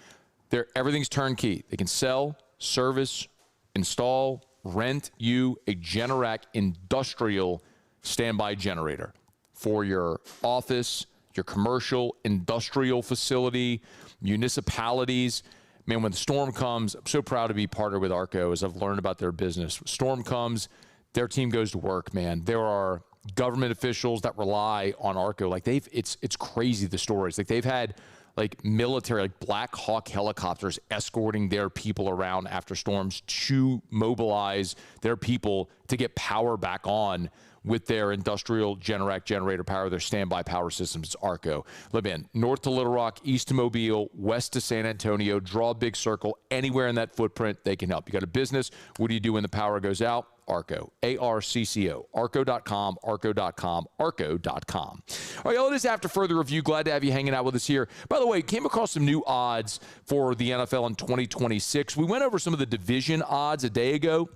Everything's turnkey. They can sell, service, install, rent you a Generac industrial standby generator for your office, your commercial, industrial facility, municipalities. Man, when the storm comes, I'm so proud to be partnered with Arco as I've learned about their business. When storm comes, their team goes to work, man. There are government officials that rely on Arco. Like it's crazy, the stories. Like they've had like military, like Black Hawk helicopters escorting their people around after storms to mobilize their people to get power back on with their industrial Generac generator power, their standby power systems. It's ARCO. Live in north to Little Rock, east to Mobile, west to San Antonio. Draw a big circle. Anywhere in that footprint, they can help. You got a business. What do you do when the power goes out? ARCO. ARCCO. ARCO.com. ARCO.com. ARCO.com. All right, y'all, it is After Further Review. Glad to have you hanging out with us here. By the way, came across some new odds for the NFL in 2026. We went over some of the division odds a day ago,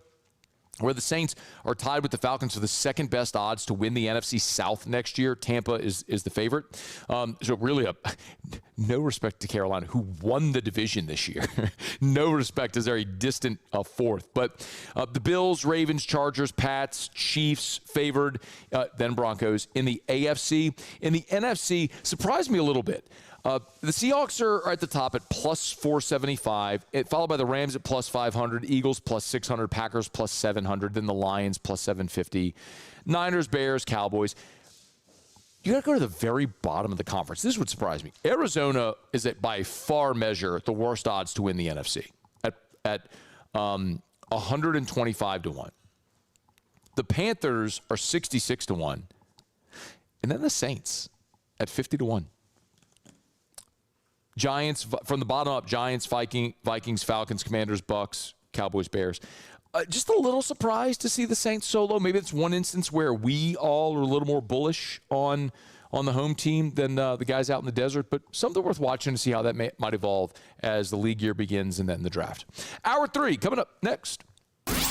where the Saints are tied with the Falcons for the second best odds to win the NFC South next year. Tampa is the favorite. So really no respect to Carolina, who won the division this year. No respect, as they're a distant fourth. But the Bills, Ravens, Chargers, Pats, Chiefs favored, then Broncos. In the AFC, in the NFC, surprised me a little bit. The Seahawks are at the top at plus 475, followed by the Rams at plus 500, Eagles plus 600, Packers plus 700, then the Lions plus 750, Niners, Bears, Cowboys. You got to go to the very bottom of the conference. This would surprise me. Arizona is at by far measure the worst odds to win the NFC at 125 to 1. The Panthers are 66 to 1, and then the Saints at 50 to 1. Giants, from the bottom up, Giants, Vikings, Falcons, Commanders, Bucks, Cowboys, Bears. Just a little surprised to see the Saints so low. Maybe it's one instance where we all are a little more bullish on the home team than the guys out in the desert, but something worth watching to see how that might evolve as the league year begins and then the draft. Hour 3 coming up next.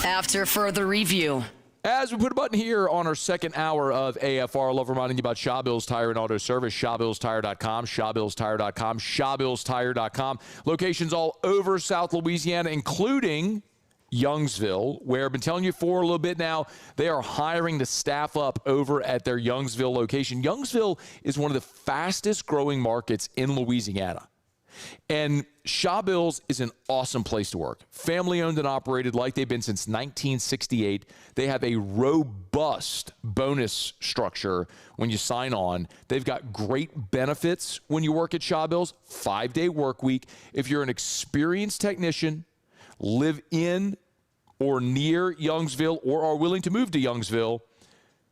After Further Review. As we put a button here on our second hour of AFR, I love reminding you about Shawbill's Tire and Auto Service, ShawbillsTire.com, ShawbillsTire.com, ShawbillsTire.com. Locations all over South Louisiana, including Youngsville, where I've been telling you for a little bit now, they are hiring to staff up over at their Youngsville location. Youngsville is one of the fastest growing markets in Louisiana. And Shawbill's is an awesome place to work. Family owned and operated like they've been since 1968. They have a robust bonus structure when you sign on. They've got great benefits when you work at Shawbill's. 5-day work week. If you're an experienced technician, live in or near Youngsville, or are willing to move to Youngsville,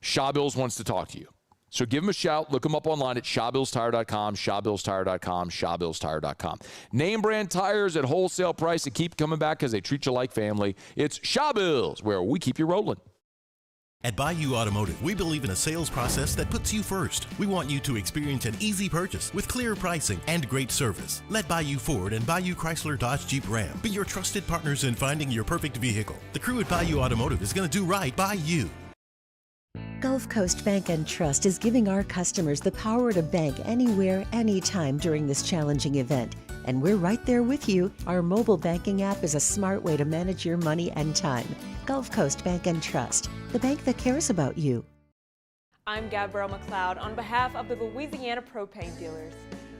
Shawbill's wants to talk to you. So give them a shout. Look them up online at ShawbillsTire.com, ShawbillsTire.com, ShawbillsTire.com. Name brand tires at wholesale price that keep coming back because they treat you like family. It's Shawbill's, where we keep you rolling. At Bayou Automotive, we believe in a sales process that puts you first. We want you to experience an easy purchase with clear pricing and great service. Let Bayou Ford and Bayou Chrysler Dodge Jeep Ram be your trusted partners in finding your perfect vehicle. The crew at Bayou Automotive is going to do right by you. Gulf Coast Bank and Trust is giving our customers the power to bank anywhere, anytime during this challenging event. And we're right there with you. Our mobile banking app is a smart way to manage your money and time. Gulf Coast Bank and Trust, the bank that cares about you. I'm Gabrielle McLeod on behalf of the Louisiana Propane Dealers.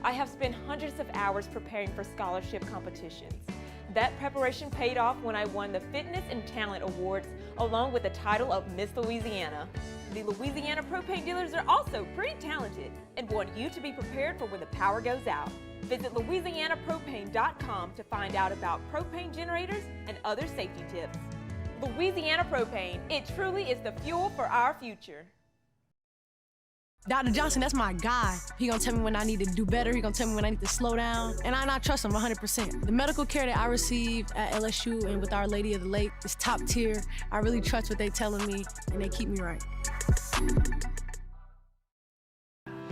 I have spent hundreds of hours preparing for scholarship competitions. That preparation paid off when I won the Fitness and Talent Awards along with the title of Miss Louisiana. The Louisiana Propane Dealers are also pretty talented and want you to be prepared for when the power goes out. Visit LouisianaPropane.com to find out about propane generators and other safety tips. Louisiana Propane, it truly is the fuel for our future. Dr. Johnson, that's my guy. He gonna tell me when I need to do better. He gonna tell me when I need to slow down. And I trust him 100%. The medical care that I receive at LSU and with Our Lady of the Lake is top tier. I really trust what they telling me, and they keep me right.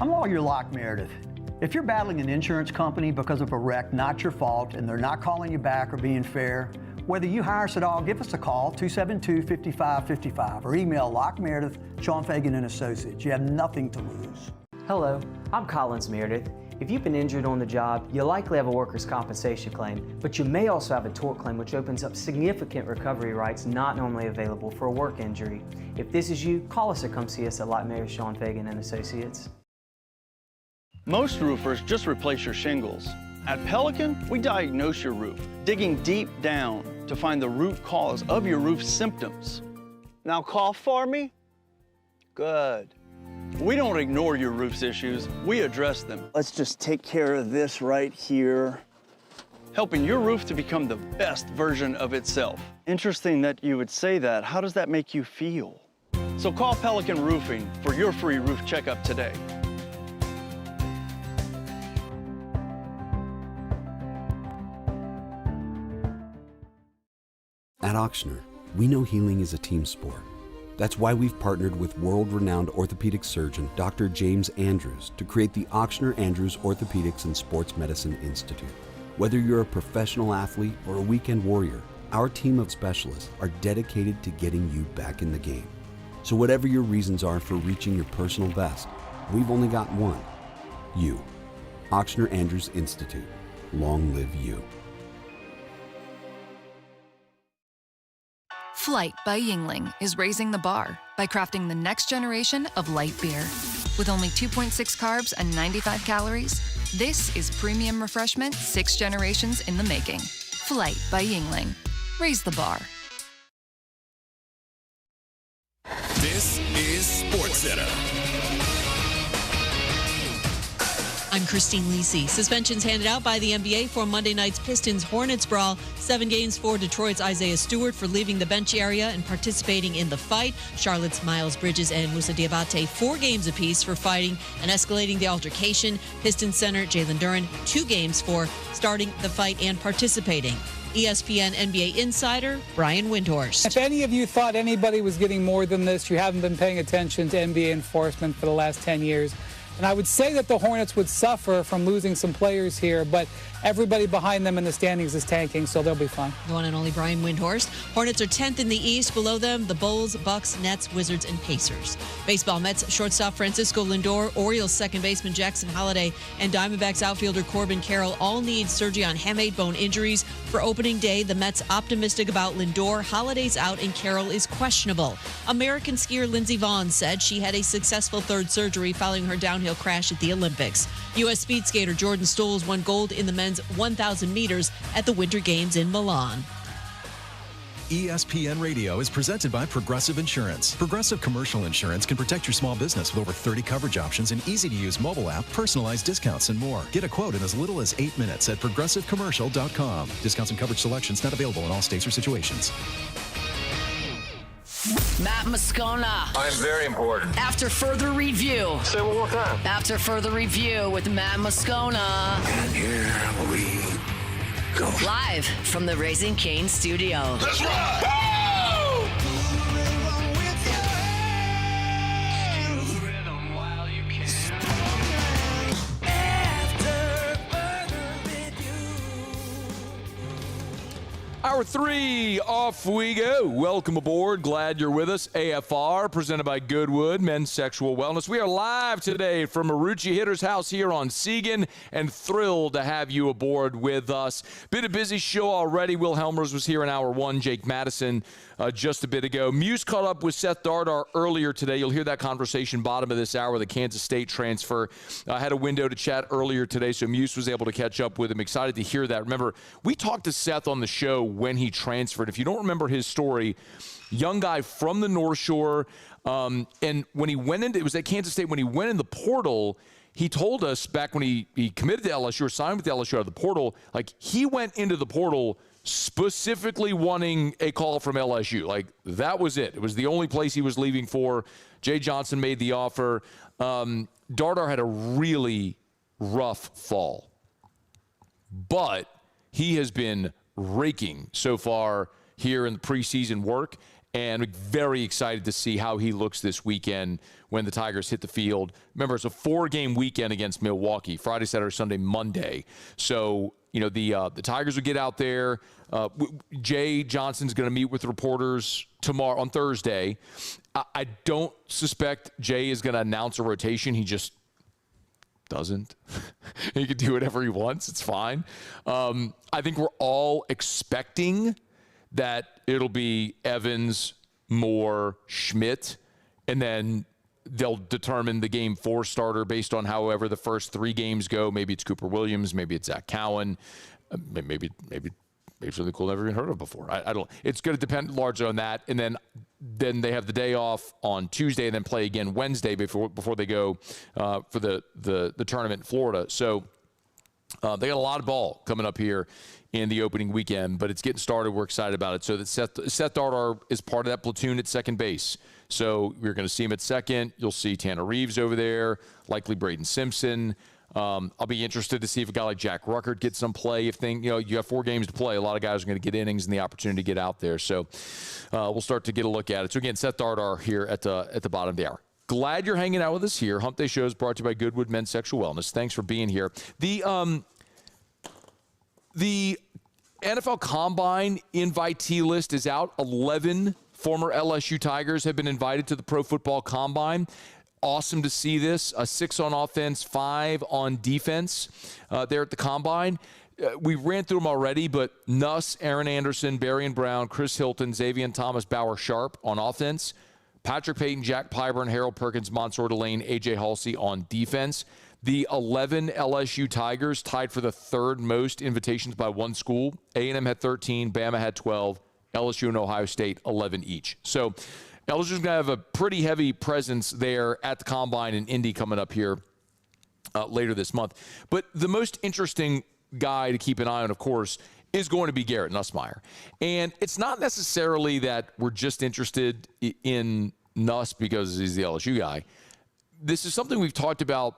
I'm Lawyer Locke Meredith. If you're battling an insurance company because of a wreck not your fault and they're not calling you back or being fair, whether you hire us at all, give us a call, 272-5555, or email Locke Meredith, Sean Fagan and Associates. You have nothing to lose. Hello, I'm Collins Meredith. If you've been injured on the job, you likely have a workers' compensation claim, but you may also have a tort claim, which opens up significant recovery rights not normally available for a work injury. If this is you, call us or come see us at Locke Meredith, Sean Fagan and Associates. Most roofers just replace your shingles. At Pelican, we diagnose your roof, digging deep down to find the root cause of your roof symptoms. Now call for me. Good. We don't ignore your roof's issues, we address them. Let's just take care of this right here. Helping your roof to become the best version of itself. Interesting that you would say that. How does that make you feel? So call Pelican Roofing for your free roof checkup today. At Auctioner, we know healing is a team sport. That's why we've partnered with world-renowned orthopedic surgeon Dr. James Andrews to create the Auctioner Andrews Orthopedics and Sports Medicine Institute. Whether you're a professional athlete or a weekend warrior, our team of specialists are dedicated to getting you back in the game. So whatever your reasons are for reaching your personal best, we've only got one: you. Auctioner Andrews Institute. Long live you. Flight by Yingling is raising the bar by crafting the next generation of light beer. With only 2.6 carbs and 95 calories, this is premium refreshment 6 generations in the making. Flight by Yingling. Raise the bar. This is SportsCenter. I'm Christine Lisi. Suspensions handed out by the NBA for Monday night's Pistons-Hornets brawl. 7 games for Detroit's Isaiah Stewart for leaving the bench area and participating in the fight. Charlotte's Miles Bridges and Moussa Diabate 4 games apiece for fighting and escalating the altercation. Pistons center Jalen Duren 2 games for starting the fight and participating. ESPN NBA insider Brian Windhorst. If any of you thought anybody was getting more than this, you haven't been paying attention to NBA enforcement for the last 10 years. And I would say that the Hornets would suffer from losing some players here, but everybody behind them in the standings is tanking, so they'll be fine. The one and only Brian Windhorst. Hornets are 10th in the East. Below them, the Bulls, Bucks, Nets, Wizards, and Pacers. Baseball, Mets shortstop Francisco Lindor, Orioles second baseman Jackson Holliday, and Diamondbacks outfielder Corbin Carroll all need surgery on hamate bone injuries. For opening day, the Mets optimistic about Lindor. Holliday's out and Carroll is questionable. American skier Lindsey Vonn said she had a successful third surgery following her downhill crash at the Olympics. U.S. speed skater Jordan Stolz won gold in the men's 1,000 meters at the Winter Games in Milan. ESPN Radio is presented by Progressive Insurance. Progressive Commercial Insurance can protect your small business with over 30 coverage options, an easy-to-use mobile app, personalized discounts, and more. Get a quote in as little as 8 minutes at progressivecommercial.com. Discounts and coverage selections not available in all states or situations. Matt Moscona. I'm very important. After further review. Say it one more time. After further review with Matt Moscona. And here we go. Live from the Raising Cane studio. That's right. Hour 3, off we go. Welcome aboard. Glad you're with us. AFR, presented by Goodwood, Men's Sexual Wellness. We are live today from Marucci Hitter's house here on Segan, and thrilled to have you aboard with us. Been a busy show already. Will Hellmers was here in hour 1. Jake Madison just a bit ago. Muse caught up with Seth Dardar earlier today. You'll hear that conversation bottom of this hour, the Kansas State transfer. Had a window to chat earlier today, so Muse was able to catch up with him. Excited to hear that. Remember, we talked to Seth on the show when he transferred. If you don't remember his story, young guy from the North Shore, and when he went into, it was at Kansas State, when he went in the portal, he told us back when he committed to LSU or signed with the LSU out of the portal, like he went into the portal specifically wanting a call from LSU. Like that was it. It was the only place he was leaving for. Jay Johnson made the offer. Dardar had a really rough fall, but he has been raking so far here in the preseason work, and very excited to see how he looks this weekend when the Tigers hit the field. Remember, it's a 4-game weekend against Milwaukee, Friday, Saturday, Sunday, Monday. So, you know, the Tigers will get out there. Jay Johnson's going to meet with reporters tomorrow, on Thursday. I don't suspect Jay is going to announce a rotation. He just doesn't. He can do whatever he wants. It's fine. I think we're all expecting that it'll be Evans, Moore, Schmidt, and then they'll determine the game 4 starter based on however the first 3 games go. Maybe it's Cooper Williams. Maybe it's Zach Cowan. Maybe something cool never even heard of before. I don't. It's going to depend largely on that. And then then they have the day off on Tuesday and then play again Wednesday before they go for the tournament in Florida. So they got a lot of ball coming up here in the opening weekend, but it's getting started. We're excited about it. So that Seth Dardar is part of that platoon at second base. So we're going to see him at second. You'll see Tanner Reeves over there, likely Braden Simpson. I'll be interested to see if a guy like Jack Ruckert gets some play. You have 4 games to play, a lot of guys are going to get innings and the opportunity to get out there. So we'll start to get a look at it. So again, Seth Dardar here at the bottom of the hour. Glad you're hanging out with us here. Hump Day Show is brought to you by Goodwood Men's Sexual Wellness. Thanks for being here. The NFL Combine invitee list is out. 11 former LSU Tigers have been invited to the Pro Football Combine. Awesome to see this. 6 on offense, 5 on defense there at the Combine. We ran through them already, but Nuss, Aaron Anderson, Berrien Brown, Chris Hilton, Xavier Thomas, Bauer Sharp on offense. Patrick Payton, Jack Pyburn, Harold Perkins, Mansour Delane, A.J. Halsey on defense. The 11 LSU Tigers tied for the 3rd most invitations by one school. A&M had 13, Bama had 12, LSU and Ohio State 11 each. So LSU's going to have a pretty heavy presence there at the Combine in Indy coming up here later this month. But the most interesting guy to keep an eye on, of course, is going to be Garrett Nussmeier. And it's not necessarily that we're just interested in Nuss because he's the LSU guy. This is something we've talked about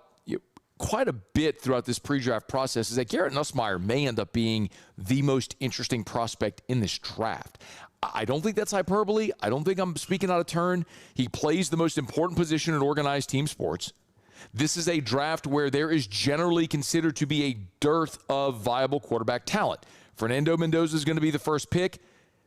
quite a bit throughout this pre-draft process, is that Garrett Nussmeier may end up being the most interesting prospect in this draft. I don't think that's hyperbole. I don't think I'm speaking out of turn. He plays the most important position in organized team sports. This is a draft where there is generally considered to be a dearth of viable quarterback talent. Fernando Mendoza is going to be the first pick.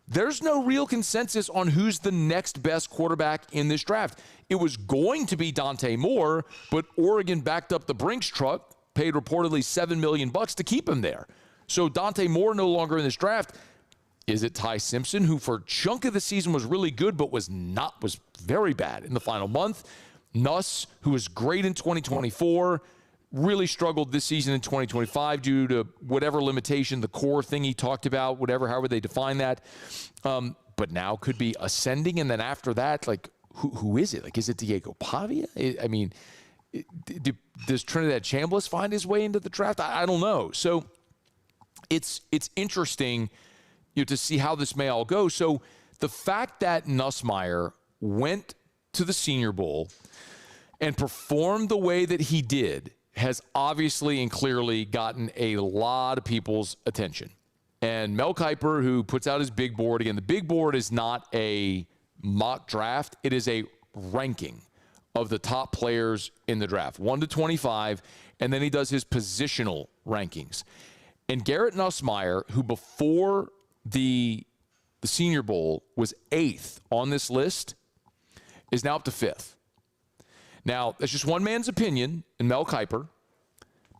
There's no real consensus on who's the next best quarterback in this draft. It was going to be Dante Moore, but Oregon backed up the Brinks truck, paid reportedly $7 million to keep him there. So Dante Moore no longer in this draft. Is it Ty Simpson, who for a chunk of the season was really good, but was very bad in the final month? Nuss, who was great in 2024, really struggled this season in 2025 due to whatever limitation, the core thing he talked about, however they define that. But now could be ascending, and then after that, like, who is it? Like, is it Diego Pavia? Does Trinidad Chambliss find his way into the draft? I don't know. So it's interesting, to see how this may all go. So the fact that Nussmeier went to the Senior Bowl and performed the way that he did has obviously and clearly gotten a lot of people's attention. And Mel Kiper, who puts out his big board, again, the big board is not a mock draft. It is a ranking of the top players in the draft, 1 to 25, and then he does his positional rankings. And Garrett Nussmeier, who before the Senior Bowl was 8th on this list, is now up to 5th. Now, that's just one man's opinion in Mel Kiper,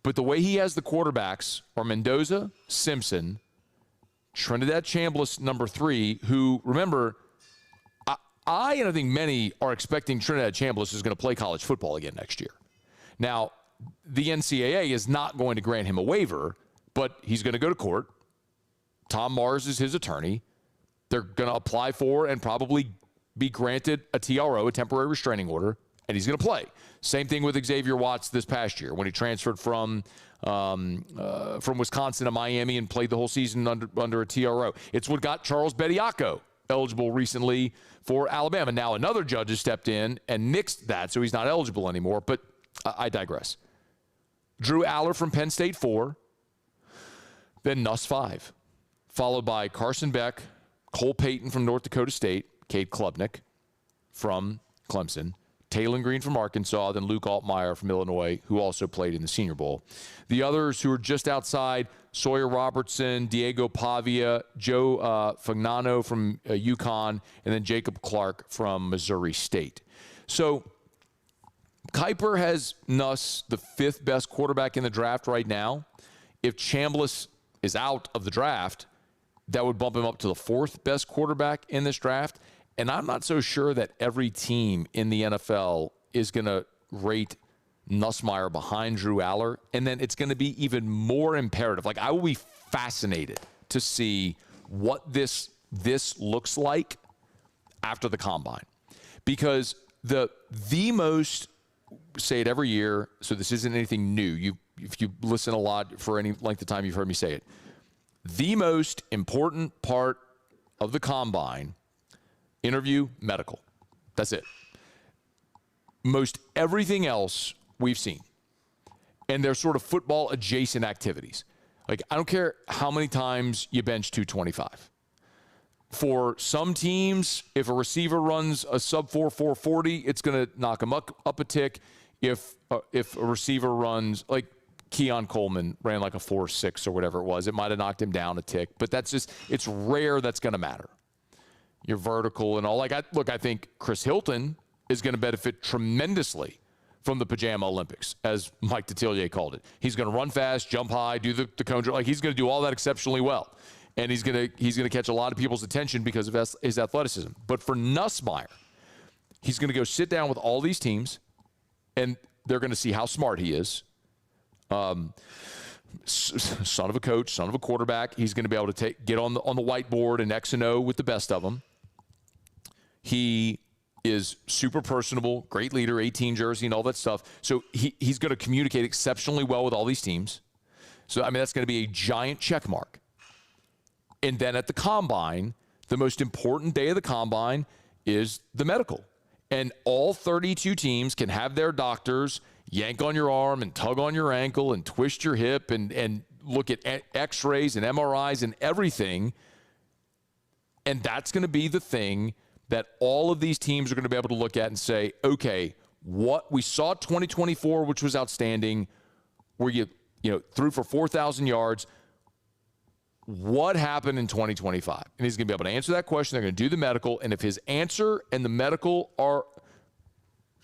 but the way he has the quarterbacks are Mendoza, Simpson, Trinidad Chambliss, number 3, who, remember, I and I think many are expecting Trinidad Chambliss is going to play college football again next year. Now, the NCAA is not going to grant him a waiver, but he's going to go to court. Tom Mars is his attorney. They're going to apply for and probably be granted a TRO, a temporary restraining order, and he's going to play. Same thing with Xavier Watts this past year when he transferred from Wisconsin to Miami and played the whole season under a TRO. It's what got Charles Bediako eligible recently for Alabama. Now another judge has stepped in and nixed that, so he's not eligible anymore, but I digress. Drew Aller from Penn State 4, then Nuss 5, followed by Carson Beck, Cole Payton from North Dakota State, Cade Klubnik from Clemson, Taylon Green from Arkansas, then Luke Altmaier from Illinois, who also played in the Senior Bowl. The others who are just outside, Sawyer Robertson, Diego Pavia, Joe Fagnano from UConn, and then Jacob Clark from Missouri State. So Kiper has Nuss the 5th best quarterback in the draft right now. If Chambliss is out of the draft, that would bump him up to the 4th best quarterback in this draft. And I'm not so sure that every team in the NFL is going to rate Nussmeier behind Drew Aller. And then it's going to be even more imperative. Like, I will be fascinated to see what this looks like after the combine. Because the most, say it every year, so this isn't anything new. If you listen a lot for any length of time, you've heard me say it. The most important part of the combine, interview, medical. That's it. Most everything else we've seen. And they're sort of football adjacent activities. Like, I don't care how many times you bench 225. For some teams, if a receiver runs a sub 4.40, it's going to knock him up a tick. If a receiver runs, like Keon Coleman ran like a 4.6 or whatever it was, it might have knocked him down a tick. But that's just, it's rare that's going to matter. You're vertical and all. I think Chris Hilton is going to benefit tremendously from the Pajama Olympics, as Mike Detillier called it. He's going to run fast, jump high, do the cone drill. Like, he's going to do all that exceptionally well. And he's going to catch a lot of people's attention because of his athleticism. But for Nussmeier, he's going to go sit down with all these teams, and they're going to see how smart he is. Son of a coach, son of a quarterback. He's going to be able to get on the whiteboard and X and O with the best of them. He is super personable, great leader, 18 jersey and all that stuff. So he's going to communicate exceptionally well with all these teams. So, I mean, that's going to be a giant check mark. And then at the combine, the most important day of the combine is the medical. And all 32 teams can have their doctors yank on your arm and tug on your ankle and twist your hip and look at x-rays and MRIs and everything. And that's going to be the thing that all of these teams are going to be able to look at and say, okay, what we saw 2024, which was outstanding, where you threw for 4,000 yards. What happened in 2025? And he's going to be able to answer that question. They're going to do the medical. And if his answer and the medical are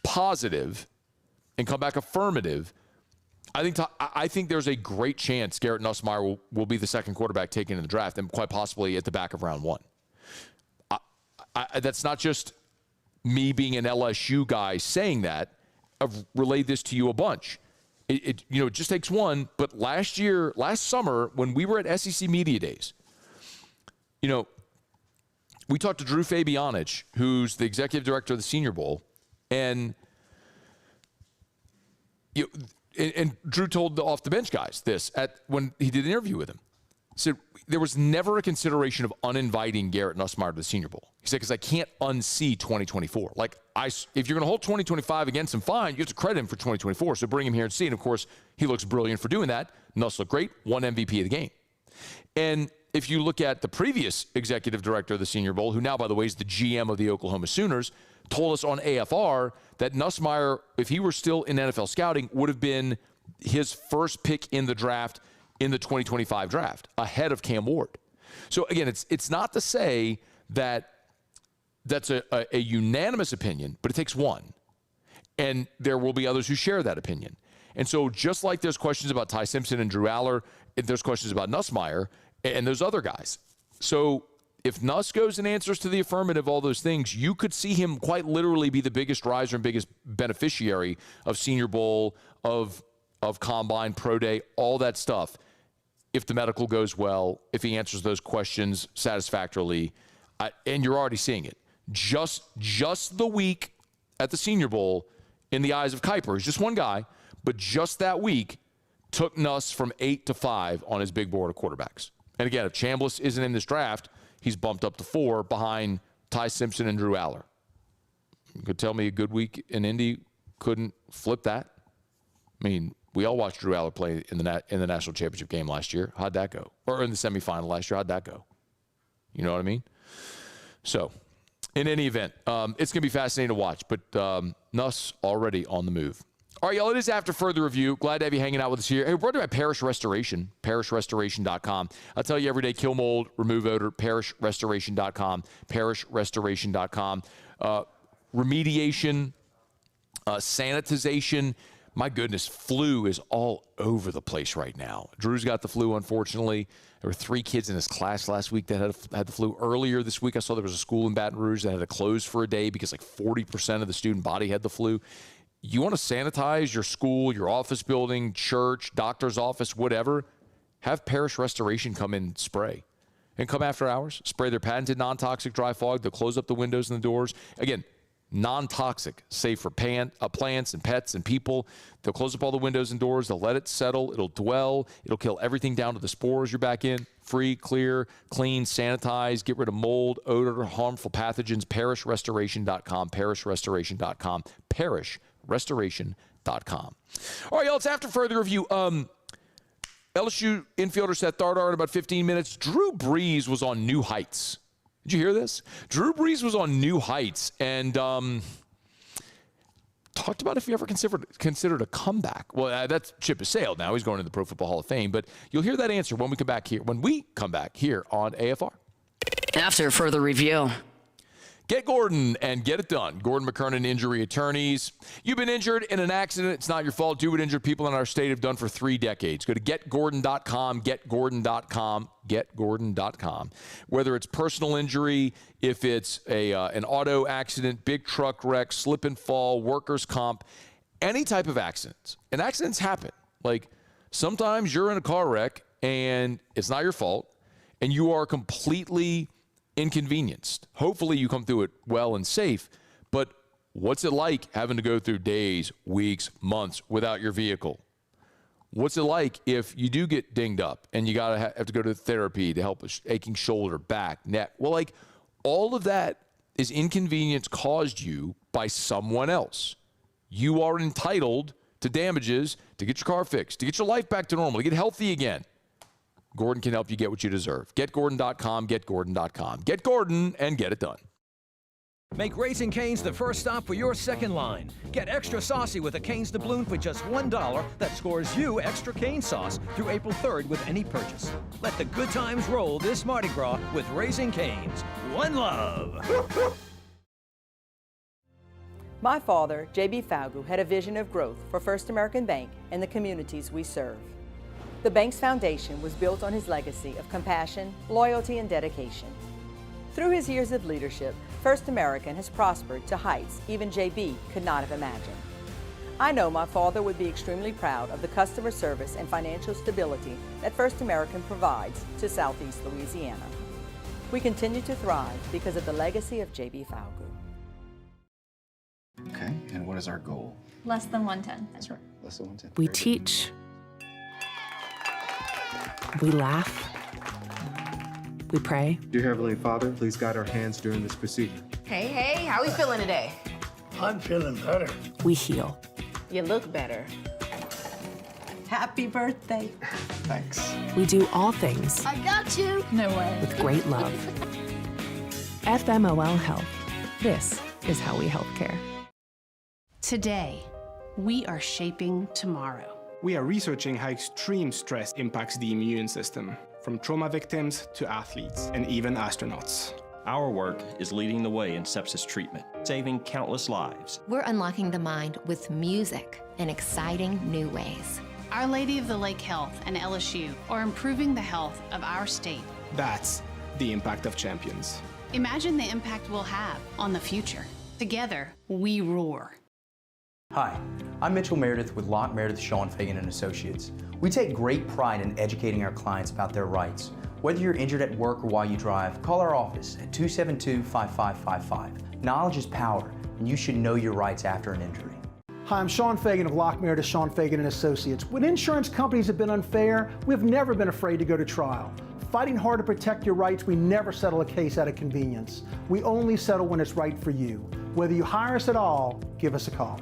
positive and come back affirmative, I think there's a great chance Garrett Nussmeier will be the second quarterback taken in the draft and quite possibly at the back of round one. That's not just me being an LSU guy saying that. I've relayed this to you a bunch. It just takes one. But last summer, when we were at SEC Media Days, we talked to Drew Fabianich, who's the executive director of the Senior Bowl, and Drew told the off the bench guys this when he did an interview with him. He said there was never a consideration of uninviting Garrett Nussmeier to the Senior Bowl. He said, because I can't unsee 2024. Like, if you're going to hold 2025 against him, fine, you have to credit him for 2024. So bring him here and see. And, of course, he looks brilliant for doing that. Nuss looked great, won MVP of the game. And if you look at the previous executive director of the Senior Bowl, who now, by the way, is the GM of the Oklahoma Sooners, told us on AFR that Nussmeier, if he were still in NFL scouting, would have been his first pick in the draft in the 2025 draft, ahead of Cam Ward. So, again, it's not to say that that's a unanimous opinion, but it takes one. And there will be others who share that opinion. And so just like there's questions about Ty Simpson and Drew Aller, there's questions about Nussmeier and those other guys. So if Nuss goes and answers to the affirmative, all those things, you could see him quite literally be the biggest riser and biggest beneficiary of Senior Bowl, of Combine, Pro Day, all that stuff. If the medical goes well, if he answers those questions satisfactorily, and you're already seeing it. Just the week at the Senior Bowl, in the eyes of Kuiper, he's just one guy, but just that week took Nuss from 8 to 5 on his big board of quarterbacks. And again, if Chambliss isn't in this draft, he's bumped up to 4 behind Ty Simpson and Drew Aller. You could tell me a good week in Indy couldn't flip that. I mean, we all watched Drew Aller play in the national championship game last year. How'd that go? Or in the semifinal last year, how'd that go? You know what I mean? So, in any event, it's going to be fascinating to watch. But Nuss already on the move. All right, y'all, it is After Further Review. Glad to have you hanging out with us here. Hey, we're brought to you by Parish Restoration, parishrestoration.com. I'll tell you every day, kill mold, remove odor, parishrestoration.com, parishrestoration.com. Remediation, sanitization. My goodness, flu is all over the place right now. Drew's got the flu, unfortunately. There were 3 kids in his class last week that had the flu. Earlier this week, I saw there was a school in Baton Rouge that had to close for a day because like 40% of the student body had the flu. You want to sanitize your school, your office building, church, doctor's office, whatever, have Parish Restoration come in and spray. and come after hours. Spray their patented non-toxic dry fog. They'll close up the windows and the doors. Again, non-toxic, safe for plants and pets and people. They'll close up all the windows and doors. They'll let it settle. It'll dwell. It'll kill everything down to the spores you're back in. Free, clear, clean, sanitize, get rid of mold, odor, harmful pathogens. ParishRestoration.com, ParishRestoration.com, ParishRestoration.com. All right, y'all, it's after further review. LSU infielder Seth Dardar in about 15 minutes. Drew Brees was on new heights. Did you hear this? Drew Brees was on new heights and talked about if he ever considered a comeback. Well, that ship has sailed now. He's going to the Pro Football Hall of Fame. But you'll hear that answer when we come back here on AFR. After further review. Get Gordon and get it done. Gordon McKernan Injury Attorneys. You've been injured in an accident. It's not your fault. Do what injured people in our state have done for 3 decades. Go to getgordon.com, getgordon.com, getgordon.com. Whether it's personal injury, if it's an auto accident, big truck wreck, slip and fall, workers' comp, any type of accidents. And accidents happen. Like sometimes you're in a car wreck and it's not your fault and you are completely inconvenienced. Hopefully you come through it well and safe, but what's it like having to go through days, weeks, months without your vehicle? What's it like if you do get dinged up and you gotta have to go to therapy to help with aching shoulder, back, neck? Well, like all of that is inconvenience caused you by someone else. You are entitled to damages to get your car fixed, to get your life back to normal, to get healthy again. Gordon can help you get what you deserve. GetGordon.com, GetGordon.com. Get Gordon and get it done. Make Raising Cane's the first stop for your second line. Get extra saucy with a Cane's doubloon for just $1 that scores you extra cane sauce through April 3rd with any purchase. Let the good times roll this Mardi Gras with Raising Cane's. One love. My father, J.B. Falgu, had a vision of growth for First American Bank and the communities we serve. The bank's foundation was built on his legacy of compassion, loyalty, and dedication. Through his years of leadership, First American has prospered to heights even JB could not have imagined. I know my father would be extremely proud of the customer service and financial stability that First American provides to Southeast Louisiana. We continue to thrive because of the legacy of JB Falgu. Okay, and what is our goal? Less than 110. That's right, less than 110. We teach. We laugh. We pray. Dear Heavenly Father, please guide our hands during this procedure. Hey, how we feeling today? I'm feeling better. We heal. You look better. Happy birthday. Thanks. We do all things. I got you. No way. With great love. FMOL Health. This is how we help care. Today, we are shaping tomorrow. We are researching how extreme stress impacts the immune system, from trauma victims to athletes and even astronauts. Our work is leading the way in sepsis treatment, saving countless lives. We're unlocking the mind with music in exciting new ways. Our Lady of the Lake Health and LSU are improving the health of our state. That's the impact of champions. Imagine the impact we'll have on the future. Together, we roar. Hi, I'm Mitchell Meredith with Locke Meredith, Sean Fagan & Associates. We take great pride in educating our clients about their rights. Whether you're injured at work or while you drive, call our office at 272-5555. Knowledge is power, and you should know your rights after an injury. Hi, I'm Sean Fagan of Locke Meredith, Sean Fagan & Associates. When insurance companies have been unfair, we've never been afraid to go to trial. Fighting hard to protect your rights, we never settle a case out of convenience. We only settle when it's right for you. Whether you hire us at all, give us a call.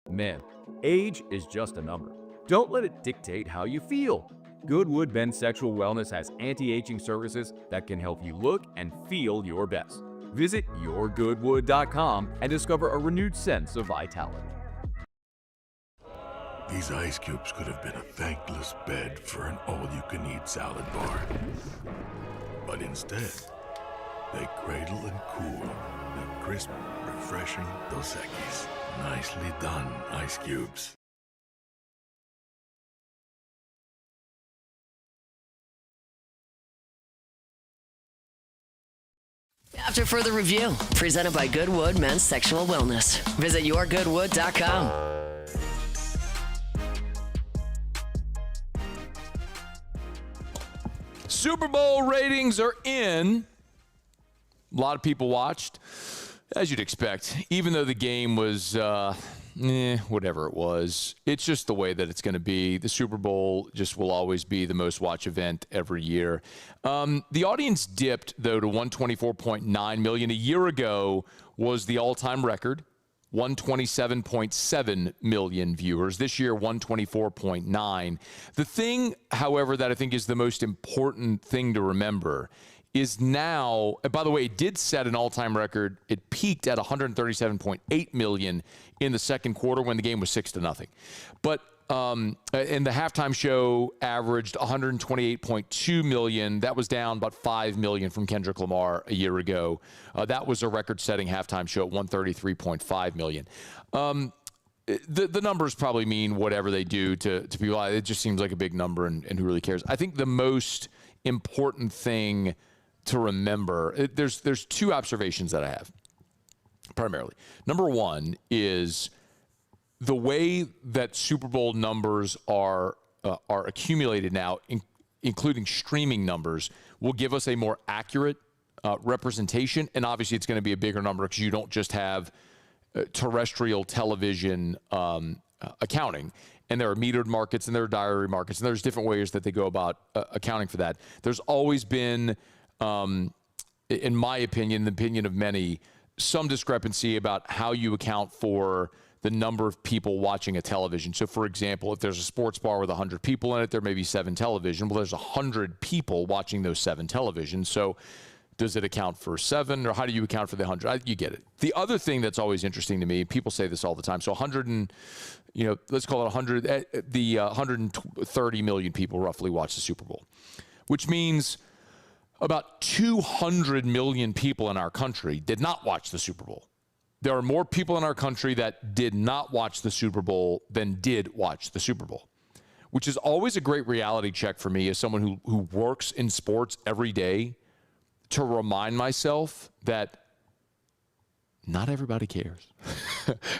Men, age is just a number. Don't let it dictate how you feel. Goodwood Men's Sexual Wellness has anti-aging services that can help you look and feel your best. Visit yourgoodwood.com and discover a renewed sense of vitality. These ice cubes could have been a thankless bed for an all-you-can-eat salad bar. But instead, they cradle and cool the crisp, refreshing Dos Equis. Nicely done, ice cubes. After further review, presented by Goodwood Men's Sexual Wellness. Visit yourgoodwood.com. Super Bowl ratings are in. A lot of people watched, as you'd expect, even though the game was whatever it was. It's just the way that it's going to be. The Super Bowl just will always be the most watched event every year. The audience dipped, though, to 124.9 million. A year ago was the all-time record, 127.7 million viewers. This year, 124.9. The thing, however, that I think is the most important thing to remember is now, and by the way, it did set an all-time record. It peaked at 137.8 million in the second quarter when the game was 6-0. But and the halftime show averaged 128.2 million. That was down about 5 million from Kendrick Lamar a year ago. That was a record-setting halftime show at 133.5 million. The numbers probably mean whatever they do to people. It just seems like a big number, and who really cares? I think the most important thing to remember, there's two observations that I have, primarily. Number one is the way that Super Bowl numbers are accumulated now, including streaming numbers, will give us a more accurate representation. And obviously, it's going to be a bigger number because you don't just have terrestrial television accounting. And there are metered markets and there are diary markets, and there's different ways that they go about accounting for that. There's always been, in my opinion, the opinion of many, some discrepancy about how you account for the number of people watching a television. So, for example, if there's a sports bar with 100 people in it, there may be 7 television. Well, there's 100 people watching those 7 televisions. So does it account for 7, or how do you account for the 100? You get it. The other thing that's always interesting to me, people say this all the time, so 100 and, let's call it 100, the 130 million people roughly watch the Super Bowl, which means about 200 million people in our country did not watch the Super Bowl. There are more people in our country that did not watch the Super Bowl than did watch the Super Bowl, which is always a great reality check for me as someone who works in sports every day, to remind myself that not everybody cares.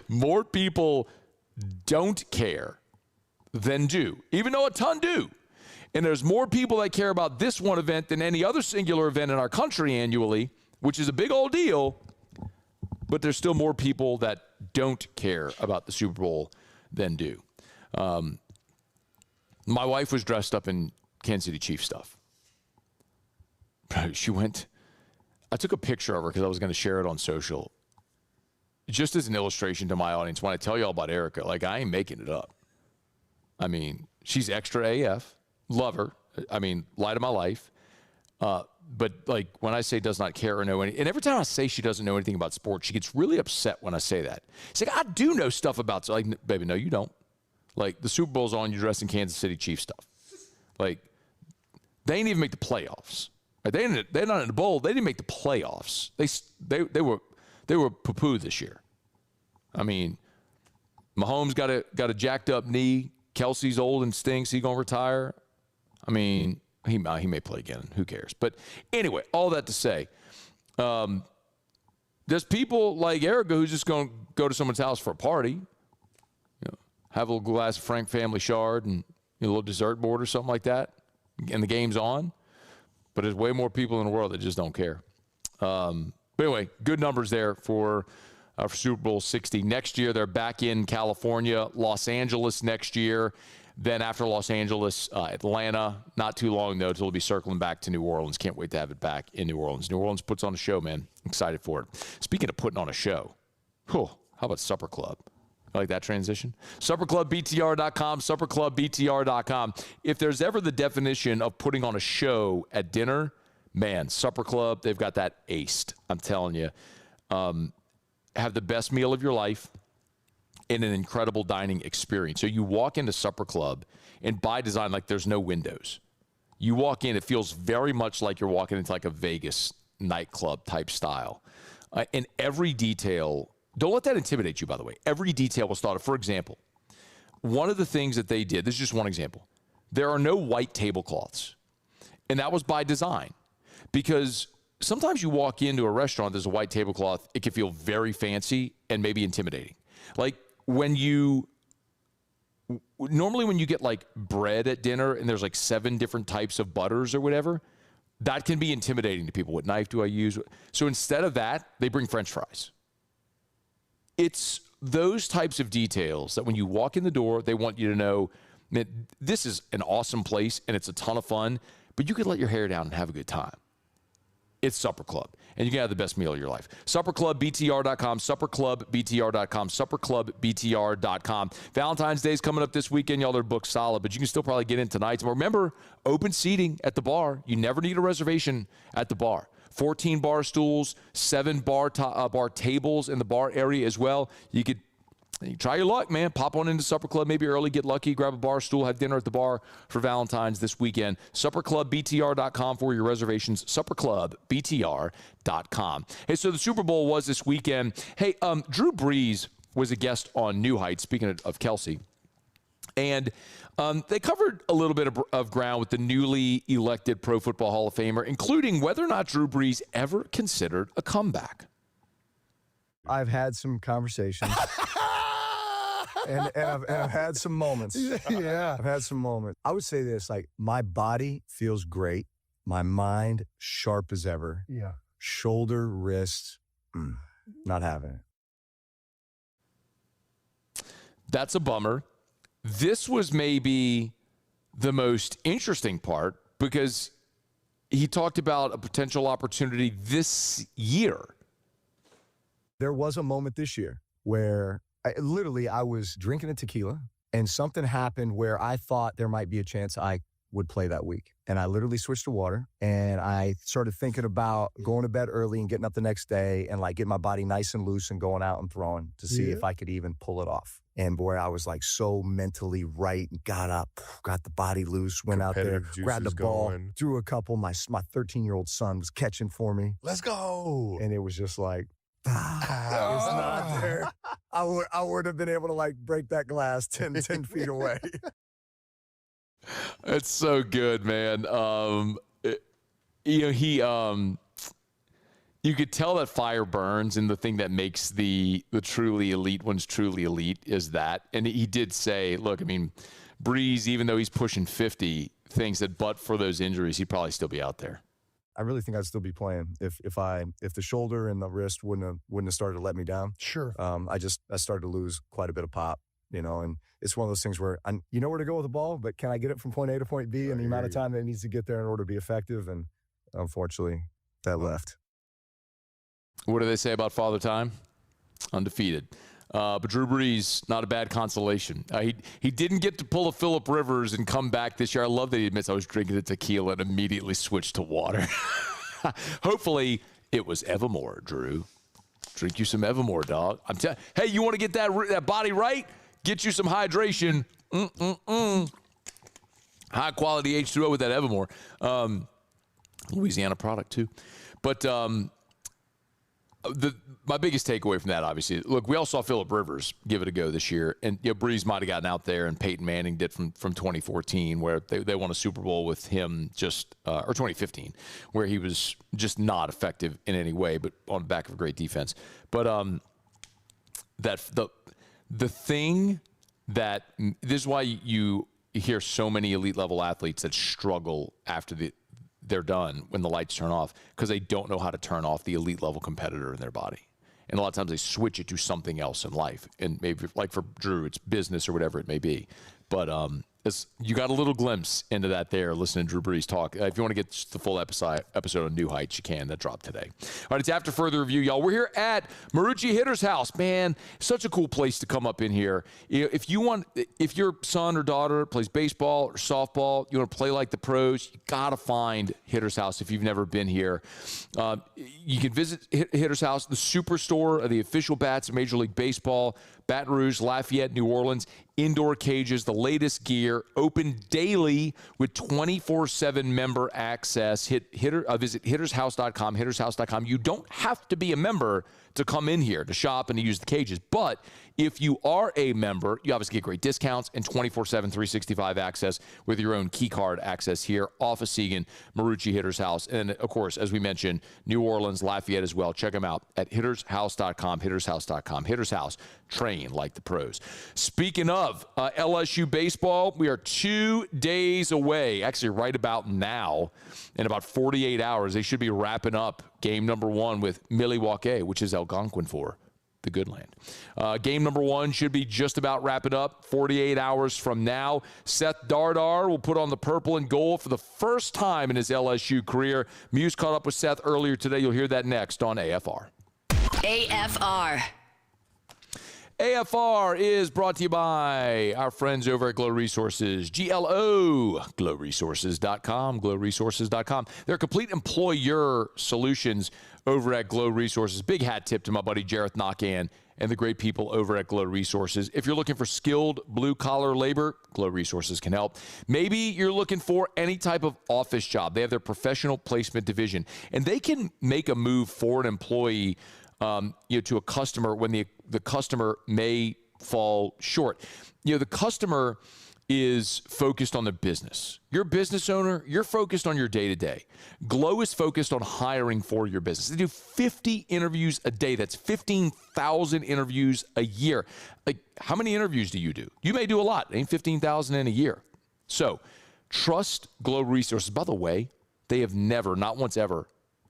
More people don't care than do, even though a ton do. And there's more people that care about this one event than any other singular event in our country annually, which is a big old deal. But there's still more people that don't care about the Super Bowl than do. My wife was dressed up in Kansas City Chiefs stuff. She went, I took a picture of her because I was going to share it on social. Just as an illustration to my audience, when I tell you all about Erica, like, I ain't making it up. I mean, she's extra AF. Love her. I mean, light of my life. But, like, when I say does not care or know anything, and every time I say she doesn't know anything about sports, she gets really upset when I say that. She's like, I do know stuff about, so, like, baby, no, you don't. Like, the Super Bowl's on, you're dressed in Kansas City Chiefs stuff. Like, they ain't even make the playoffs. Like, they're not in the bowl. They didn't make the playoffs. They were poo-poo this year. I mean, Mahomes got a jacked up knee. Kelsey's old and stinks. He gonna retire. I mean, he may play again. Who cares? But anyway, all that to say, there's people like Erica who's just going to go to someone's house for a party, have a little glass of Frank Family Shard and a little dessert board or something like that, and the game's on. But there's way more people in the world that just don't care. But anyway, good numbers there for Super Bowl 60. Next year, they're back in California, Los Angeles next year. Then after Los Angeles, Atlanta. Not too long, though, until we'll be circling back to New Orleans. Can't wait to have it back in New Orleans. New Orleans puts on a show, man. Excited for it. Speaking of putting on a show, how about Supper Club? I like that transition. SupperClubBTR.com, SupperClubBTR.com. If there's ever the definition of putting on a show at dinner, man, Supper Club, they've got that aced. I'm telling you. Have the best meal of your life in an incredible dining experience. So you walk into Supper Club, and by design, like, there's no windows. You walk in, it feels very much like you're walking into like a Vegas nightclub type style. And every detail, don't let that intimidate you, by the way. Every detail was thought of. For example, one of the things that they did, this is just one example, there are no white tablecloths. And that was by design, because sometimes you walk into a restaurant, there's a white tablecloth, it can feel very fancy and maybe intimidating. Like, when you normally when you get like bread at dinner and there's like 7 different types of butters or whatever, that can be intimidating to people. What knife do I use? So instead of that, they bring French fries. It's those types of details that when you walk in the door, they want you to know that this is an awesome place and it's a ton of fun, but you could let your hair down and have a good time. It's Supper Club, and you can have the best meal of your life. SupperClubBTR.com, SupperClubBTR.com, SupperClubBTR.com. Valentine's Day is coming up this weekend. Y'all are booked solid, but you can still probably get in tonight. Remember, open seating at the bar. You never need a reservation at the bar. 14 bar stools, 7 bar tables in the bar area as well. You try your luck, man. Pop on into Supper Club, maybe early, get lucky, grab a bar stool, have dinner at the bar for Valentine's this weekend. SupperClubBTR.com for your reservations. SupperClubBTR.com. Hey, so the Super Bowl was this weekend. Hey, Drew Brees was a guest on New Heights, speaking of Kelsey. And they covered a little bit of ground with the newly elected Pro Football Hall of Famer, including whether or not Drew Brees ever considered a comeback. I've had some conversations. And I've had some moments. Yeah. I've had some moments. I would say this, like, my body feels great. My mind, sharp as ever. Yeah. Shoulder, wrist, not having it. That's a bummer. This was maybe the most interesting part because he talked about a potential opportunity this year. There was a moment this year where I was drinking a tequila and something happened where I thought there might be a chance I would play that week. And I literally switched to water and I started thinking about going to bed early and getting up the next day and like getting my body nice and loose and going out and throwing to see if I could even pull it off. And boy, I was like so mentally right, got up, got the body loose, went out there, grabbed the ball, threw a couple. My 13-year-old son was catching for me. Let's go. And it was just like, it's not there. I would have been able to like break that glass 10 feet away. It's so good, man. You could tell that fire burns, and the thing that makes the truly elite ones truly elite is that. And he did say, look, I mean, Brees, even though he's pushing 50, thinks that but for those injuries, he'd probably still be out there. I really think I'd still be playing if the shoulder and the wrist wouldn't have started to let me down. Sure. I started to lose quite a bit of pop, and it's one of those things where you know where to go with the ball, but can I get it from point A to point B in the amount of time that it needs to get there in order to be effective? And unfortunately, that left. What do they say about Father Time? Undefeated. But Drew Brees, not a bad consolation. He didn't get to pull a Phillip Rivers and come back this year. I love that he admits I was drinking a tequila and immediately switched to water. Hopefully, it was Evermore, Drew. Drink you some Evermore, dog. Hey, you want to get that body right? Get you some hydration. High quality H2O with that Evermore. Louisiana product, too. But my biggest takeaway from that, obviously, look, we all saw Phillip Rivers give it a go this year, and Brees might have gotten out there, and Peyton Manning did from 2014, where they won a Super Bowl with him or 2015, where he was just not effective in any way, but on the back of a great defense. But that the thing that this is why you hear so many elite level athletes that struggle after they're done when the lights turn off, because they don't know how to turn off the elite level competitor in their body. And a lot of times they switch it to something else in life. And maybe like for Drew, it's business or whatever it may be. But you got a little glimpse into that there listening to Drew Brees talk. If you want to get the full episode on New Heights, you can. That dropped today. All right, it's After Further Review, y'all. We're here at Marucci Hitter's House. Man, such a cool place to come up in here. If your son or daughter plays baseball or softball, you want to play like the pros, you got to find Hitter's House if you've never been here. You can visit Hitter's House, the superstore of the official bats of Major League Baseball, Baton Rouge, Lafayette, New Orleans. Indoor cages, the latest gear, open daily with 24/7 member access. Visit hittershouse.com, hittershouse.com. You don't have to be a member to come in here to shop and to use the cages, but if you are a member, you obviously get great discounts and 24/7, 365 access with your own key card access here off of Segan, Marucci Hitter's House. And, of course, as we mentioned, New Orleans, Lafayette as well. Check them out at hittershouse.com, hittershouse.com. Hitter's House, train like the pros. Speaking of of LSU Baseball. We are 2 days away, actually right about now, in about 48 hours. They should be wrapping up game number 1 with Milwaukee, which is Algonquin for the good land. Game number 1 should be just about wrapping up 48 hours from now. Seth Dardar will put on the purple and gold for the first time in his LSU career. Muse caught up with Seth earlier today. You'll hear that next on AFR. AFR. AFR is brought to you by our friends over at Glow Resources. GLO, glowresources.com, glowresources.com. They're complete employer solutions over at Glow Resources. Big hat tip to my buddy Jareth Knockan and the great people over at Glow Resources. If you're looking for skilled blue-collar labor, Glow Resources can help. Maybe you're looking for any type of office job. They have their professional placement division, and they can make a move for an employee to a customer when the customer may fall short. The customer is focused on the business. You're a business owner, you're focused on your day-to-day. Glow is focused on hiring for your business. They do 50 interviews a day. That's 15,000 interviews a year. Like, how many interviews do you do? You may do a lot. It ain't 15,000 in a year. So trust Glow Resources. By the way, they have never, not once ever,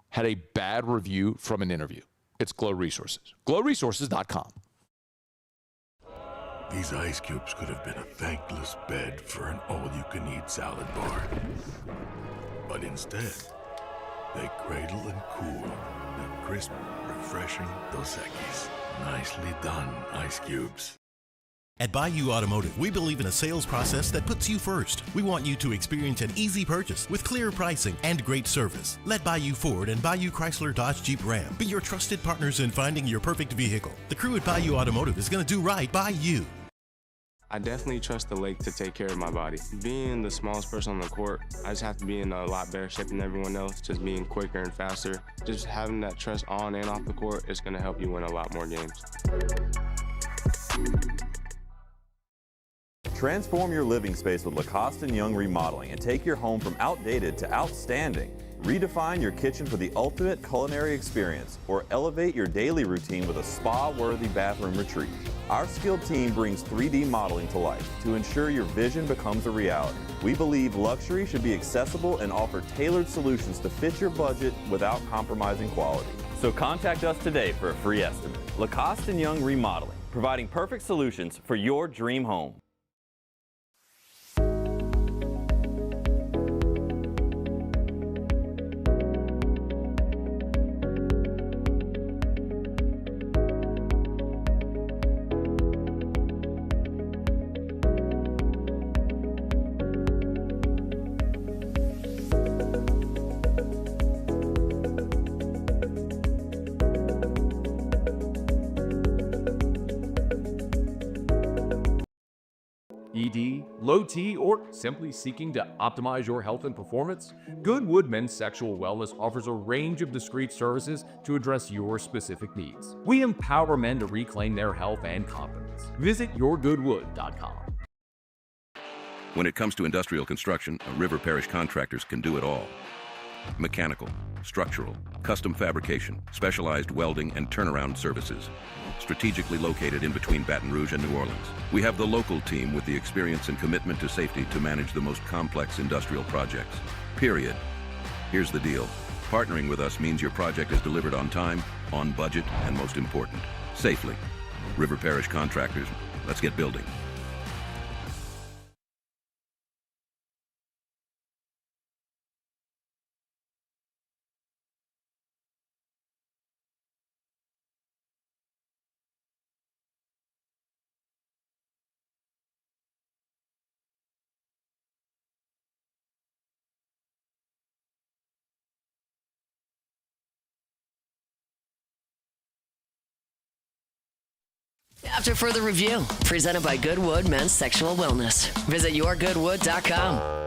had a bad review from an interview. It's Glow Resources. glowresources.com. These ice cubes could have been a thankless bed for an all-you-can-eat salad bar. But instead, they cradle and cool the crisp, refreshing Dos Equis. Nicely done, ice cubes. At Bayou Automotive, we believe in a sales process that puts you first. We want you to experience an easy purchase with clear pricing and great service. Let Bayou Ford and Bayou Chrysler Dodge Jeep Ram be your trusted partners in finding your perfect vehicle. The crew at Bayou Automotive is going to do right by you. I definitely trust the lake to take care of my body. Being the smallest person on the court, I just have to be in a lot better shape than everyone else, just being quicker and faster. Just having that trust on and off the court is going to help you win a lot more games. Transform your living space with Lacoste & Young Remodeling and take your home from outdated to outstanding. Redefine your kitchen for the ultimate culinary experience or elevate your daily routine with a spa-worthy bathroom retreat. Our skilled team brings 3D modeling to life to ensure your vision becomes a reality. We believe luxury should be accessible and offer tailored solutions to fit your budget without compromising quality. So contact us today for a free estimate. Lacoste & Young Remodeling, providing perfect solutions for your dream home. ED, low T, or simply seeking to optimize your health and performance? Goodwood Men's Sexual Wellness offers a range of discreet services to address your specific needs. We empower men to reclaim their health and confidence. Visit yourgoodwood.com. When it comes to industrial construction, River Parish Contractors can do it all. Mechanical, structural, custom fabrication, specialized welding, and turnaround services. Strategically located in between Baton Rouge and New Orleans, we have the local team with the experience and commitment to safety to manage the most complex industrial projects. Period. Here's the deal. Partnering with us means your project is delivered on time, on budget, and most important, safely. River Parish Contractors, let's get building. After further review, presented by Goodwood Men's Sexual Wellness. Visit yourgoodwood.com.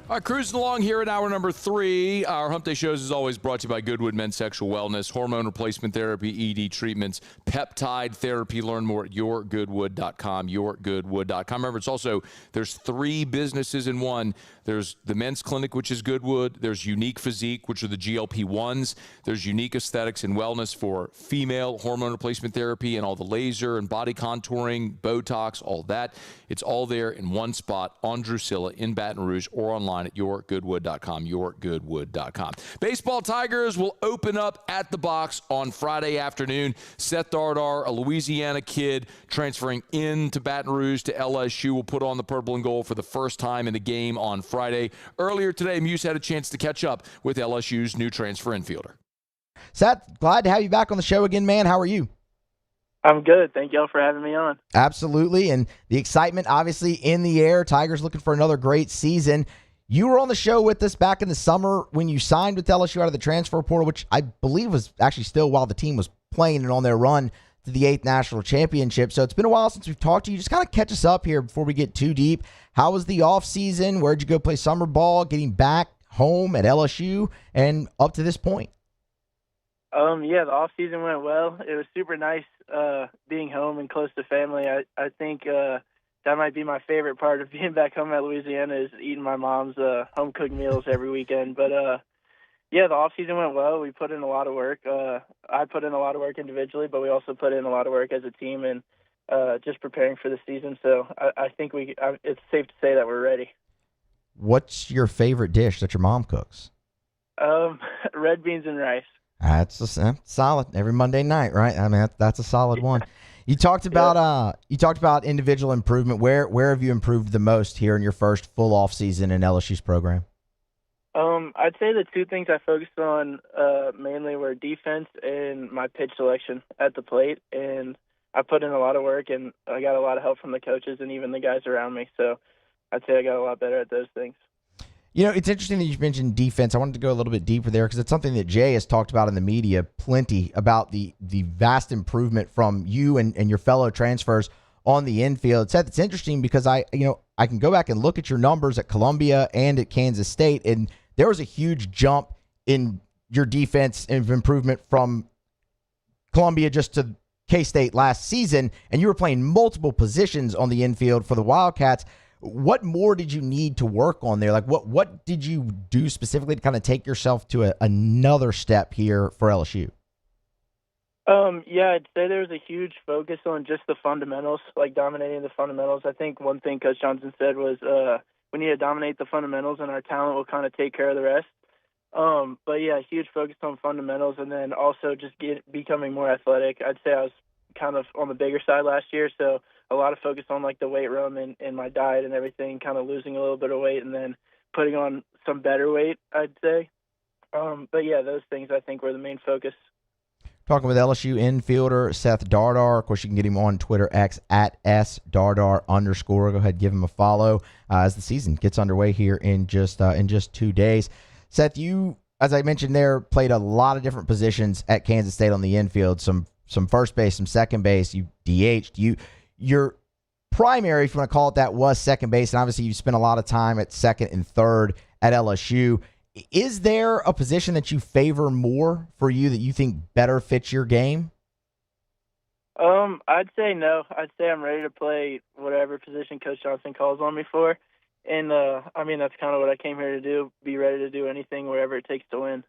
All right, cruising along here at hour number 3. Our Hump Day shows is always brought to you by Goodwood Men's Sexual Wellness, hormone replacement therapy, ED treatments, peptide therapy. Learn more at yourgoodwood.com, yourgoodwood.com. Remember, it's also, there's 3 businesses in one. There's the men's clinic, which is Goodwood. There's Unique Physique, which are the GLP-1s. There's Unique Aesthetics and Wellness for female hormone replacement therapy and all the laser and body contouring, Botox, all that. It's all there in one spot on Drusilla in Baton Rouge or online at yourgoodwood.com, yourgoodwood.com. Baseball Tigers will open up at the box on Friday afternoon. Seth Dardar, a Louisiana kid transferring into Baton Rouge to LSU, will put on the purple and gold for the first time in the game on Friday. Earlier today, Muse had a chance to catch up with LSU's new transfer infielder. Seth, glad to have you back on the show again, man. How are you? I'm good. Thank y'all for having me on. Absolutely, and the excitement obviously in the air. Tigers looking for another great season. You were on the show with us back in the summer when you signed with LSU out of the transfer portal, which I believe was actually still while the team was playing and on their run to the 8th national championship. So it's been a while since we've talked to you. Just kind of catch us up here before we get too deep. How was the offseason? Where'd you go play summer ball, getting back home at LSU, and up to this point? Yeah, the offseason went well. It was super nice being home and close to family. I think that might be my favorite part of being back home at Louisiana is eating my mom's home-cooked meals every weekend. But, yeah, the offseason went well. We put in a lot of work. I put in a lot of work individually, but we also put in a lot of work as a team and just preparing for the season. So I think it's safe to say that we're ready. What's your favorite dish that your mom cooks? Red beans and rice. That's solid every Monday night, right? I mean, that's a solid one. You talked about individual improvement. Where have you improved the most here in your first full off season in LSU's program? I'd say the two things I focused on mainly were defense and my pitch selection at the plate. And I put in a lot of work, and I got a lot of help from the coaches and even the guys around me. So I'd say I got a lot better at those things. You know, it's interesting that you mentioned defense. I wanted to go a little bit deeper there because it's something that Jay has talked about in the media plenty about the vast improvement from you and your fellow transfers on the infield. Seth, it's interesting because I can go back and look at your numbers at Columbia and at Kansas State, and there was a huge jump in your defense and improvement from Columbia just to K-State last season, and you were playing multiple positions on the infield for the Wildcats. What more did you need to work on there? Like, what did you do specifically to kind of take yourself to another step here for LSU? Yeah, I'd say there was a huge focus on just the fundamentals, like dominating the fundamentals. I think one thing Coach Johnson said was we need to dominate the fundamentals and our talent will kind of take care of the rest. But, yeah, huge focus on fundamentals and then also just becoming more athletic. I'd say I was kind of on the bigger side last year, so a lot of focus on like the weight room and my diet and everything, kind of losing a little bit of weight and then putting on some better weight, I'd say. But yeah, those things I think were the main focus. Talking with LSU infielder Seth Dardar. Of course, you can get him on Twitter, X at @SDardar_. Go ahead, give him a follow as the season gets underway here in just 2 days. Seth, you, as I mentioned there, played a lot of different positions at Kansas State on the infield. Some first base, some second base. You DH'd. Your primary, if you want to call it that, was second base, and obviously you spent a lot of time at second and third at LSU. Is there a position that you favor more for you that you think better fits your game? I'd say no. I'd say I'm ready to play whatever position Coach Johnson calls on me for. And, I mean, that's kind of what I came here to do, be ready to do anything wherever it takes to win.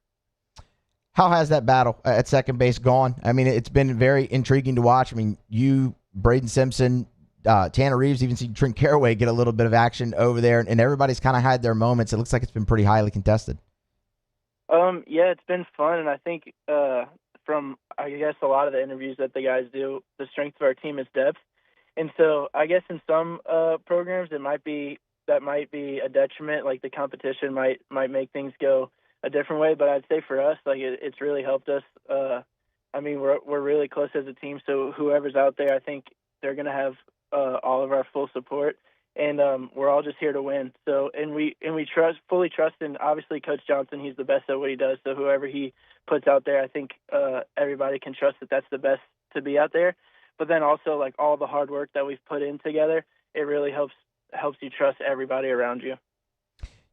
How has that battle at second base gone? I mean, it's been very intriguing to watch. I mean, you, Braden Simpson, Tanner Reeves, even see Trent Caraway get a little bit of action over there, and everybody's kind of had their moments. It looks like it's been pretty highly contested. Yeah, it's been fun, and I think from, I guess, a lot of the interviews that the guys do, the strength of our team is depth. And so I guess in some programs that might be a detriment, like the competition might make things go a different way. But I'd say for us, like it's really helped us. I mean, we're really close as a team, so whoever's out there, I think they're going to have all of our full support, and we're all just here to win. So, and we fully trust in, obviously, Coach Johnson. He's the best at what he does. So whoever he puts out there, I think everybody can trust that that's the best to be out there. But then also, like all the hard work that we've put in together, it really helps you trust everybody around you.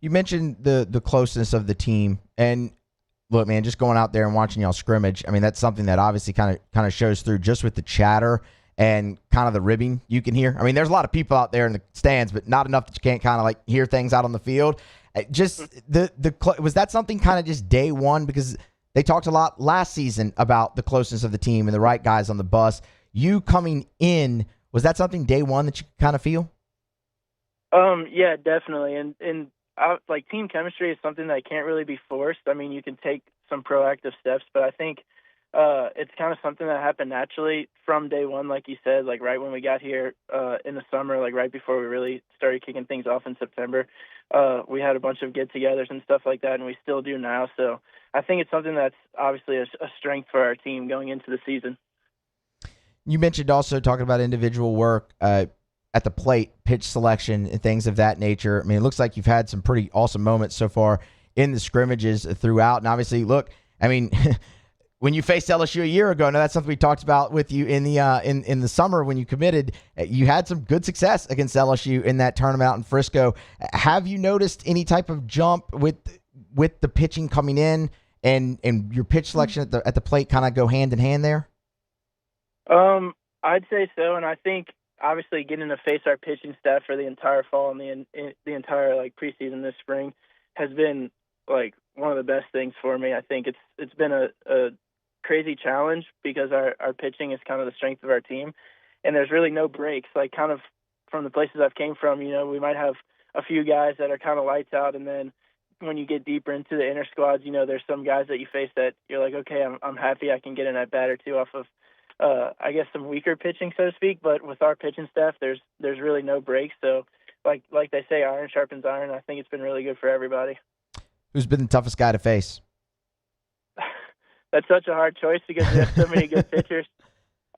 You mentioned the closeness of the team, and look, man, just going out there and watching y'all scrimmage, I mean, that's something that obviously kind of shows through just with the chatter and kind of the ribbing you can hear. I mean, there's a lot of people out there in the stands, but not enough that you can't kind of like hear things out on the field. Just was that something kind of just day one? Because they talked a lot last season about the closeness of the team and the right guys on the bus. You coming in, was that something day one that you kind of feel? Yeah, definitely. And like team chemistry is something that can't really be forced. I mean, you can take some proactive steps, but I think it's kind of something that happened naturally from day one, like you said, like right when we got here in the summer, like right before we really started kicking things off in September. We had a bunch of get-togethers and stuff like that, and we still do now. So I think it's something that's obviously a strength for our team going into the season. You mentioned also talking about individual work at the plate, pitch selection, and things of that nature. I mean, it looks like you've had some pretty awesome moments so far in the scrimmages throughout. And obviously, look, I mean, when you faced LSU a year ago, now that's something we talked about with you in the in the summer when you committed. You had some good success against LSU in that tournament out in Frisco. Have you noticed any type of jump with the pitching coming in and your pitch selection at the plate kind of go hand in hand there? I'd say so, and I think obviously getting to face our pitching staff for the entire fall and the entire like preseason this spring has been like one of the best things for me. I think it's been a crazy challenge because our pitching is kind of the strength of our team, and there's really no breaks. Like kind of from the places I've came from, you know, we might have a few guys that are kind of lights out, and then when you get deeper into the inner squads, you know, there's some guys that you face that you're like, okay, I'm happy I can get in at bat or two off of I guess some weaker pitching, so to speak. But with our pitching staff, there's really no breaks. So like they say, iron sharpens iron. I think it's been really good for everybody. Who's been the toughest guy to face? That's such a hard choice because we have so many good pitchers.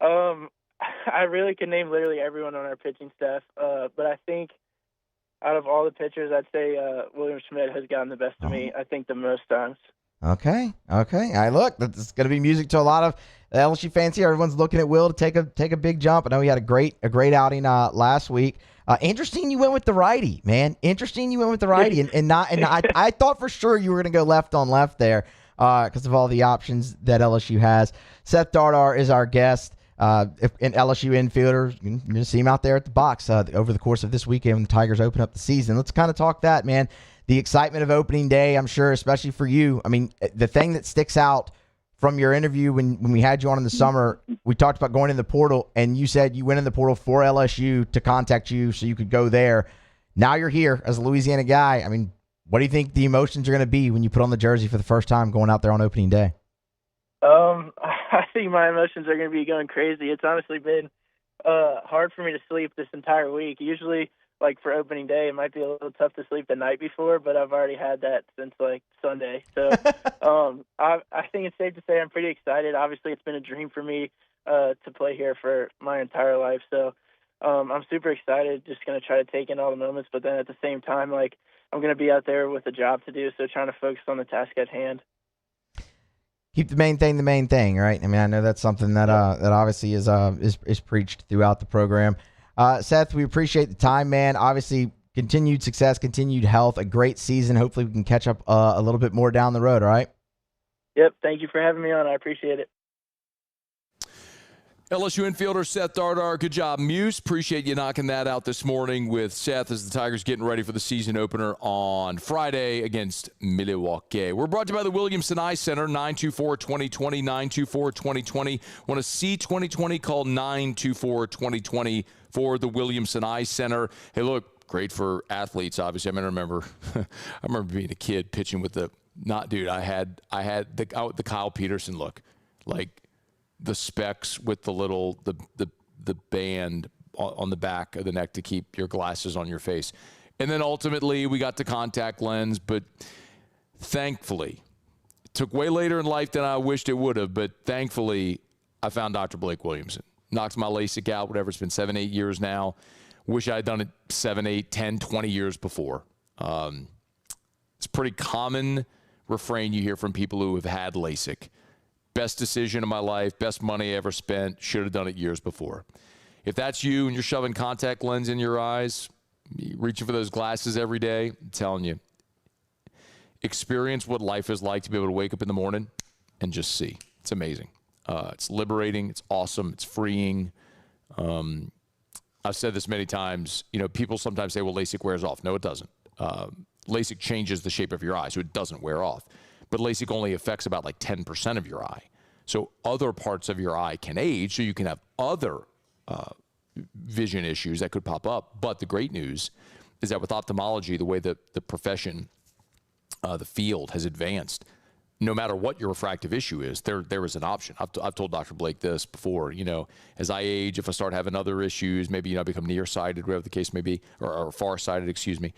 I really can name literally everyone on our pitching staff. But I think out of all the pitchers, I'd say William Schmidt has gotten the best of me, I think, the most times. Okay. All right, look, that's going to be music to a lot of LSU fans here. Everyone's looking at Will to take a big jump. I know he had a great outing last week. Interesting, you went with the righty, man. Interesting, you went with the righty, and I thought for sure you were going to go left on left there because of all the options that LSU has. Seth Dardar is our guest. An LSU infielder. You're going to see him out there at the box over the course of this weekend when the Tigers open up the season. Let's kind of talk that, man. The excitement of opening day, I'm sure, especially for you. I mean, the thing that sticks out from your interview when we had you on in the summer, we talked about going in the portal, and you said you went in the portal for LSU to contact you so you could go there. Now you're here as a Louisiana guy. I mean, what do you think the emotions are going to be when you put on the jersey for the first time going out there on opening day? I think my emotions are going to be going crazy. It's honestly been hard for me to sleep this entire week. Usually, like for opening day, it might be a little tough to sleep the night before, but I've already had that since like Sunday. So I think it's safe to say I'm pretty excited. Obviously, it's been a dream for me to play here for my entire life. So I'm super excited, just going to try to take in all the moments. But then at the same time, like I'm going to be out there with a job to do, so trying to focus on the task at hand. Keep the main thing, right? I mean, I know that's something that that obviously is preached throughout the program. Seth, we appreciate the time, man. Obviously, continued success, continued health, a great season. Hopefully, we can catch up a little bit more down the road, all right? Yep, thank you for having me on. I appreciate it. LSU infielder Seth Dardar, good job, Muse. Appreciate you knocking that out this morning with Seth as the Tigers getting ready for the season opener on Friday against Milwaukee. We're brought to you by the Williamson Eye Center, 924-2020, 924-2020. Want to see 2020? Call 924-2020 for the Williamson Eye Center. Hey, look, great for athletes, obviously. I mean, I remember being a kid pitching with I had the Kyle Peterson look, like the specs with the little the band on the back of the neck to keep your glasses on your face. And then ultimately we got the contact lens, but thankfully it took way later in life than I wished it would have, but thankfully I found Dr. Blake Williamson. Knocked my LASIK out, whatever, it's been 7-8 years now. Wish I had done it 7, 8, 10, 20 years before. It's a pretty common refrain you hear from people who have had LASIK. Best decision of my life, best money I ever spent, should have done it years before. If that's you and you're shoving contact lens in your eyes, reaching for those glasses every day, I'm telling you, experience what life is like to be able to wake up in the morning and just see. It's amazing. It's liberating. It's awesome. It's freeing. I've said this many times. People sometimes say, well, LASIK wears off. No, it doesn't. LASIK changes the shape of your eye, so it doesn't wear off. But LASIK only affects about like 10% of your eye. So other parts of your eye can age, so you can have other vision issues that could pop up. But the great news is that with ophthalmology, the way that the profession, the field has advanced, no matter what your refractive issue is, there is an option. I've told Dr. Blake this before. As I age, if I start having other issues, maybe I become nearsighted, whatever the case may be, or farsighted, excuse me.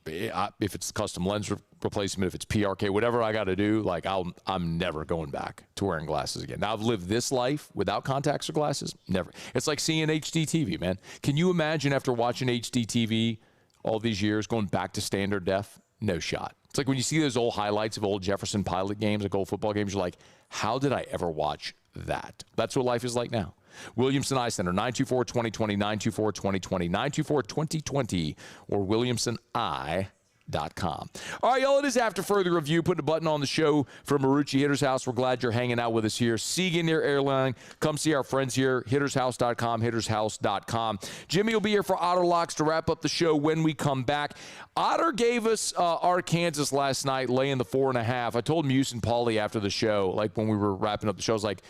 If it's custom lens replacement, if it's PRK, whatever I got to do, like I'm never going back to wearing glasses again. Now I've lived this life without contacts or glasses, never. It's like seeing HD TV, man. Can you imagine after watching HD TV all these years going back to standard def? No shot. It's like when you see those old highlights of old Jefferson Pilot games, like old football games, you're like, how did I ever watch that? That's what life is like now. Williamson Eye Center, 924-2020, 924-2020, 924-2020, or WilliamsonEye.com. All right, y'all, it is After Further Review. Put a button on the show from Marucci Hitter's House. We're glad you're hanging out with us here. Siegen Air Airline. Come see our friends here. HittersHouse.com, HittersHouse.com. Jimmy will be here for Otter Locks to wrap up the show when we come back. Otter gave us Arkansas last night, laying the 4.5. I told Muse and Paulie after the show, like when we were wrapping up the show, I was like,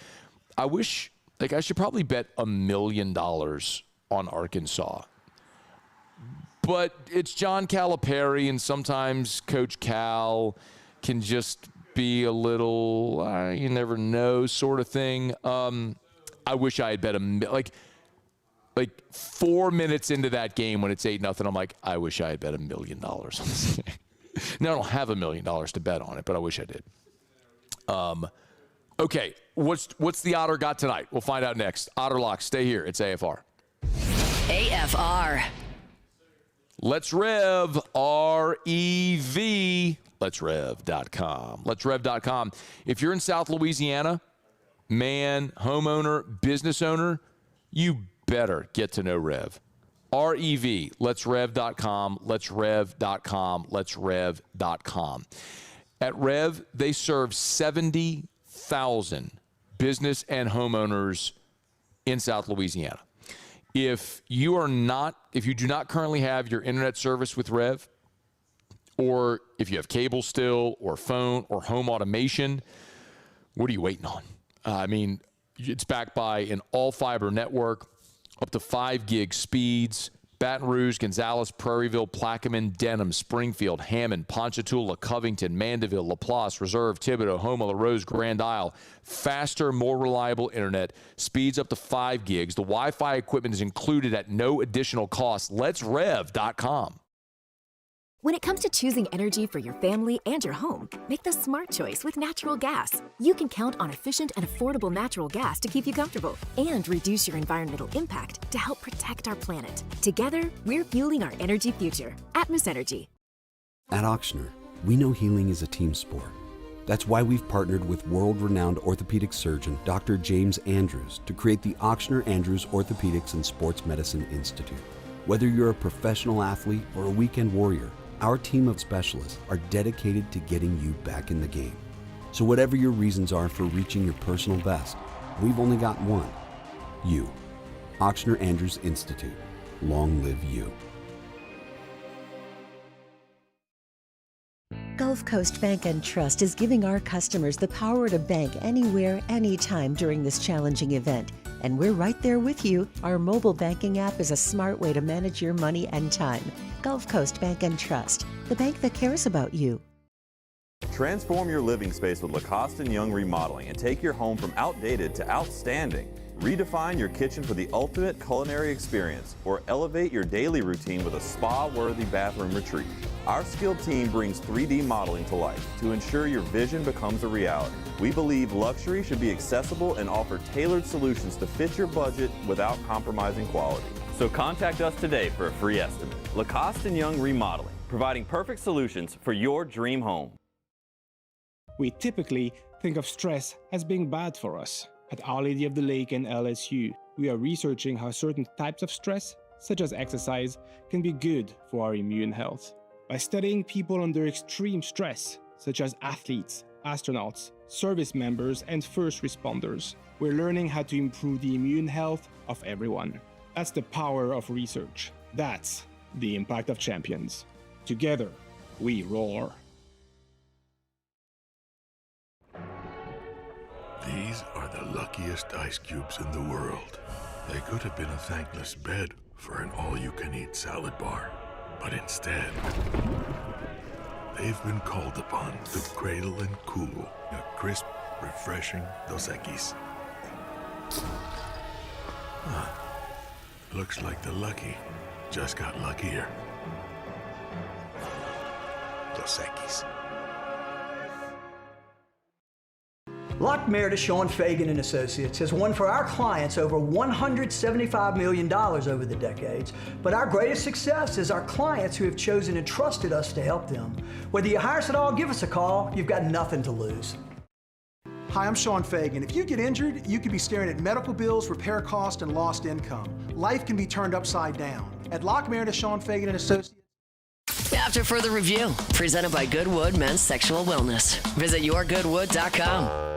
I wish, like, I should probably bet $1 million on Arkansas. But it's John Calipari, and sometimes Coach Cal can just be a little, you never know sort of thing. I wish I had bet like 4 minutes into that game when it's 8-0, I'm like, I wish I had bet $1 million on this game. Now I don't have $1 million to bet on it, but I wish I did. Okay, what's the Otter got tonight? We'll find out next. Otter Locks, stay here. It's AFR. AFR. Let's Rev, R-E-V, letsrev.com. Letsrev.com. If you're in South Louisiana, man, homeowner, business owner, you better get to know Rev. R-E-V, letsrev.com, letsrev.com, letsrev.com. At Rev, they serve 70,000 business and homeowners in South Louisiana. If you do not currently have your internet service with Rev, or if you have cable still, or phone, or home automation, what are you waiting on? I mean, it's backed by an all-fiber network, up to 5 gig speeds. Baton Rouge, Gonzales, Prairieville, Plaquemine, Denham, Springfield, Hammond, Ponchatoula, Covington, Mandeville, LaPlace, Reserve, Thibodaux, Houma, LaRose, Grand Isle. Faster, more reliable internet. Speeds up to 5 gigs. The Wi-Fi equipment is included at no additional cost. LetsRev.com. When it comes to choosing energy for your family and your home, make the smart choice with natural gas. You can count on efficient and affordable natural gas to keep you comfortable and reduce your environmental impact to help protect our planet. Together, we're fueling our energy future. Atmos Energy. At Ochsner, we know healing is a team sport. That's why we've partnered with world-renowned orthopedic surgeon Dr. James Andrews to create the Ochsner Andrews Orthopedics and Sports Medicine Institute. Whether you're a professional athlete or a weekend warrior, our team of specialists are dedicated to getting you back in the game. So whatever your reasons are for reaching your personal best, we've only got one. You. Ochsner Andrews Institute. Long live you. Gulf Coast Bank and Trust is giving our customers the power to bank anywhere, anytime during this challenging event. And we're right there with you. Our mobile banking app is a smart way to manage your money and time. Gulf Coast Bank and Trust, the bank that cares about you. Transform your living space with Lacoste & Young Remodeling and take your home from outdated to outstanding. Redefine your kitchen for the ultimate culinary experience, or elevate your daily routine with a spa-worthy bathroom retreat. Our skilled team brings 3D modeling to life to ensure your vision becomes a reality. We believe luxury should be accessible and offer tailored solutions to fit your budget without compromising quality. So contact us today for a free estimate. Lacoste & Young Remodeling, providing perfect solutions for your dream home. We typically think of stress as being bad for us. At Our Lady of the Lake and LSU, we are researching how certain types of stress, such as exercise, can be good for our immune health. By studying people under extreme stress, such as athletes, astronauts, service members, and first responders. We're learning how to improve the immune health of everyone. That's the power of research. That's the impact of champions. Together, we roar. These are the luckiest ice cubes in the world. They could have been a thankless bed for an all-you-can-eat salad bar. But instead, they've been called upon to cradle and cool a crisp, refreshing Dos Equis. Looks like the lucky just got luckier. Dos Equis. Lock Meredith, Sean Fagan and Associates has won for our clients over $175 million over the decades. But our greatest success is our clients who have chosen and trusted us to help them. Whether you hire us at all, give us a call. You've got nothing to lose. Hi, I'm Sean Fagan. If you get injured, you could be staring at medical bills, repair costs, and lost income. Life can be turned upside down. At Lock Meredith, Sean Fagan and Associates. After further review, presented by Goodwood Men's Sexual Wellness. Visit yourgoodwood.com.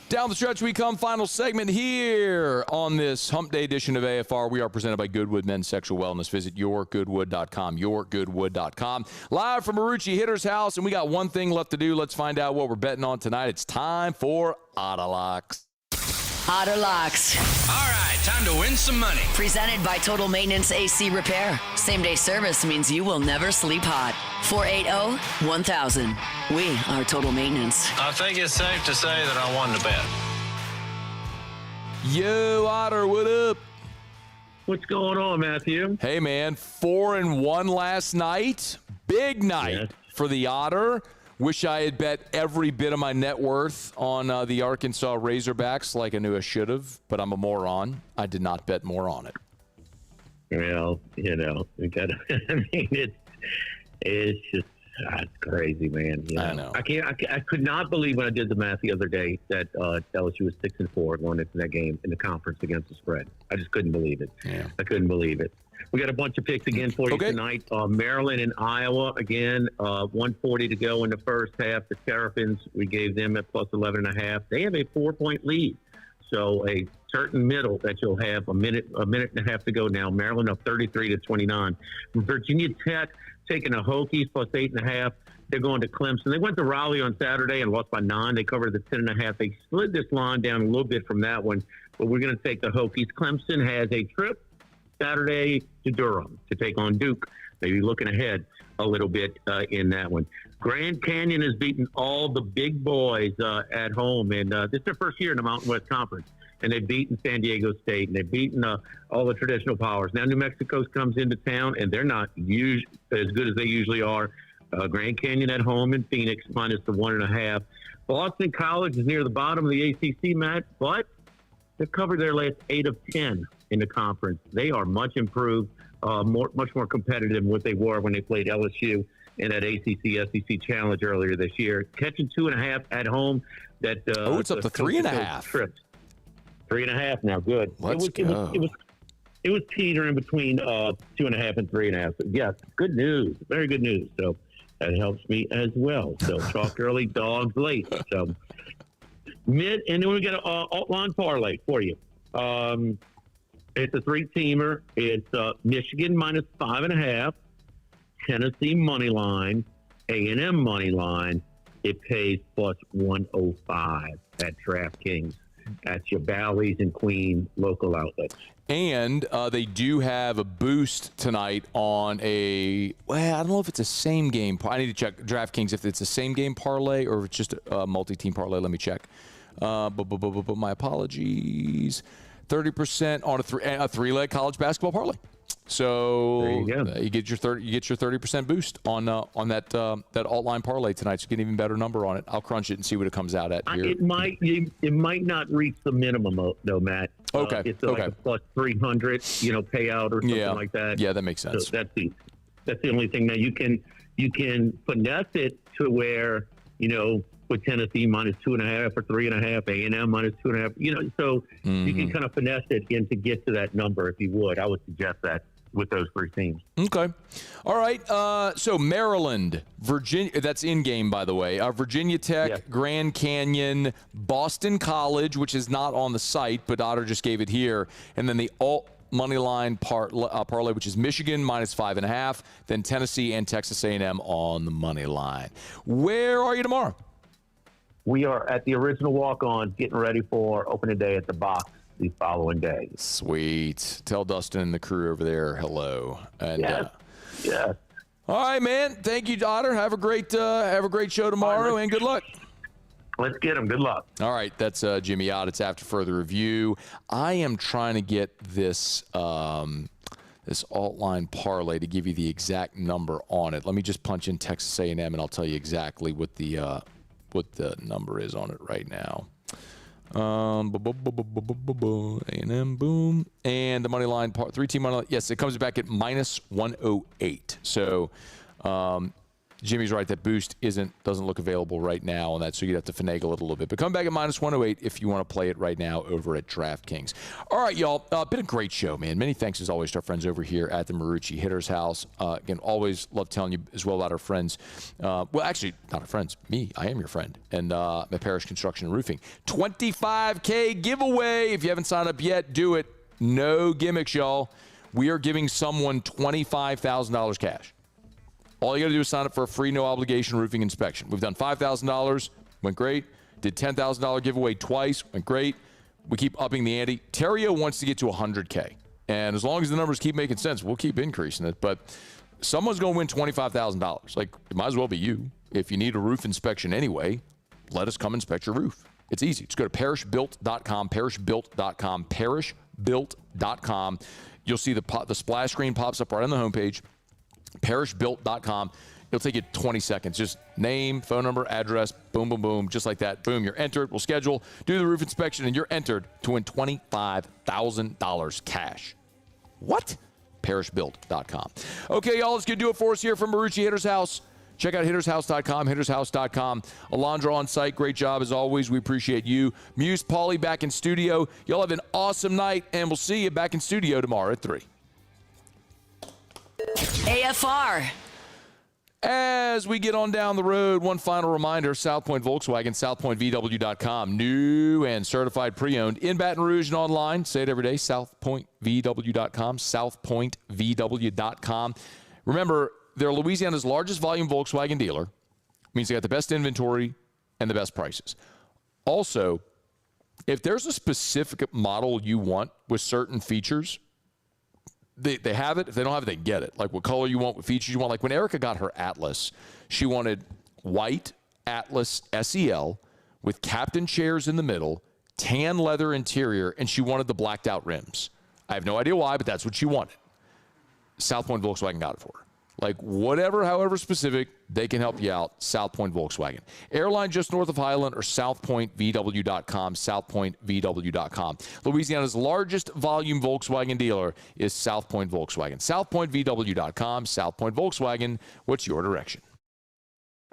Down the stretch we come, final segment here on this Hump Day edition of AFR. We are presented by Goodwood Men's Sexual Wellness. Visit yourgoodwood.com, yourgoodwood.com. Live from Marucci Hitter's house, and we got one thing left to do. Let's find out what we're betting on tonight. It's time for Autolocks. Autolocks. All right, time to win some money. Presented by Total Maintenance AC Repair. Same-day service means you will never sleep hot. 480-1000. We are Total Maintenance. I think it's safe to say that I won the bet. Yo, Otter, what up? What's going on, Matthew? Hey, man, 4-1 last night. Big night for the Otter. Wish I had bet every bit of my net worth on the Arkansas Razorbacks like I knew I should have, but I'm a moron. I did not bet more on it. Well, you know, we got. I mean, it's just it's crazy, man. You know? I know. I could not believe when I did the math the other day that LSU was 6-4 going into that game in the conference against the spread. I just couldn't believe it. Yeah. I couldn't believe it. We got a bunch of picks again for you tonight. Maryland and Iowa again. 1:40 to go in the first half. The Terrapins, we gave them at plus 11.5. They have a 4-point lead, so a certain middle that you'll have a minute and a half to go now. Maryland up 33-29. Virginia Tech taking the Hokies plus 8.5. They're going to Clemson. They went to Raleigh on Saturday and lost by 9. They covered the 10.5. They slid this line down a little bit from that one, but we're going to take the Hokies. Clemson has a trip Saturday to Durham to take on Duke. Maybe looking ahead a little bit in that one. Grand Canyon has beaten all the big boys at home, and this is their first year in the Mountain West Conference. And they've beaten San Diego State, and they've beaten all the traditional powers. Now New Mexico comes into town, and they're not as good as they usually are. Grand Canyon at home in Phoenix, minus the 1.5. Boston College is near the bottom of the ACC, Matt, but they've covered their last 8 of 10 in the conference. They are much improved, much more competitive than what they were when they played LSU in that ACC-SEC challenge earlier this year. Catching 2.5 at home. It's up to 3.5. 3.5 now. Good. Let's go. It was teetering between 2.5 and 3.5. So yes, good news. Very good news. So that helps me as well. So chalk early, dogs late. So and then we got an alt-line parlay for you. It's a 3-teamer. It's Michigan minus 5.5, Tennessee money line, A&M money line. It pays plus 105 at DraftKings. That's your Bally's and Queen local outlets. And they do have a boost tonight on I don't know if it's a same game. I need to check DraftKings if it's a same game parlay or if it's just a multi-team parlay. Let me check. But my apologies. 30% on a three-leg college basketball parlay. So you get your 30% boost on that alt-line parlay tonight. So get an even better number on it. I'll crunch it and see what it comes out at here. It might not reach the minimum though, Matt. Okay. It's like a plus 300, payout or something like that. Yeah, that makes sense. So that's the only thing. Now you can finesse it to where with Tennessee minus 2.5 or 3.5, A&M minus 2.5. So you can kind of finesse it in to get to that number if you would. I would suggest that. with those three teams. Okay. All right. So Maryland, Virginia, that's in-game, by the way. Virginia Tech, Grand Canyon, Boston College, which is not on the site, but Otter just gave it here. And then the alt money line parlay, which is Michigan -5.5, then Tennessee and Texas A&M on the money line. Where are you tomorrow? We are at the original walk-on, getting ready for opening day at the box the following day. Sweet. Tell Dustin and the crew over there hello. And, yes. All right, man. Thank you, Otter. Have a great show tomorrow, and good luck. Let's get them. Good luck. All right, that's Jimmy out. It's after further review. I am trying to get this this alt line parlay to give you the exact number on it. Let me just punch in Texas A&M, and I'll tell you exactly what the number is on it right now. A&M, boom, and the money line part 3-team money line. Yes, it comes back at -108. So Jimmy's right, that boost doesn't look available right now on that, so you'd have to finagle it a little bit. But come back at -108 if you want to play it right now over at DraftKings. All right, y'all, been a great show, man. Many thanks as always to our friends over here at the Marucci Hitter's House. Again, always love telling you as well about our friends. Well, actually, not our friends, me. I am your friend. And my Parish Construction and Roofing. $25K giveaway. If you haven't signed up yet, do it. No gimmicks, y'all. We are giving someone $25,000 cash. All you got to do is sign up for a free, no-obligation roofing inspection. We've done $5,000, went great. Did $10,000 giveaway twice, went great. We keep upping the ante. Terrio wants to get to $100K. And as long as the numbers keep making sense, we'll keep increasing it. But someone's going to win $25,000. Like, it might as well be you. If you need a roof inspection anyway, let us come inspect your roof. It's easy. Just go to parishbuilt.com, parishbuilt.com, parishbuilt.com. You'll see the splash screen pops up right on the homepage. parishbuilt.com. It'll take you 20 seconds. Just name, phone number, address, boom, boom, boom, just like that. Boom, you're entered. We'll schedule, do the roof inspection, and you're entered to win $25,000 cash. What? parishbuilt.com. Okay, y'all, let's get do it for us here from Marucci Hitter's House. Check out hittershouse.com, hittershouse.com. Alondra on site, great job as always. We appreciate you. Muse, Paulie back in studio. Y'all have an awesome night, and we'll see you back in studio tomorrow at 3. AFR. As we get on down the road, one final reminder, South Point Volkswagen, southpointvw.com. New and certified pre-owned in Baton Rouge and online. Say it every day, southpointvw.com, southpointvw.com. Remember, they're Louisiana's largest volume Volkswagen dealer. Means they got the best inventory and the best prices. Also, if there's a specific model you want with certain features, they have it. If they don't have it, they get it. Like what color you want, what features you want. Like when Erica got her Atlas, she wanted white Atlas SEL with captain chairs in the middle, tan leather interior, and she wanted the blacked out rims. I have no idea why, but that's what she wanted. South Point Volkswagen got it for her. Like whatever, however specific, they can help you out. South Point Volkswagen. Airline just north of Highland or southpointvw.com, southpointvw.com. Louisiana's largest volume Volkswagen dealer is South Point Volkswagen. Southpointvw.com, South Point Volkswagen. What's your direction?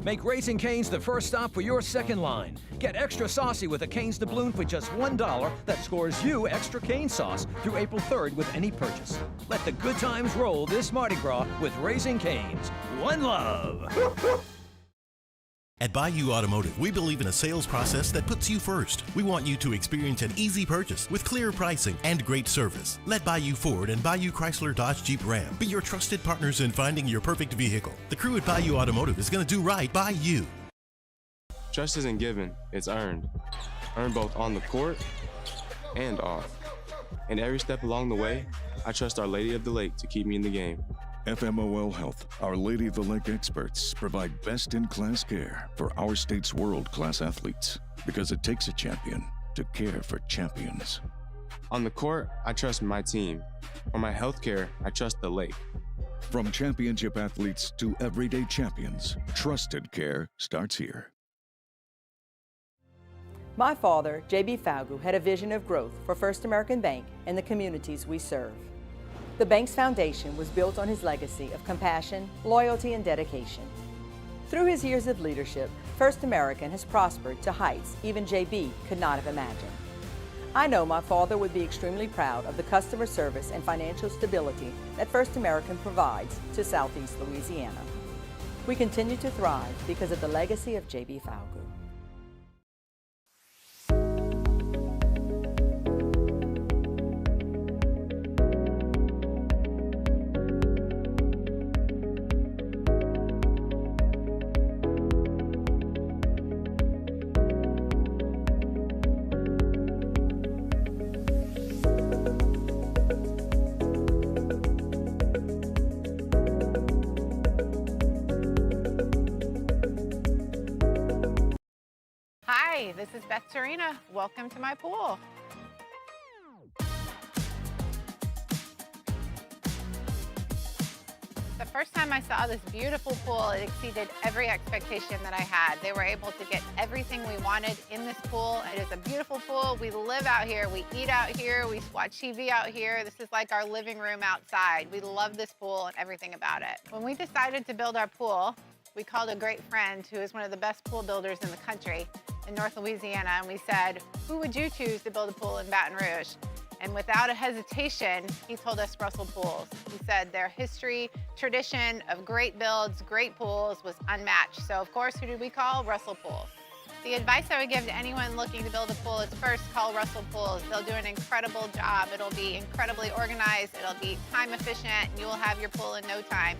Make Raising Cane's the first stop for your second line. Get extra saucy with a Cane's doubloon for just $1 that scores you extra cane sauce through April 3rd with any purchase. Let the good times roll this Mardi Gras with Raising Cane's. One love. At Bayou Automotive, we believe in a sales process that puts you first. We want you to experience an easy purchase with clear pricing and great service. Let Bayou Ford and Bayou Chrysler Dodge Jeep Ram be your trusted partners in finding your perfect vehicle. The crew at Bayou Automotive is going to do right by you. Trust isn't given, it's earned. Earned both on the court and off. And every step along the way, I trust Our Lady of the Lake to keep me in the game. FMOL Health, Our Lady of the Lake experts provide best-in-class care for our state's world-class athletes because it takes a champion to care for champions. On the court, I trust my team. For my health care, I trust the lake. From championship athletes to everyday champions, trusted care starts here. My father, J.B. Falgu, had a vision of growth for First American Bank and the communities we serve. The bank's foundation was built on his legacy of compassion, loyalty, and dedication. Through his years of leadership, First American has prospered to heights even J.B. could not have imagined. I know my father would be extremely proud of the customer service and financial stability that First American provides to Southeast Louisiana. We continue to thrive because of the legacy of J.B. Falgout. Hi, this is Beth Serena. Welcome to my pool. The first time I saw this beautiful pool, it exceeded every expectation that I had. They were able to get everything we wanted in this pool. It is a beautiful pool. We live out here, we eat out here, we watch TV out here. This is like our living room outside. We love this pool and everything about it. When we decided to build our pool, we called a great friend who is one of the best pool builders in the country in North Louisiana, and we said, who would you choose to build a pool in Baton Rouge? And without a hesitation, he told us Russell Pools. He said their history, tradition of great builds, great pools was unmatched. So of course, who did we call? Russell Pools. The advice I would give to anyone looking to build a pool is first call Russell Pools. They'll do an incredible job. It'll be incredibly organized, it'll be time efficient, and you will have your pool in no time.